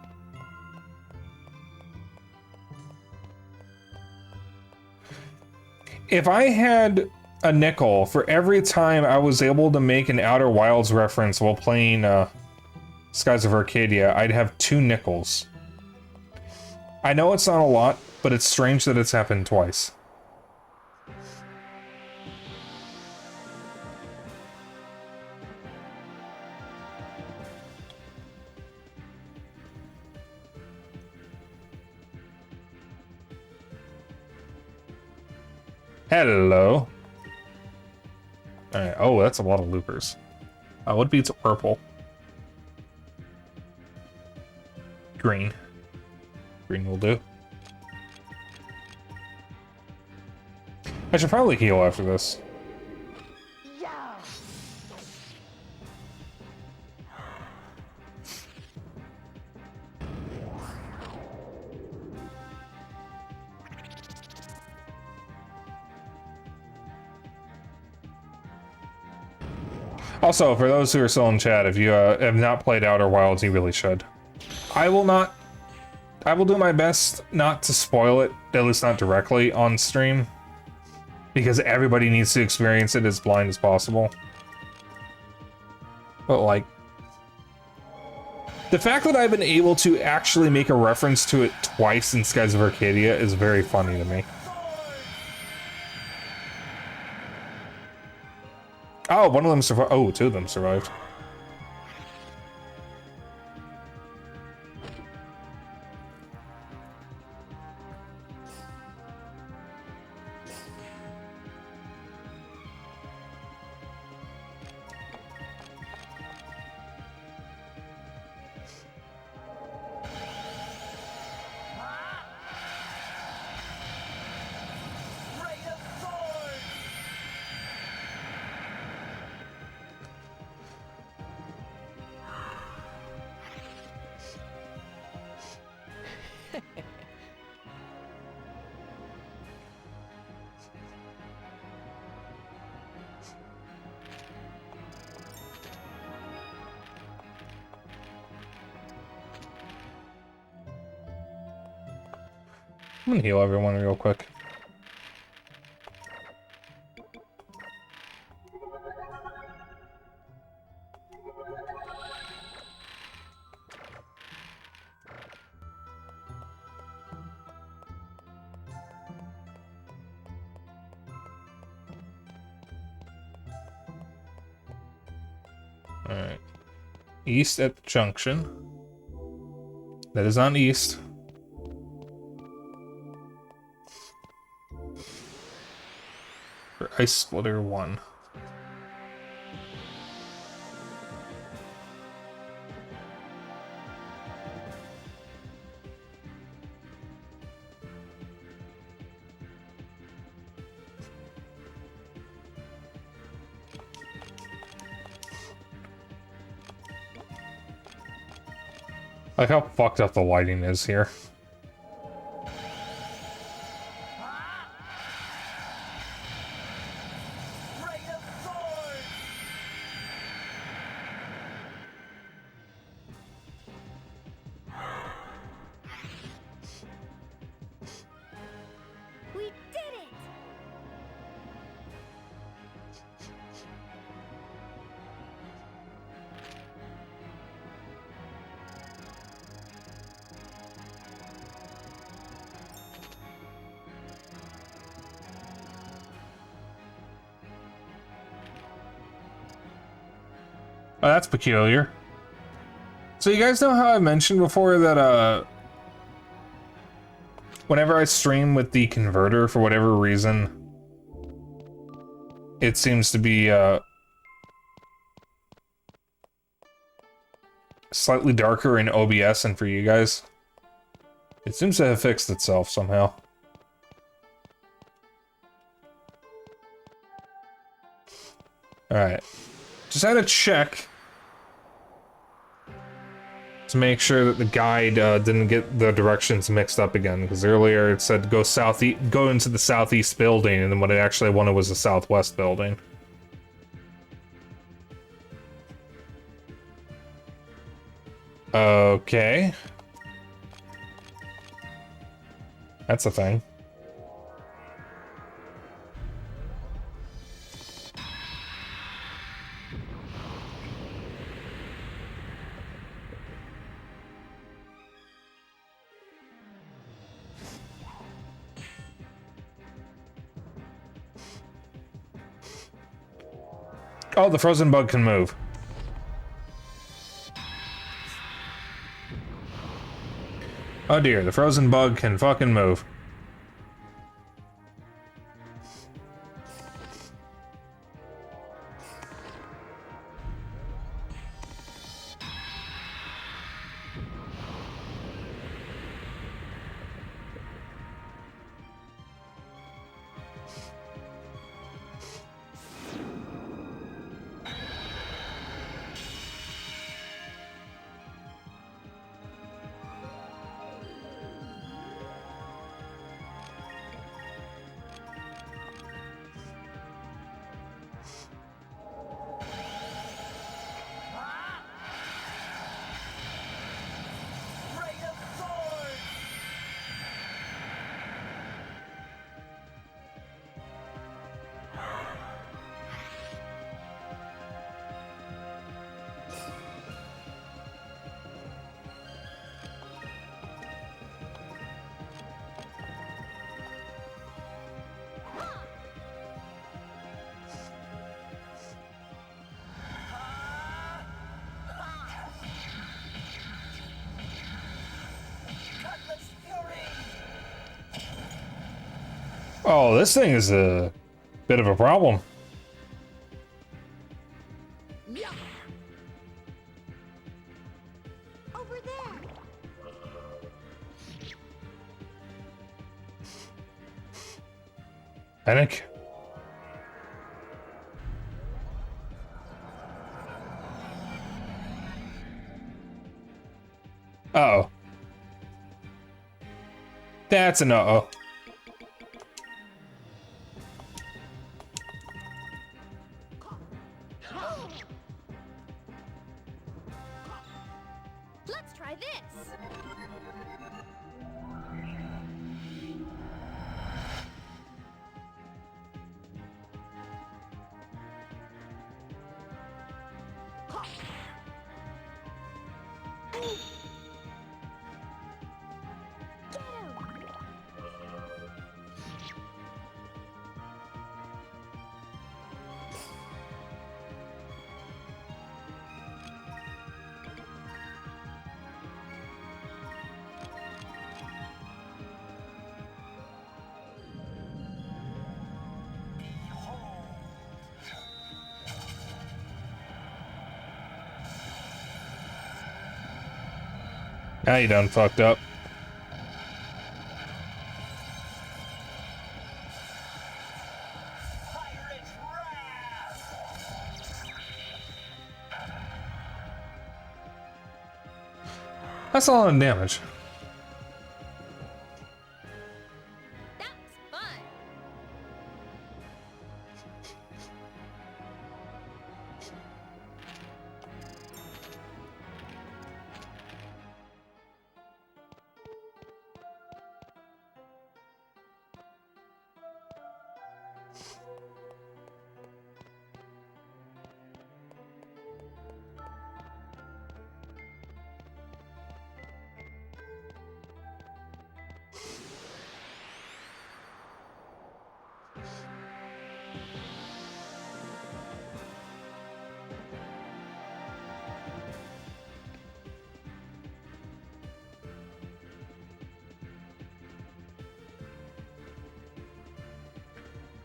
If I had a nickel for every time I was able to make an Outer Wilds reference while playing Skies of Arcadia, I'd have 2 nickels. I know it's not a lot, but it's strange that it's happened twice. Hello. Alright, oh, that's a lot of loopers. What beats purple? Green. Green will do. I should probably heal after this. Yeah. Also, for those who are still in chat, if you have not played Outer Wilds, you really should. I will do my best not to spoil it, at least not directly on stream, because everybody needs to experience it as blind as possible. But like, the fact that I've been able to actually make a reference to it twice in Skies of Arcadia is very funny to me. Oh, one of them survived. Oh, 2 of them survived. Ray of sword. I'm gonna heal everyone real quick. Alright. East at the junction. That is on east. For Ice Splitter 1. Like how fucked up the lighting is here. Ray of Thorn! We did it! Oh, that's peculiar. So you guys know how I mentioned before that, whenever I stream with the converter, for whatever reason, it seems to be, slightly darker in OBS and for you guys. It seems to have fixed itself somehow. Alright. Just had to check to make sure that the guide didn't get the directions mixed up again, because earlier it said go go into the southeast building, and then what it actually wanted was the southwest building. Okay. That's a thing. Oh, the frozen bug can move. Oh dear, the frozen bug can fucking move. Ray of Thorn! Cutlass Fury! Oh, this thing is a bit of a problem. Over there! Panic. Uh-oh. That's an uh-oh. Let's try this! Get him! Now you done fucked up. Pirate Wrath! That's a lot of damage. That was fun.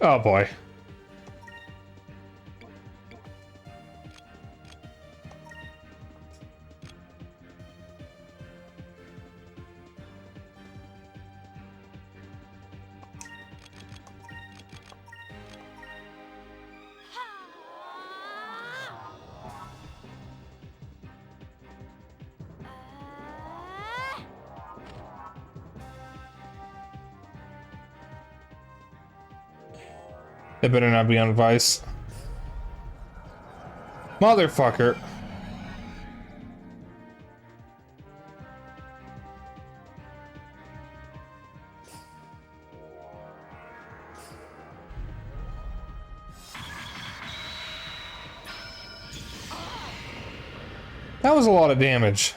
Oh boy. They better not be on Vice. Motherfucker. That was a lot of damage.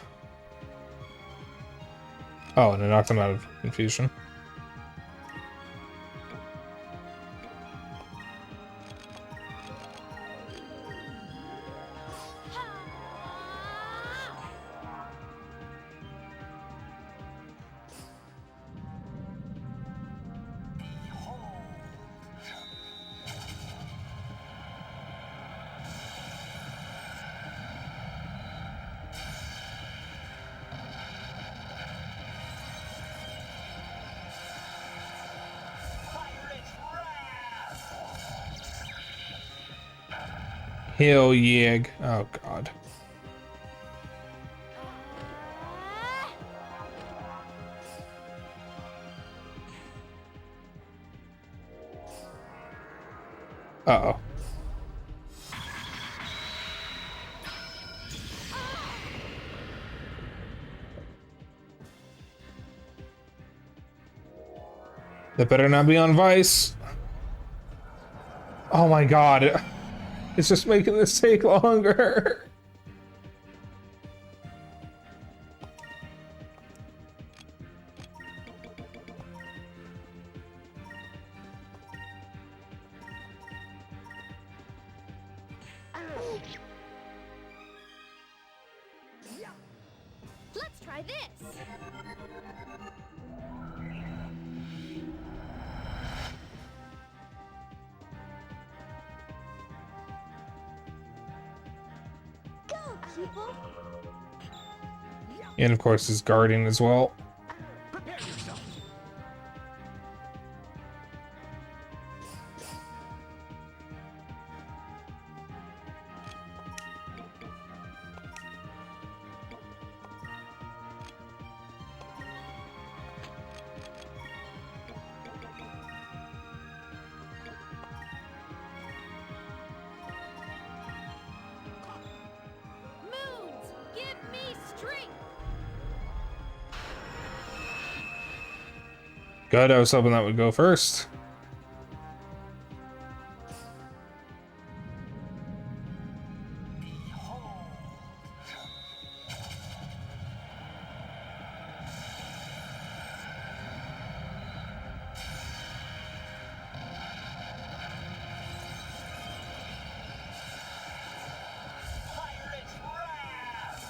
Oh, and it knocked him out of confusion. Pirate's Wrath! Hell yeah. Oh god. Uh-oh. They better not be on Vice. Oh my god. It's just making this take longer. Let's try this. Go, people. And of course his guardian as well. Prepare yourself. Moons, give me strength. Good, I was hoping that would go first. Pirate's Wrath!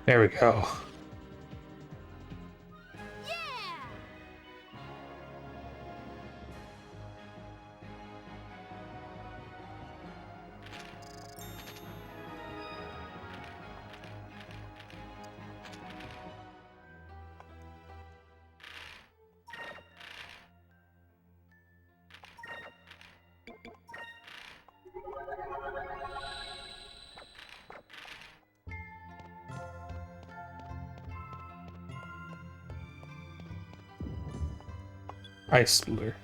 There we go. Yeah. Ice splitter.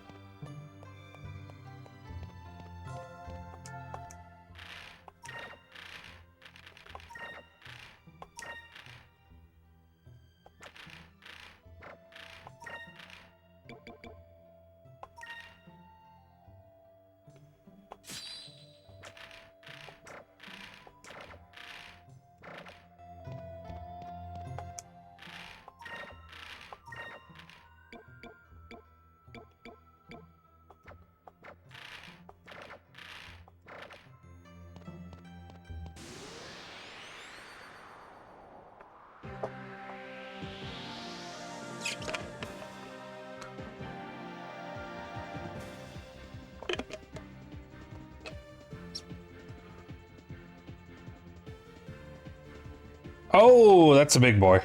Oh, that's a big boy.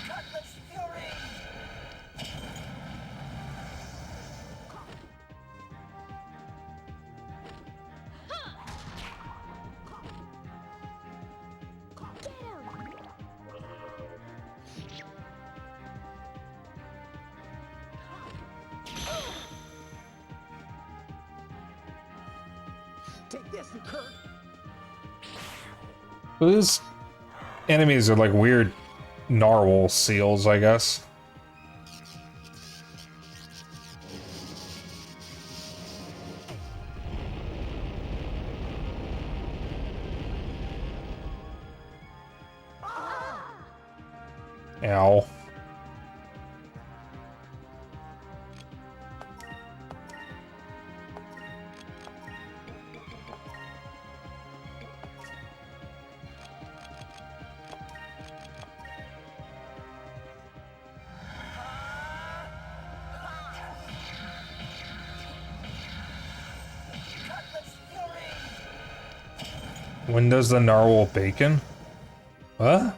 Cutlass Fury! Get him! Take this, Kurt. These enemies are like weird narwhal seals, I guess. Ow. Cutlass Fury! When does the narwhal bacon? What?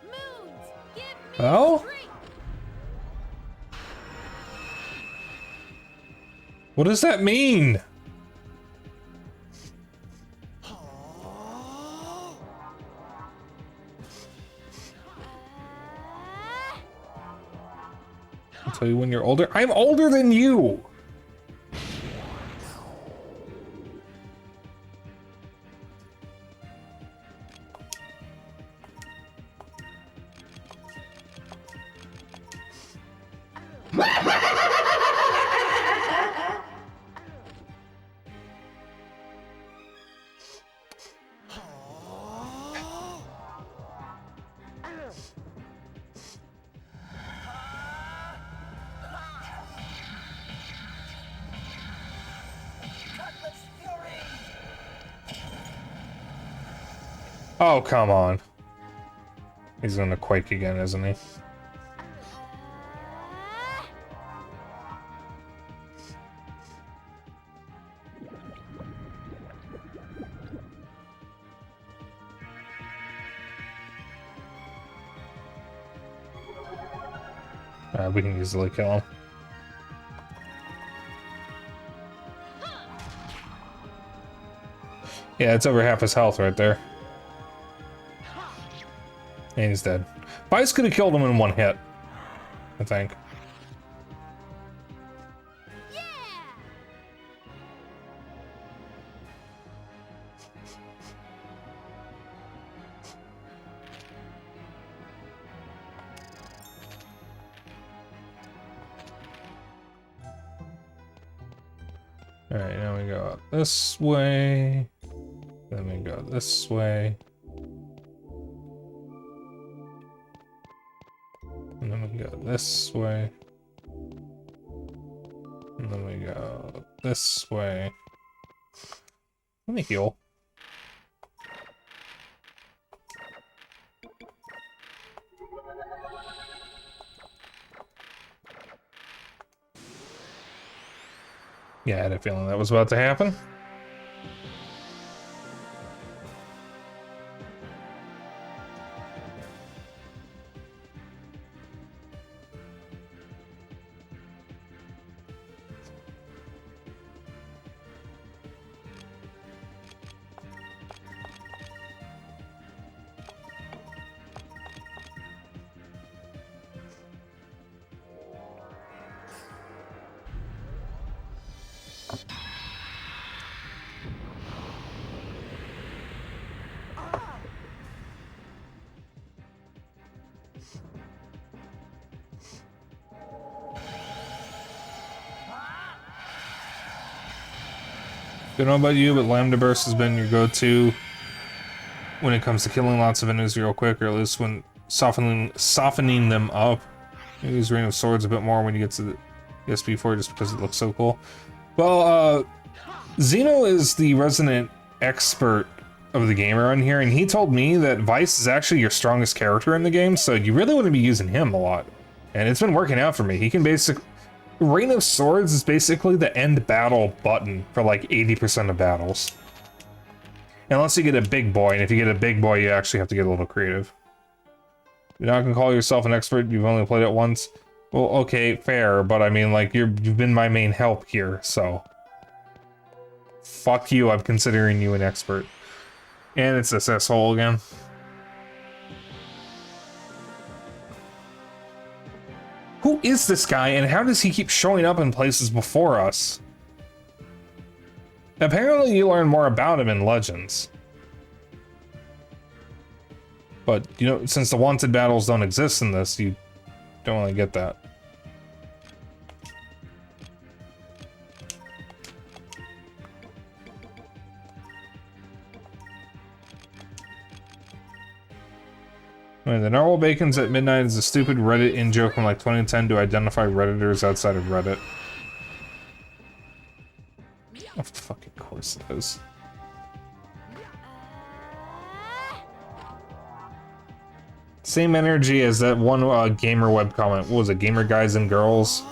Moons, give me Oh? strength! What does that mean? I'll tell you when you're older. I'm older than you! Cutlass Fury! Oh, come on. He's gonna quake again, isn't he? We can easily kill him. Yeah, it's over half his health right there. And he's dead. Vice could have killed him in one hit, I think. Yeah! Alright, now we go up this way. Then we go this way. And then we go this way. And then we go this way. Let me heal. Yeah, I had a feeling that was about to happen. Don't know about you, but Lambda Burst has been your go-to when it comes to killing lots of enemies real quick, or at least when softening them up. You use Ring of Swords a bit more when you get to the SP4 just because it looks so cool. Well, Xeno is the resident expert of the game around here, and he told me that Vice is actually your strongest character in the game, so you really want to be using him a lot. And it's been working out for me. He can basically... Ring of Swords is basically the end battle button for like 80% of battles. Unless you get a big boy, and if you get a big boy, you actually have to get a little creative. You're not gonna call yourself an expert, you've only played it once. Well, okay, fair, but I mean, like, you've been my main help here, so... Fuck you, I'm considering you an expert. And it's this asshole again. Who is this guy, and how does he keep showing up in places before us? Apparently you learn more about him in Legends. But, you know, since the wanted battles don't exist in this, you don't really get that. I mean, the narwhal bacons at midnight is a stupid Reddit in-joke from like 2010 to identify Redditors outside of Reddit. Of fucking course it is. Same energy as that one gamer web comment. What was it? Gamer guys and girls?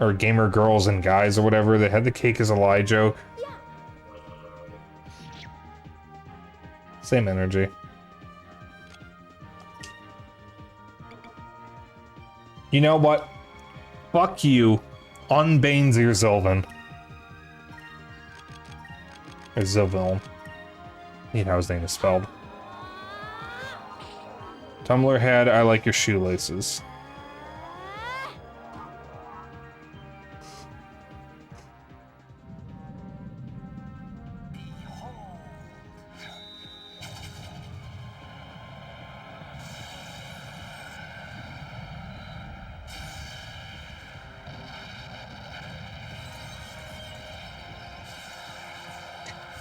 Or gamer girls and guys or whatever. They had the cake as a lie joke. Same energy. You know what? Fuck you. Unbanes your Zylvan. Or Zylviln. You know how his name is spelled. Tumblr head, I like your shoelaces.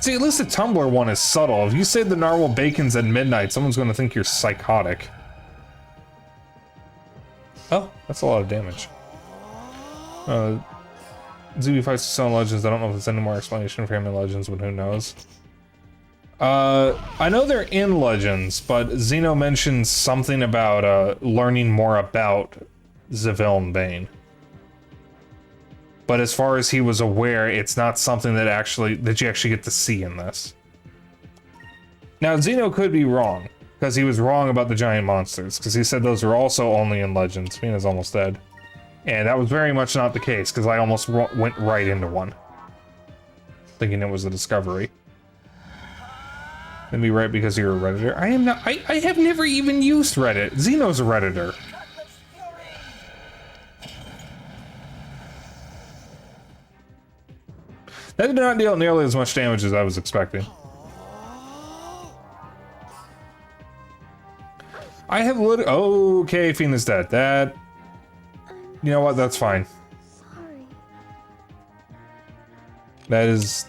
See, at least the Tumblr one is subtle. If you say the narwhal bacon's at midnight, someone's going to think you're psychotic. Oh, that's a lot of damage. Zuby fights his own Legends. I don't know if there's any more explanation for him in Legends, but who knows. I know they're in Legends, but Xeno mentions something about learning more about Zylvan Bane. But as far as he was aware, it's not something that you actually get to see in this. Now, Xeno could be wrong, because he was wrong about the giant monsters, because he said those were also only in Legends. Mina's almost dead. And that was very much not the case, because I almost went right into one. Thinking it was a discovery. Then be right because you're a Redditor. I am not. I have never even used Reddit. Xeno's a Redditor. That did not deal nearly as much damage as I was expecting. I have literally... Okay, Fina's dead. That... You know what? That's fine. Sorry. That is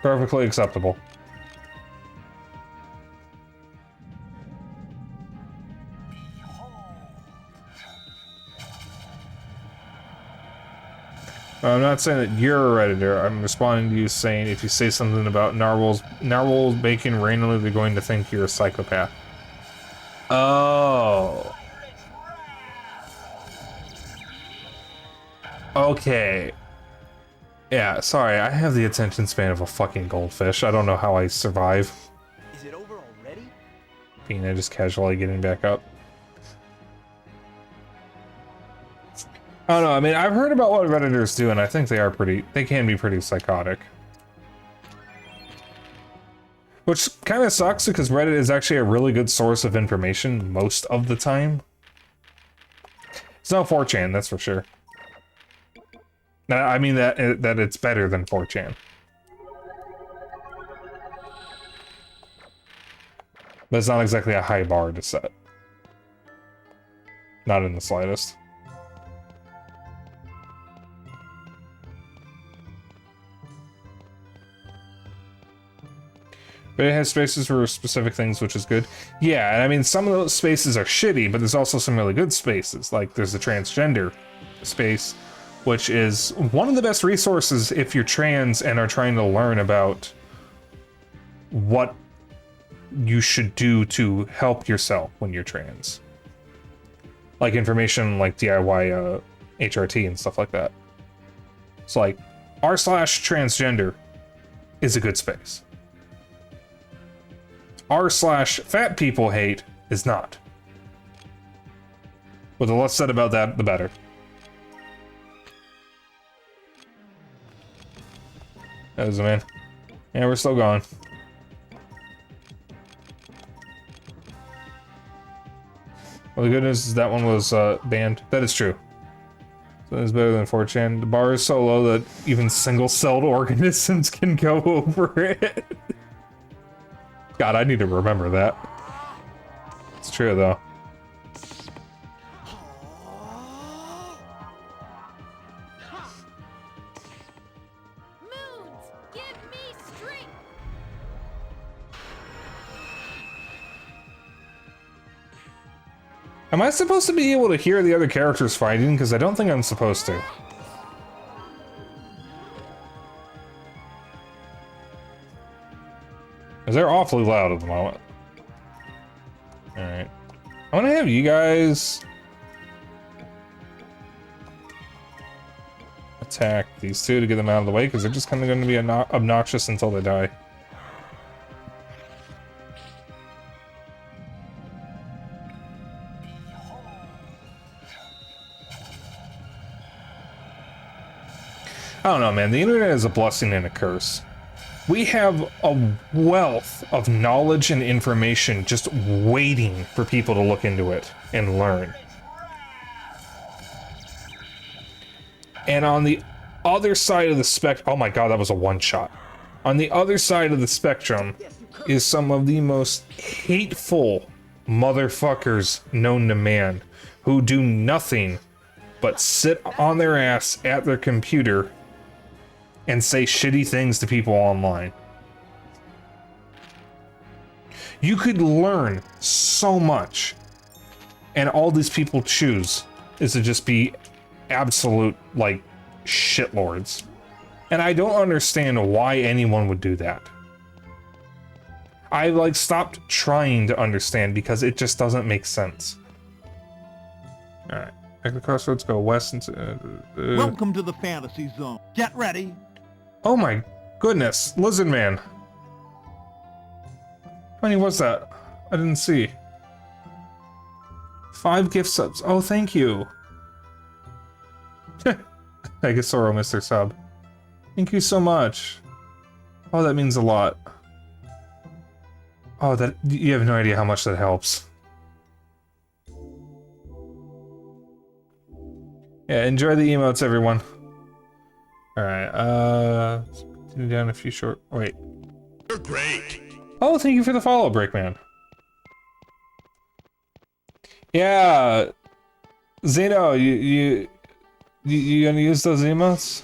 perfectly acceptable. I'm not saying that you're a Redditor. I'm responding to you saying if you say something about narwhals bacon randomly, they're going to think you're a psychopath. Oh. Okay. Yeah, sorry, I have the attention span of a fucking goldfish. I don't know how I survive. Is it over already? Fina just casually getting back up. I don't know, I mean, I've heard about what Redditors do, and I think they can be pretty psychotic. Which kind of sucks, because Reddit is actually a really good source of information most of the time. It's not 4chan, that's for sure. I mean that it's better than 4chan. But it's not exactly a high bar to set. Not in the slightest. But it has spaces for specific things, which is good. Yeah, and I mean, some of those spaces are shitty, but there's also some really good spaces. Like, there's the transgender space, which is one of the best resources if you're trans and are trying to learn about what you should do to help yourself when you're trans. Like information like DIY HRT and stuff like that. It's like r/transgender is a good space. r/fat people hate is not. But the less said about that, the better. That was a man. Yeah, we're still going. Well, the good news is that one was banned. That is true. So it's better than 4chan. The bar is so low that even single-celled organisms can go over it. God, I need to remember that. It's true, though. Moons, give me strength. Am I supposed to be able to hear the other characters fighting? Because I don't think I'm supposed to. Because they're awfully loud at the moment. Alright. I'm gonna have you guys attack these two to get them out of the way, because they're just kind of going to be obnoxious until they die. I don't know, man. The internet is a blessing and a curse. We have a wealth of knowledge and information just waiting for people to look into it and learn. And on the other side of the spectrum... Oh my god, that was a one-shot. On the other side of the spectrum is some of the most hateful motherfuckers known to man, who do nothing but sit on their ass at their computer and say shitty things to people online. You could learn so much, and all these people choose is to just be absolute, like, shitlords. And I don't understand why anyone would do that. I, like, stopped trying to understand because it just doesn't make sense. Alright, back to the crossroads, go west into... Welcome to the fantasy zone. Get ready. Oh my goodness, Lizard Man. How many was that? I didn't see. 5 gift subs. Oh, thank you. I guess Soro missed their sub. Thank you so much. Oh, that means a lot. Oh, that you have no idea how much that helps. Yeah, enjoy the emotes, everyone. Alright, continue down a few short... Wait. You're great. Oh, thank you for the follow, Breakman. Yeah, Zeno, you gonna use those emotes?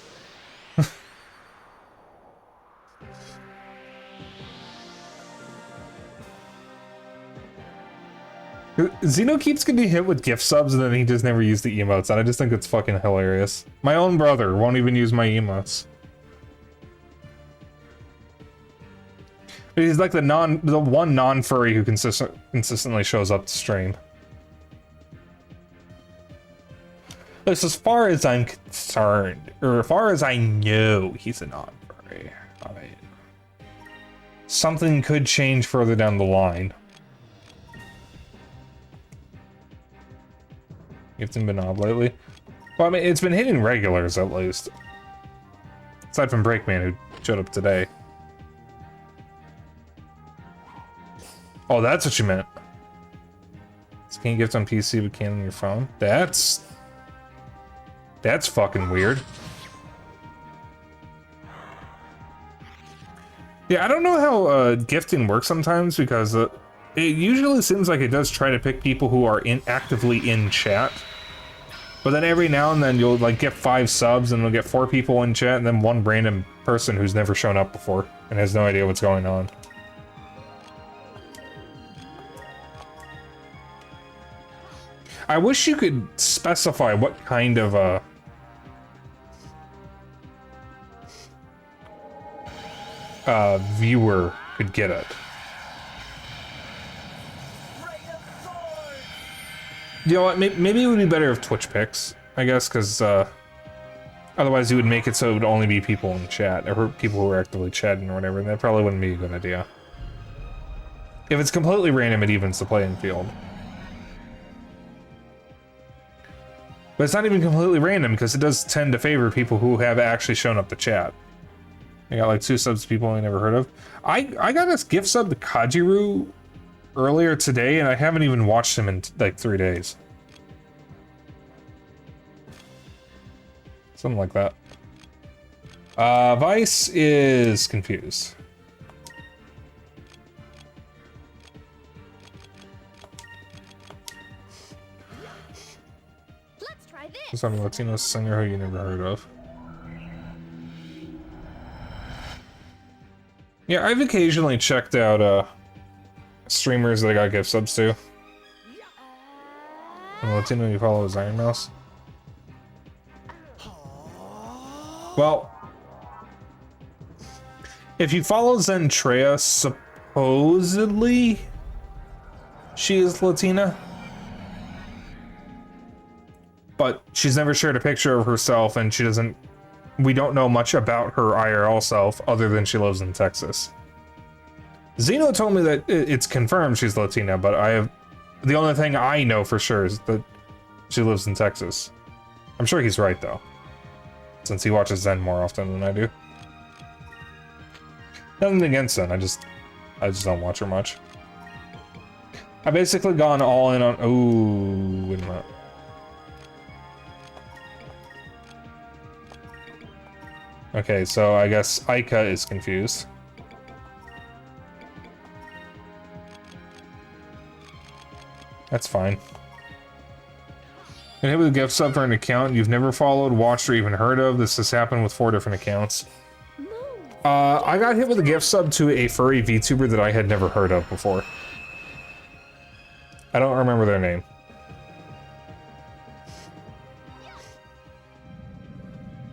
Zeno keeps getting hit with gift subs and then he just never used the emotes, and I just think it's fucking hilarious. My own brother won't even use my emotes. He's like the one non-furry who consistently shows up to stream. As far as I'm concerned, or as far as I know, he's a non-furry. I mean, something could change further down the line. It's been odd lately. Well, I mean, it's been hitting regulars at least. Aside from Breakman, who showed up today. Oh, that's what you meant. So can't gift on PC but can on your phone? That's fucking weird. Yeah, I don't know how gifting works sometimes because it usually seems like it does try to pick people who are actively in chat. But then every now and then you'll like get 5 subs and you'll get 4 people in chat and then one random person who's never shown up before and has no idea what's going on. I wish you could specify what kind of viewer could get it. You know what, maybe it would be better if Twitch picks, I guess, because otherwise you would make it so it would only be people in chat, or people who are actively chatting or whatever, and that probably wouldn't be a good idea. If it's completely random, it evens the playing field. But it's not even completely random, because it does tend to favor people who have actually shown up to chat. I got like 2 subs to people I never heard of. I got a gift sub to Kajiru earlier today, and I haven't even watched him in like 3 days. Something like that. Vice is confused. Let's try this. Some Latino singer who you never heard of. Yeah, I've occasionally checked out streamers that I got gift subs to. And the Latino you follow is Iron Mouse. Well, if you follow Zentrea, supposedly she is Latina. But she's never shared a picture of herself, and she doesn't. We don't know much about her IRL self other than she lives in Texas. Zeno told me that it's confirmed she's Latina, but the only thing I know for sure is that she lives in Texas. I'm sure he's right though, since he watches Zen more often than I do. Nothing against Zen, I just don't watch her much. I've basically gone all in on. Ooh, wait a minute. Okay, so I guess Aika is confused. That's fine. And hit with a gift sub for an account you've never followed, watched, or even heard of. This has happened with 4 different accounts. I got hit with a gift sub to a furry VTuber that I had never heard of before. I don't remember their name.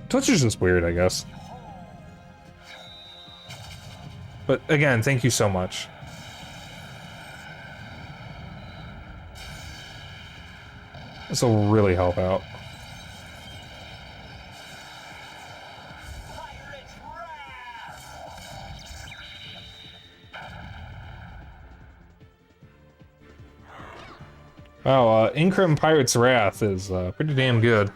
Twitch is just weird, I guess. But again, thank you so much. This will really help out. Wow, Incrim Pirate's Wrath is pretty damn good.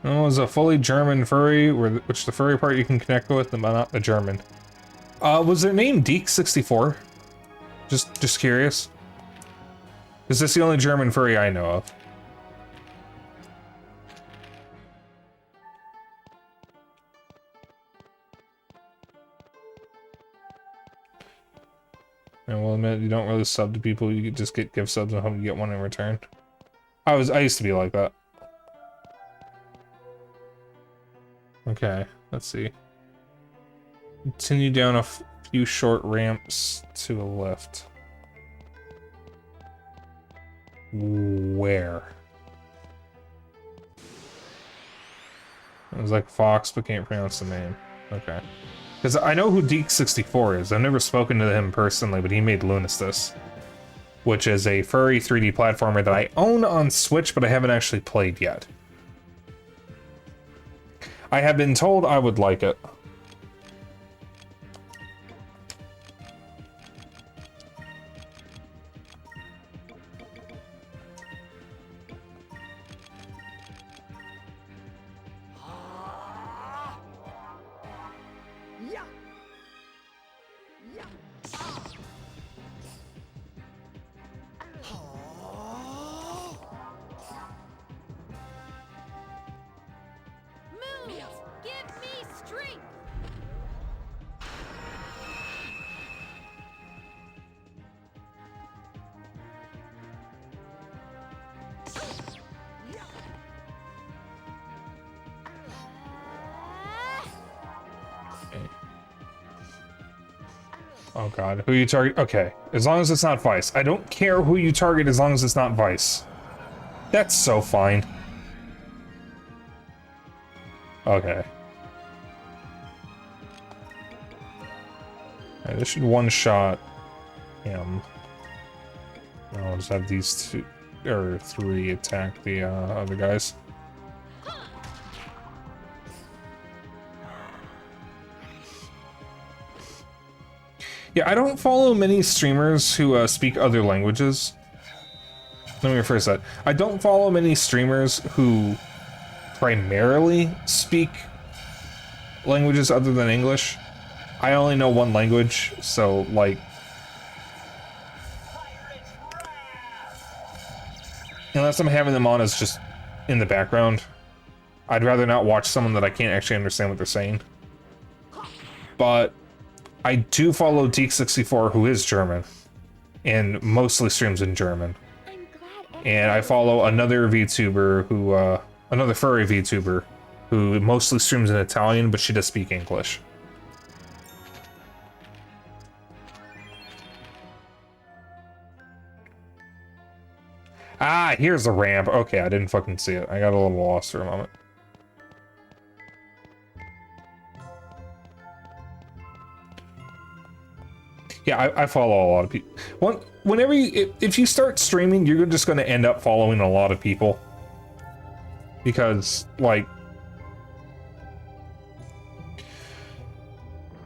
Oh, it's a fully German furry, which the furry part you can connect with, but not the German. Was their name Deek64? Just curious. Is this the only German furry I know of? And we'll admit, you don't really sub to people, you just get gift subs and hope you get one in return. I used to be like that. Okay, let's see. Continue down a few short ramps to the left. Where? It was like Fox, but can't pronounce the name. Okay. Because I know who Deek64 is. I've never spoken to him personally, but he made Lunistus, which is a furry 3D platformer that I own on Switch, but I haven't actually played yet. I have been told I would like it. Oh god, who you target? Okay, as long as it's not Vice. I don't care who you target as long as it's not Vice. That's so fine. Okay. Alright, this should one-shot him. I'll just have these two, or three attack the other guys. Yeah, I don't follow many streamers who speak other languages. Let me rephrase that. I don't follow many streamers who primarily speak languages other than English. I only know one language, so, like... Unless I'm having them on as just in the background, I'd rather not watch someone that I can't actually understand what they're saying. But I do follow Deek64, who is German, and mostly streams in German. And I follow another VTuber who, another furry VTuber, who mostly streams in Italian, but she does speak English. Ah, here's the ramp. Okay, I didn't fucking see it. I got a little lost for a moment. Yeah, I follow a lot of people. Whenever you, if you start streaming, you're just going to end up following a lot of people. Because, like,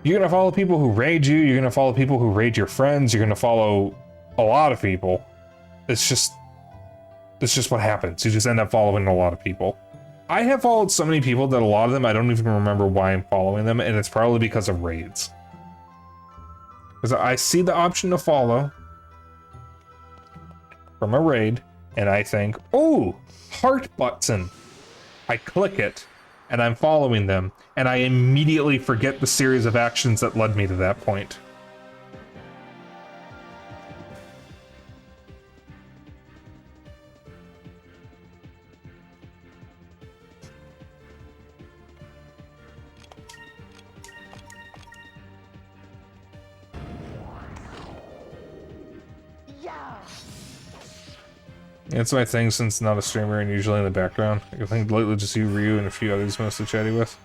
you're going to follow people who raid you, you're going to follow people who raid your friends, you're going to follow a lot of people. It's just what happens. You just end up following a lot of people. I have followed so many people that a lot of them, I don't even remember why I'm following them, and it's probably because of raids. Because I see the option to follow from a raid, and I think, oh, heart button. I click it, and I'm following them, and I immediately forget the series of actions that led me to that point. It's my thing since not a streamer and usually in the background. I think lately just you, Ryu, and a few others mostly chatty with.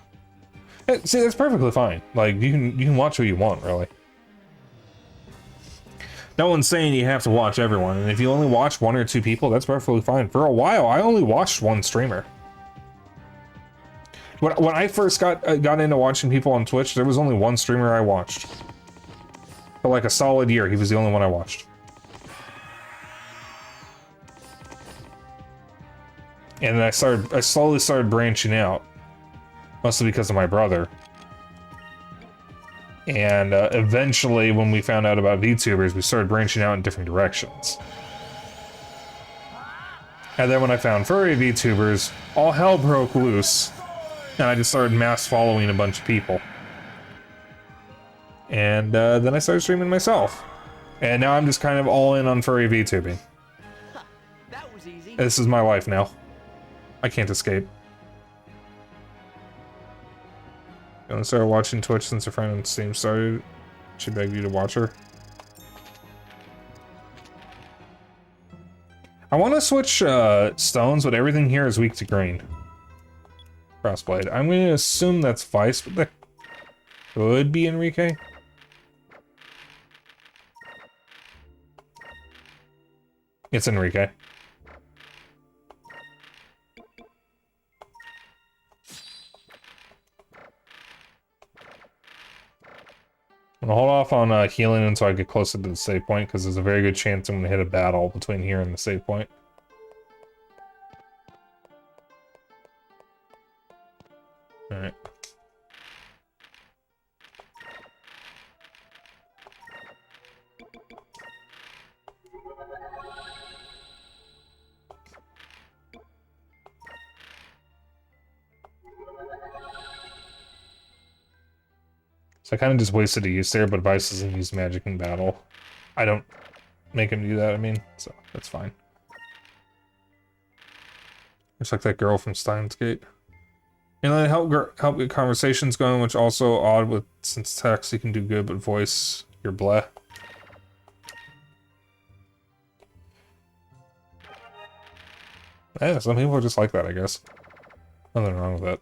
See, that's perfectly fine. Like, you can watch who you want, really. No one's saying you have to watch everyone, and if you only watch one or two people, that's perfectly fine. For a while, I only watched one streamer. When I first got into watching people on Twitch, there was only one streamer I watched. For like a solid year, he was the only one I watched. And then I slowly started branching out, mostly because of my brother. And eventually, when we found out about VTubers, we started branching out in different directions. And then when I found furry VTubers, all hell broke loose, and I just started mass following a bunch of people. And then I started streaming myself. And now I'm just kind of all in on furry VTubing. That was easy. This is my life now. I can't escape. You want to start watching Twitch since a friend on Steam started? She begged you to watch her. I want to switch stones, but everything here is weak to green. Crossblade. I'm going to assume that's Vice, but that could be Enrique. It's Enrique. I'm gonna hold off on healing until I get closer to the save point, because there's a very good chance I'm gonna hit a battle between here and the save point. Alright. So I kind of just wasted a use there, but Vice doesn't use magic in battle. I don't make him do that, I mean, so that's fine. Looks like that girl from Steins Gate. And then help get conversations going, which also odd with since text you can do good, but voice You're blah. Yeah, some people are just like that, I guess. Nothing wrong with that.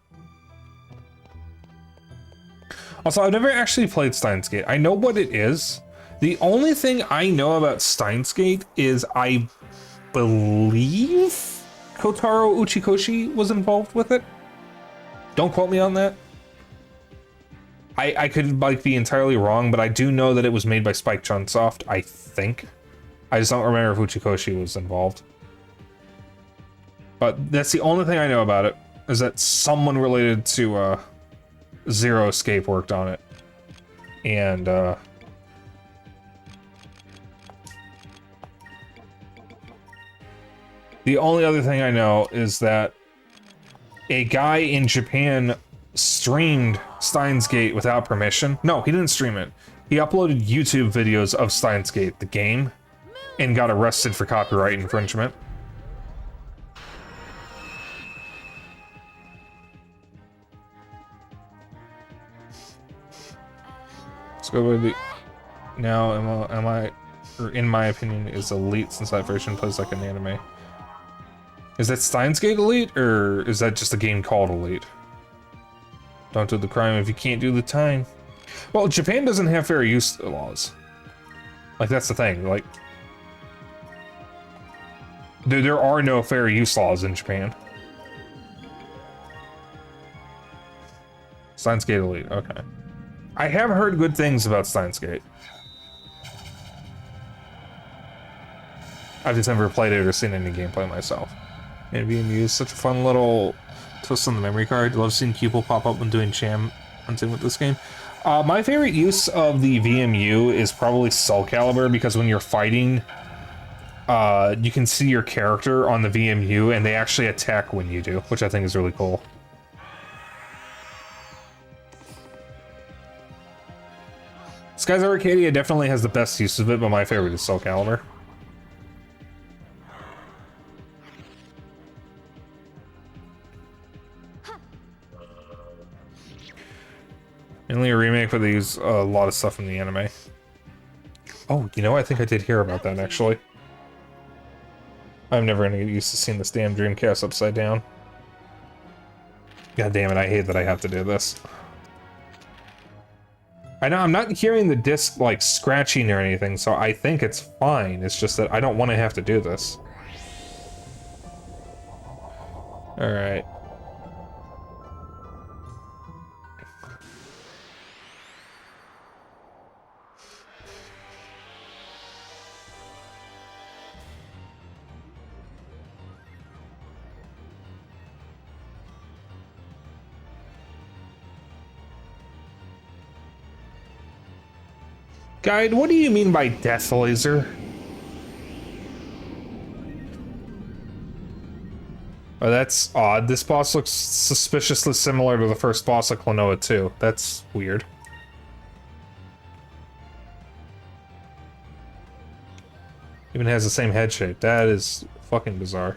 Also, I've never actually played Steins Gate. I know what it is. The only thing I know about Steins Gate is I believe Kotaro Uchikoshi was involved with it. Don't quote me on that. I could like be entirely wrong, but I do know that it was made by Spike Chunsoft, I think. I just don't remember if Uchikoshi was involved. But that's the only thing I know about it, is that someone related to Zero Escape worked on it. And the only other thing I know is that a guy in Japan streamed Steins Gate without permission. No, he didn't stream it. He uploaded YouTube videos of Steins Gate, the game, and got arrested for copyright infringement. Let's go with the... Now, am I, or in my opinion, is Elite, since that version plays like an anime. Is that Steins Gate Elite, or is that just a game called Elite? Don't do the crime if you can't do the time. Well, Japan doesn't have fair use laws. Like, that's the thing, like... There are no fair use laws in Japan. Steins Gate Elite, okay. I have heard good things about Steins Gate. I've just never played it or seen any gameplay myself. And VMU is such a fun little twist on the memory card. Love seeing people pop up when doing sham hunting with this game. My favorite use of the VMU is probably Soul Calibur, because when you're fighting, you can see your character on the VMU and they actually attack when you do, which I think is really cool. Skies Arcadia definitely has the best use of it, but my favorite is Soul Calibur. Mainly a remake, but they use a lot of stuff from the anime. Oh, you know, I think I did hear about that, actually. I'm never gonna get used to seeing this damn Dreamcast upside down. God damn it, I hate that I have to do this. I know I'm not hearing the disc, like, scratching or anything, so I think it's fine. It's just that I don't want to have to do this. Alright. Guide, what do you mean by death laser? Oh, that's odd. This boss looks suspiciously similar to the first boss of Klonoa 2. That's weird. Even has the same head shape. That is fucking bizarre.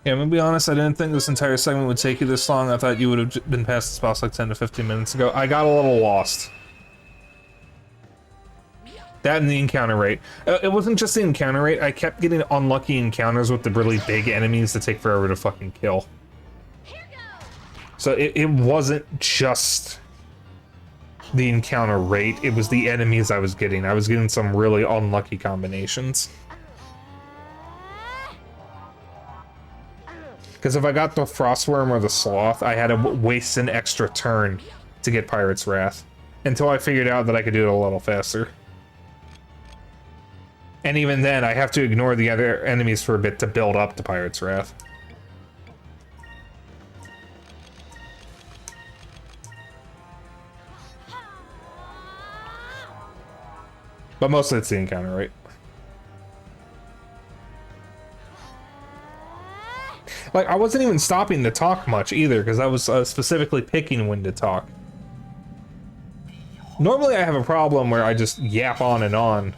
Yeah, I'm gonna be honest, I didn't think this entire segment would take you this long. I thought you would have been past this boss like 10 to 15 minutes ago. I got a little lost. That and the encounter rate. It wasn't just the encounter rate, I kept getting unlucky encounters with the really big enemies that take forever to fucking kill. So it wasn't just the encounter rate, it was the enemies I was getting. I was getting some really unlucky combinations. Because if I got the Frostworm or the Sloth, I had to waste an extra turn to get Pirate's Wrath. Until I figured out that I could do it a little faster. And even then, I have to ignore the other enemies for a bit to build up to Pirate's Wrath. But mostly it's the encounter rate. Like, I wasn't even stopping to talk much either, because I was specifically picking when to talk. Normally I have a problem where I just yap on and on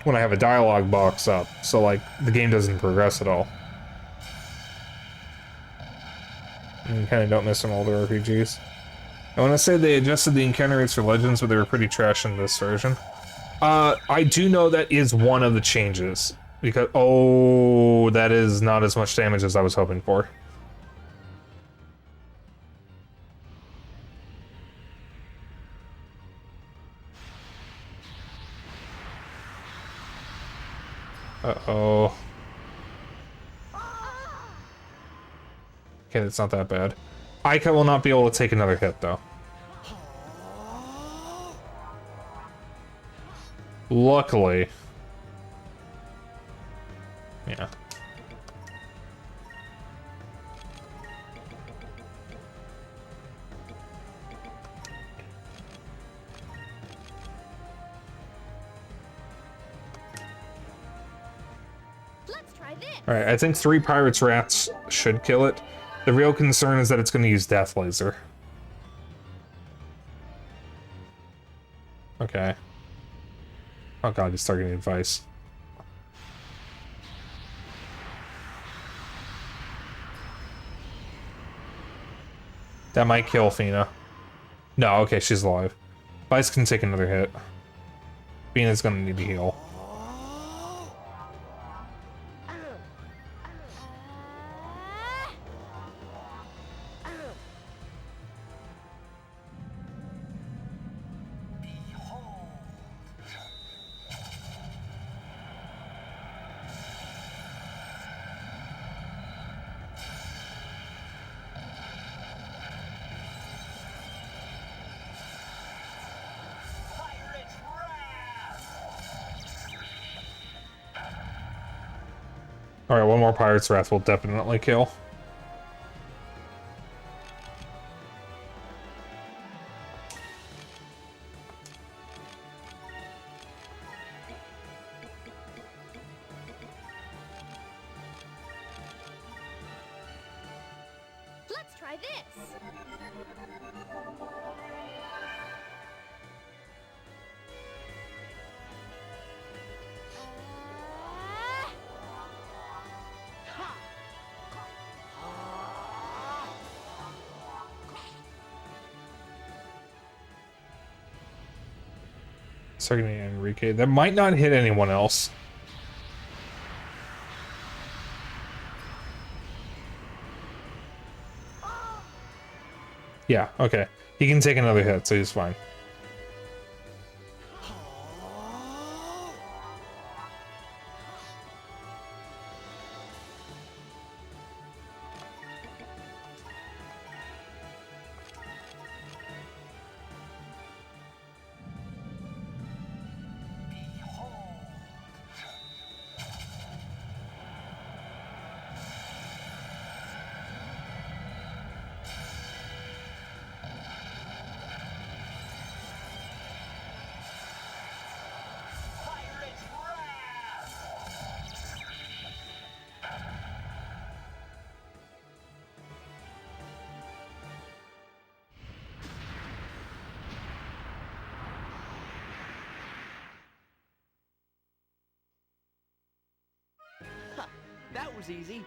when I have a dialogue box up, so like the game doesn't progress at all. And you kind of don't miss some older RPGs. I want to say they adjusted the encounter rates for Legends, but they were pretty trash in this version. I do know that is one of the changes. Because, oh, that is not as much damage as I was hoping for. Uh-oh. Okay, that's not that bad. Aika will not be able to take another hit, though. Luckily. Yeah. Let's try this. Alright, I think 3 Pirates Rats should kill it. The real concern is that it's going to use Death Laser. Okay. Oh god, he's targeting advice. That might kill Fina. No, okay, she's alive. Vice can take another hit. Fina's gonna need to heal. Alright, one more Pirate's Wrath will definitely kill. Let's try this. Targeting Enrique. That might not hit anyone else. Yeah, okay. He can take another hit, so he's fine. That was easy.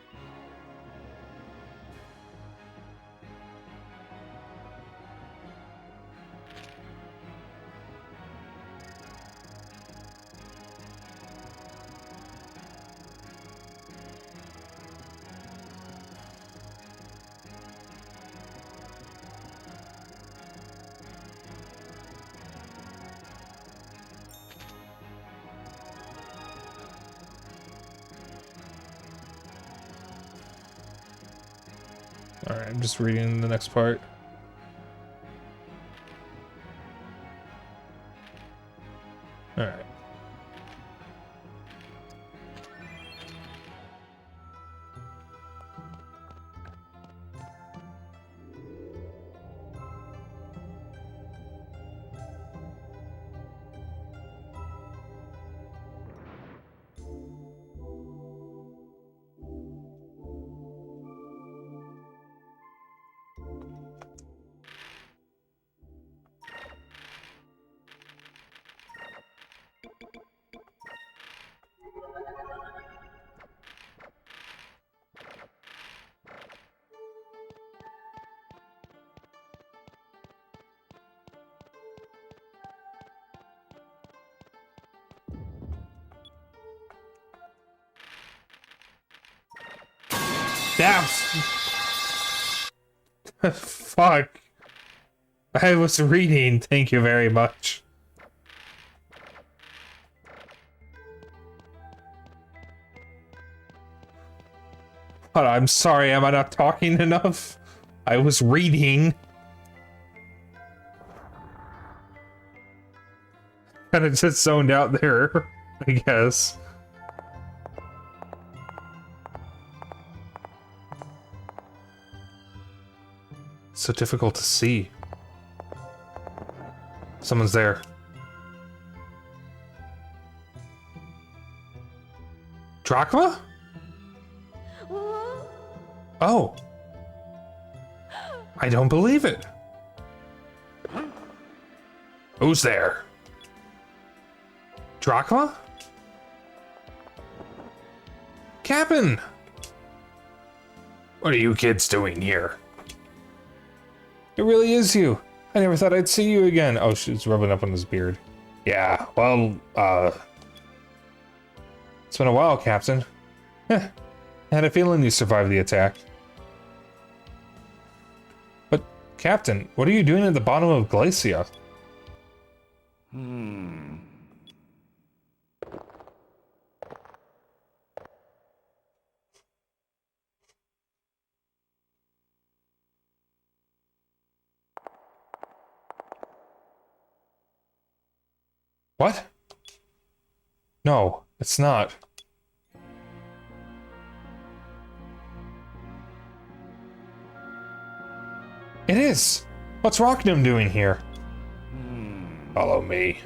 Alright, I'm just reading the next part. Alright. That's... Fuck. I was reading, thank you very much. But I'm sorry, am I not talking enough? I was reading. Kinda just zoned out there, I guess. So difficult to see. Someone's there. Drachma? Oh. I don't believe it. Who's there? Drachma? Captain! What are you kids doing here? It really is you. I never thought I'd see you again. Oh, she's rubbing up on his beard. Yeah, well, it's been a while, Captain. Heh. I had a feeling you survived the attack. But, Captain, what are you doing at the bottom of Glacia? What? No, it's not. It is! What's Rocknum doing here? Follow me.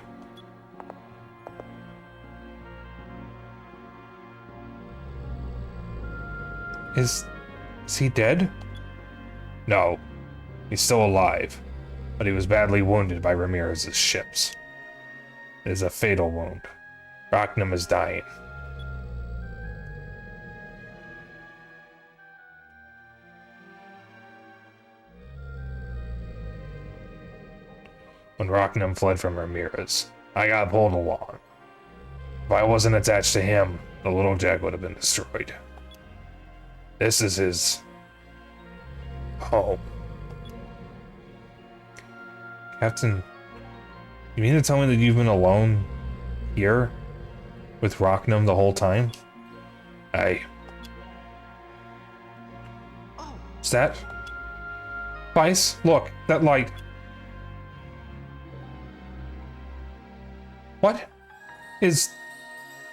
Is he dead? No. He's still alive. But he was badly wounded by Ramirez's ships. It is a fatal wound. Rocknum is dying. When Rocknum fled from Ramirez, I got pulled along. If I wasn't attached to him, the little Jack would have been destroyed. This is his home. Captain, you mean to tell me that you've been alone here with Rocknum the whole time? Is that? Vice, look, that light. What? Is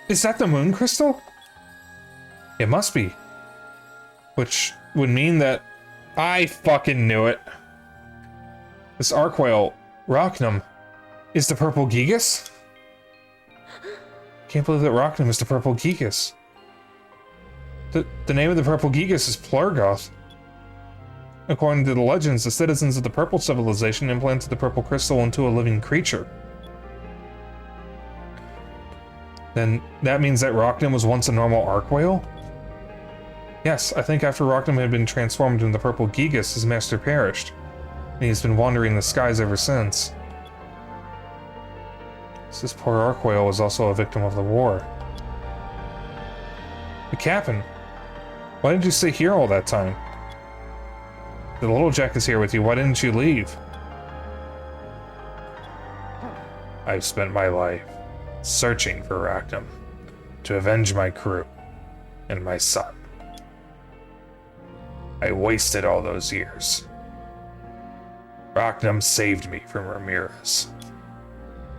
that the moon crystal? It must be. Which would mean that I fucking knew it. This Arkwhale, Rocknum, is the Purple Gigas? Can't believe that Rocknum is the Purple Gigas. The name of the Purple Gigas is Plurgoth. According to the legends, the citizens of the Purple Civilization implanted the Purple Crystal into a living creature. Then that means that Rocknum was once a normal Arkwhale? Yes, I think after Rocknum had been transformed into the Purple Gigas, his master perished. And he's been wandering the skies ever since. So this poor Arkwhale was also a victim of the war. The Captain, why didn't you stay here all that time? The little Jack is here with you, why didn't you leave? I've spent my life searching for Rocknum to avenge my crew and my son. I wasted all those years. Rocknum saved me from Ramirez.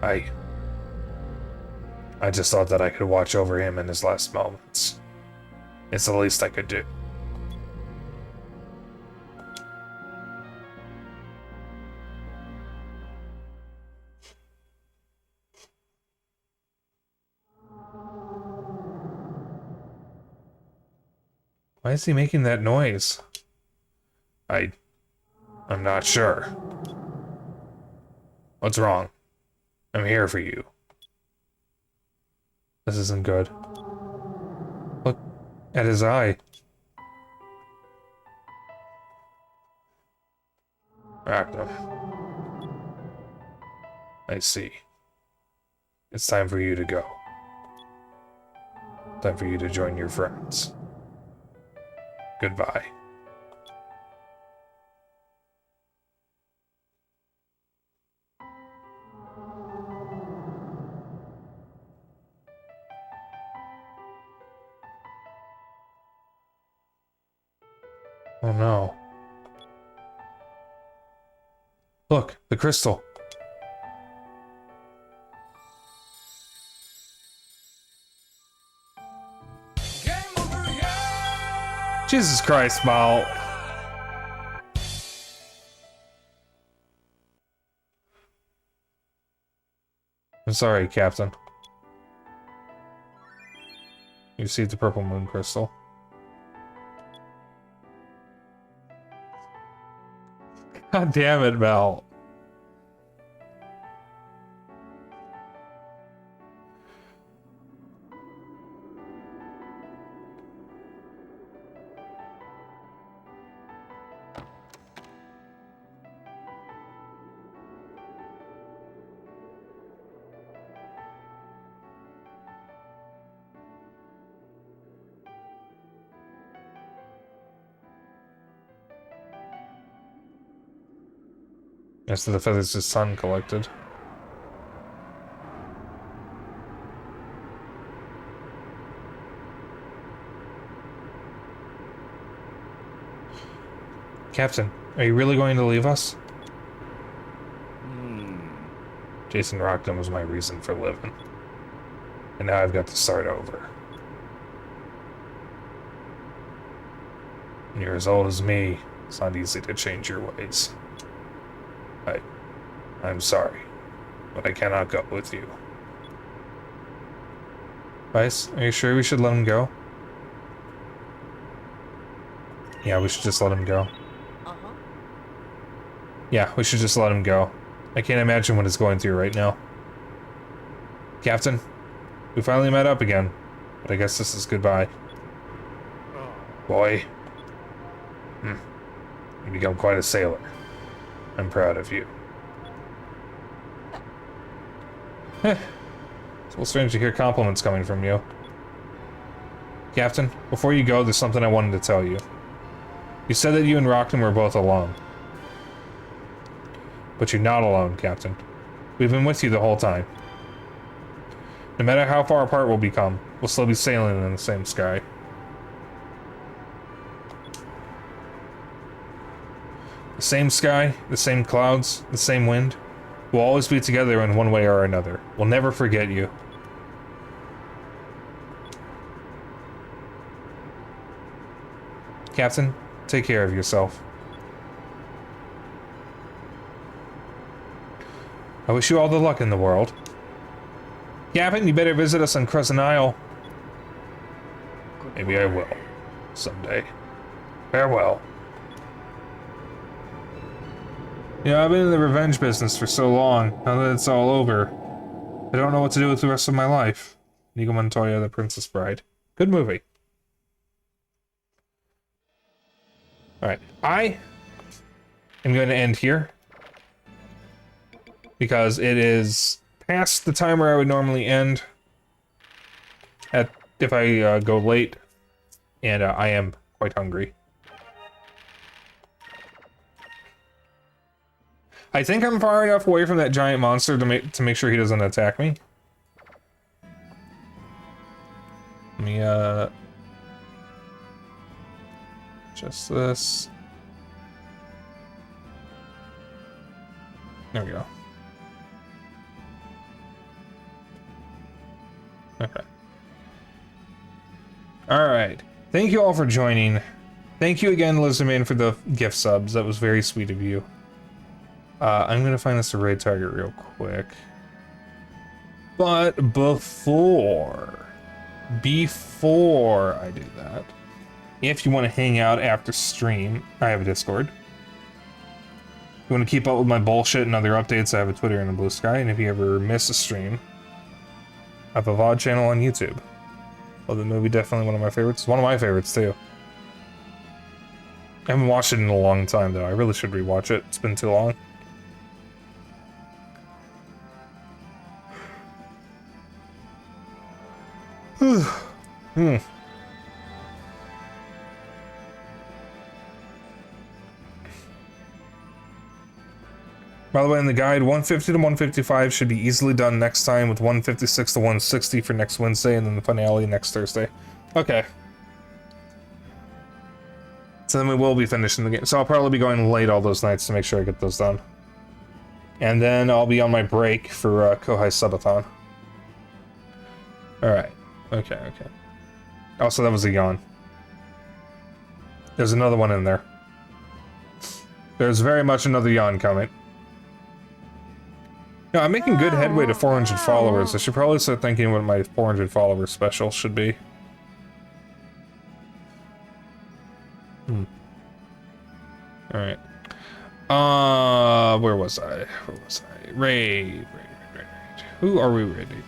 I just thought that I could watch over him in his last moments. It's the least I could do. Why is he making that noise? I'm not sure. What's wrong? I'm here for you. This isn't good. Look at his eye. Rocknum. I see. It's time for you to go. Time for you to join your friends. Goodbye. Oh no. Look, the crystal. Jesus Christ, Mal. I'm sorry, Captain. You received the purple moon crystal. God damn it, Mal. Yes, the feathers his son collected. Captain, are you really going to leave us? Jason Rockton was my reason for living. And now I've got to start over. When you're as old as me, it's not easy to change your ways. I'm sorry, but I cannot go with you. Vice, are you sure we should let him go? Yeah, we should just let him go. Uh-huh. Yeah, we should just let him go. I can't imagine what he's going through right now. Captain, we finally met up again, but I guess this is goodbye. Boy. You become quite a sailor. I'm proud of you. It's a little strange to hear compliments coming from you. Captain, before you go, there's something I wanted to tell you. You said that you and Rockton were both alone. But you're not alone, Captain. We've been with you the whole time. No matter how far apart we'll become, we'll still be sailing in the same sky. The same sky, the same clouds, the same wind. We'll always be together in one way or another. We'll never forget you. Captain, take care of yourself. I wish you all the luck in the world. Captain, you better visit us on Crescent Isle. Maybe I will. Someday. Farewell. Yeah, I've been in the revenge business for so long. Now that it's all over, I don't know what to do with the rest of my life. Inigo Montoya, The Princess Bride. Good movie. Alright, I am going to end here. Because it is past the time where I would normally end. If I go late. And I am quite hungry. I think I'm far enough away from that giant monster to make sure he doesn't attack me. Let me, just this. There we go. Okay. Alright. Thank you all for joining. Thank you again, Lizardman, for the gift subs. That was very sweet of you. I'm gonna find this a raid target real quick. But before I do that, if you want to hang out after stream, I have a Discord. If you want to keep up with my bullshit and other updates, I have a Twitter and a Blue Sky. And if you ever miss a stream, I have a VOD channel on YouTube. Well, the movie, definitely one of my favorites. One of my favorites, too. I haven't watched it in a long time, though. I really should rewatch it. It's been too long. By the way, in the guide, 150 to 155 should be easily done next time, with 156 to 160 for next Wednesday, and then the finale next Thursday. Okay. So then we will be finishing the game. So I'll probably be going late all those nights to make sure I get those done. And then I'll be on my break for Kohai Subathon. Alright. Okay. Also, that was a yawn. There's another one in there. There's very much another yawn coming. Yeah, I'm making good headway to 400 followers. I should probably start thinking what my 400 followers special should be. Alright. Where was I? Raid. Who are we raiding?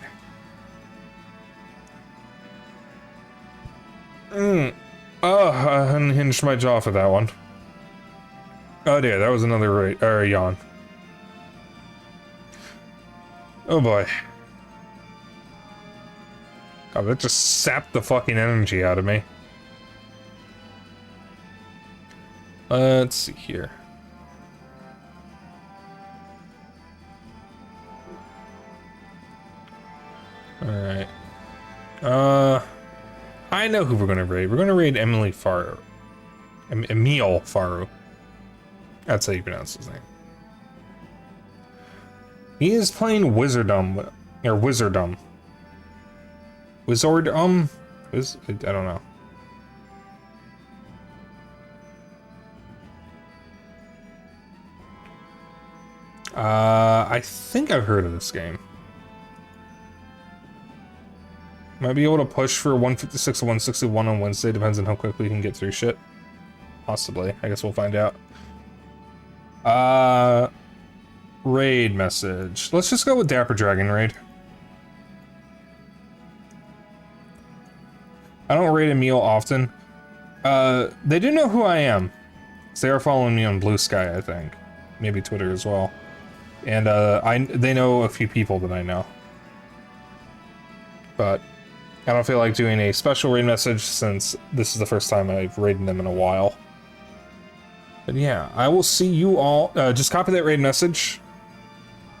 I unhinged my jaw for that one. Oh dear, that was another raid, yawn. Oh boy. God, that just sapped the fucking energy out of me. Let's see here. Alright. I know who we're gonna raid. We're gonna raid Emil Faru. That's how you pronounce his name. He is playing Wizardum. I don't know. I think I've heard of this game. Might be able to push for 156 to 161 on Wednesday, depends on how quickly we can get through shit. Possibly. I guess we'll find out. Raid message. Let's just go with Dapper Dragon raid. I don't raid Emil often. They do know who I am. So they are following me on Blue Sky, I think. Maybe Twitter as well. And they know a few people that I know. But I don't feel like doing a special raid message since this is the first time I've raided them in a while. But yeah, I will see you all. Just copy that raid message.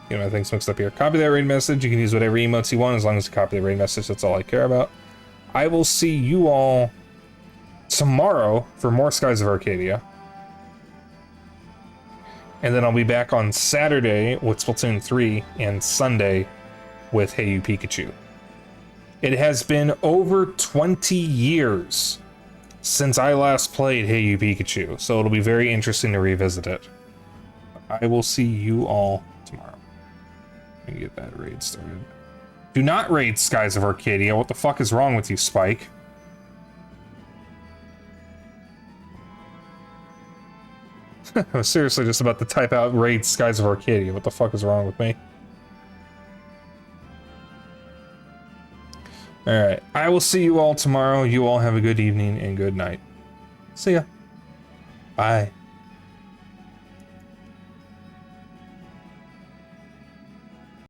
You know, my thing's mixed up here. Copy that raid message. You can use whatever emotes you want as long as you copy the raid message. That's all I care about. I will see you all tomorrow for more Skies of Arcadia. And then I'll be back on Saturday with Splatoon 3 and Sunday with Hey You Pikachu. It has been over 20 years since I last played Hey You Pikachu, so it'll be very interesting to revisit it. I will see you all tomorrow. Let me get that raid started. Do not raid Skies of Arcadia. What the fuck is wrong with you, Spike? I was seriously just about to type out raid Skies of Arcadia. What the fuck is wrong with me? Alright, I will see you all tomorrow. You all have a good evening and good night. See ya. Bye.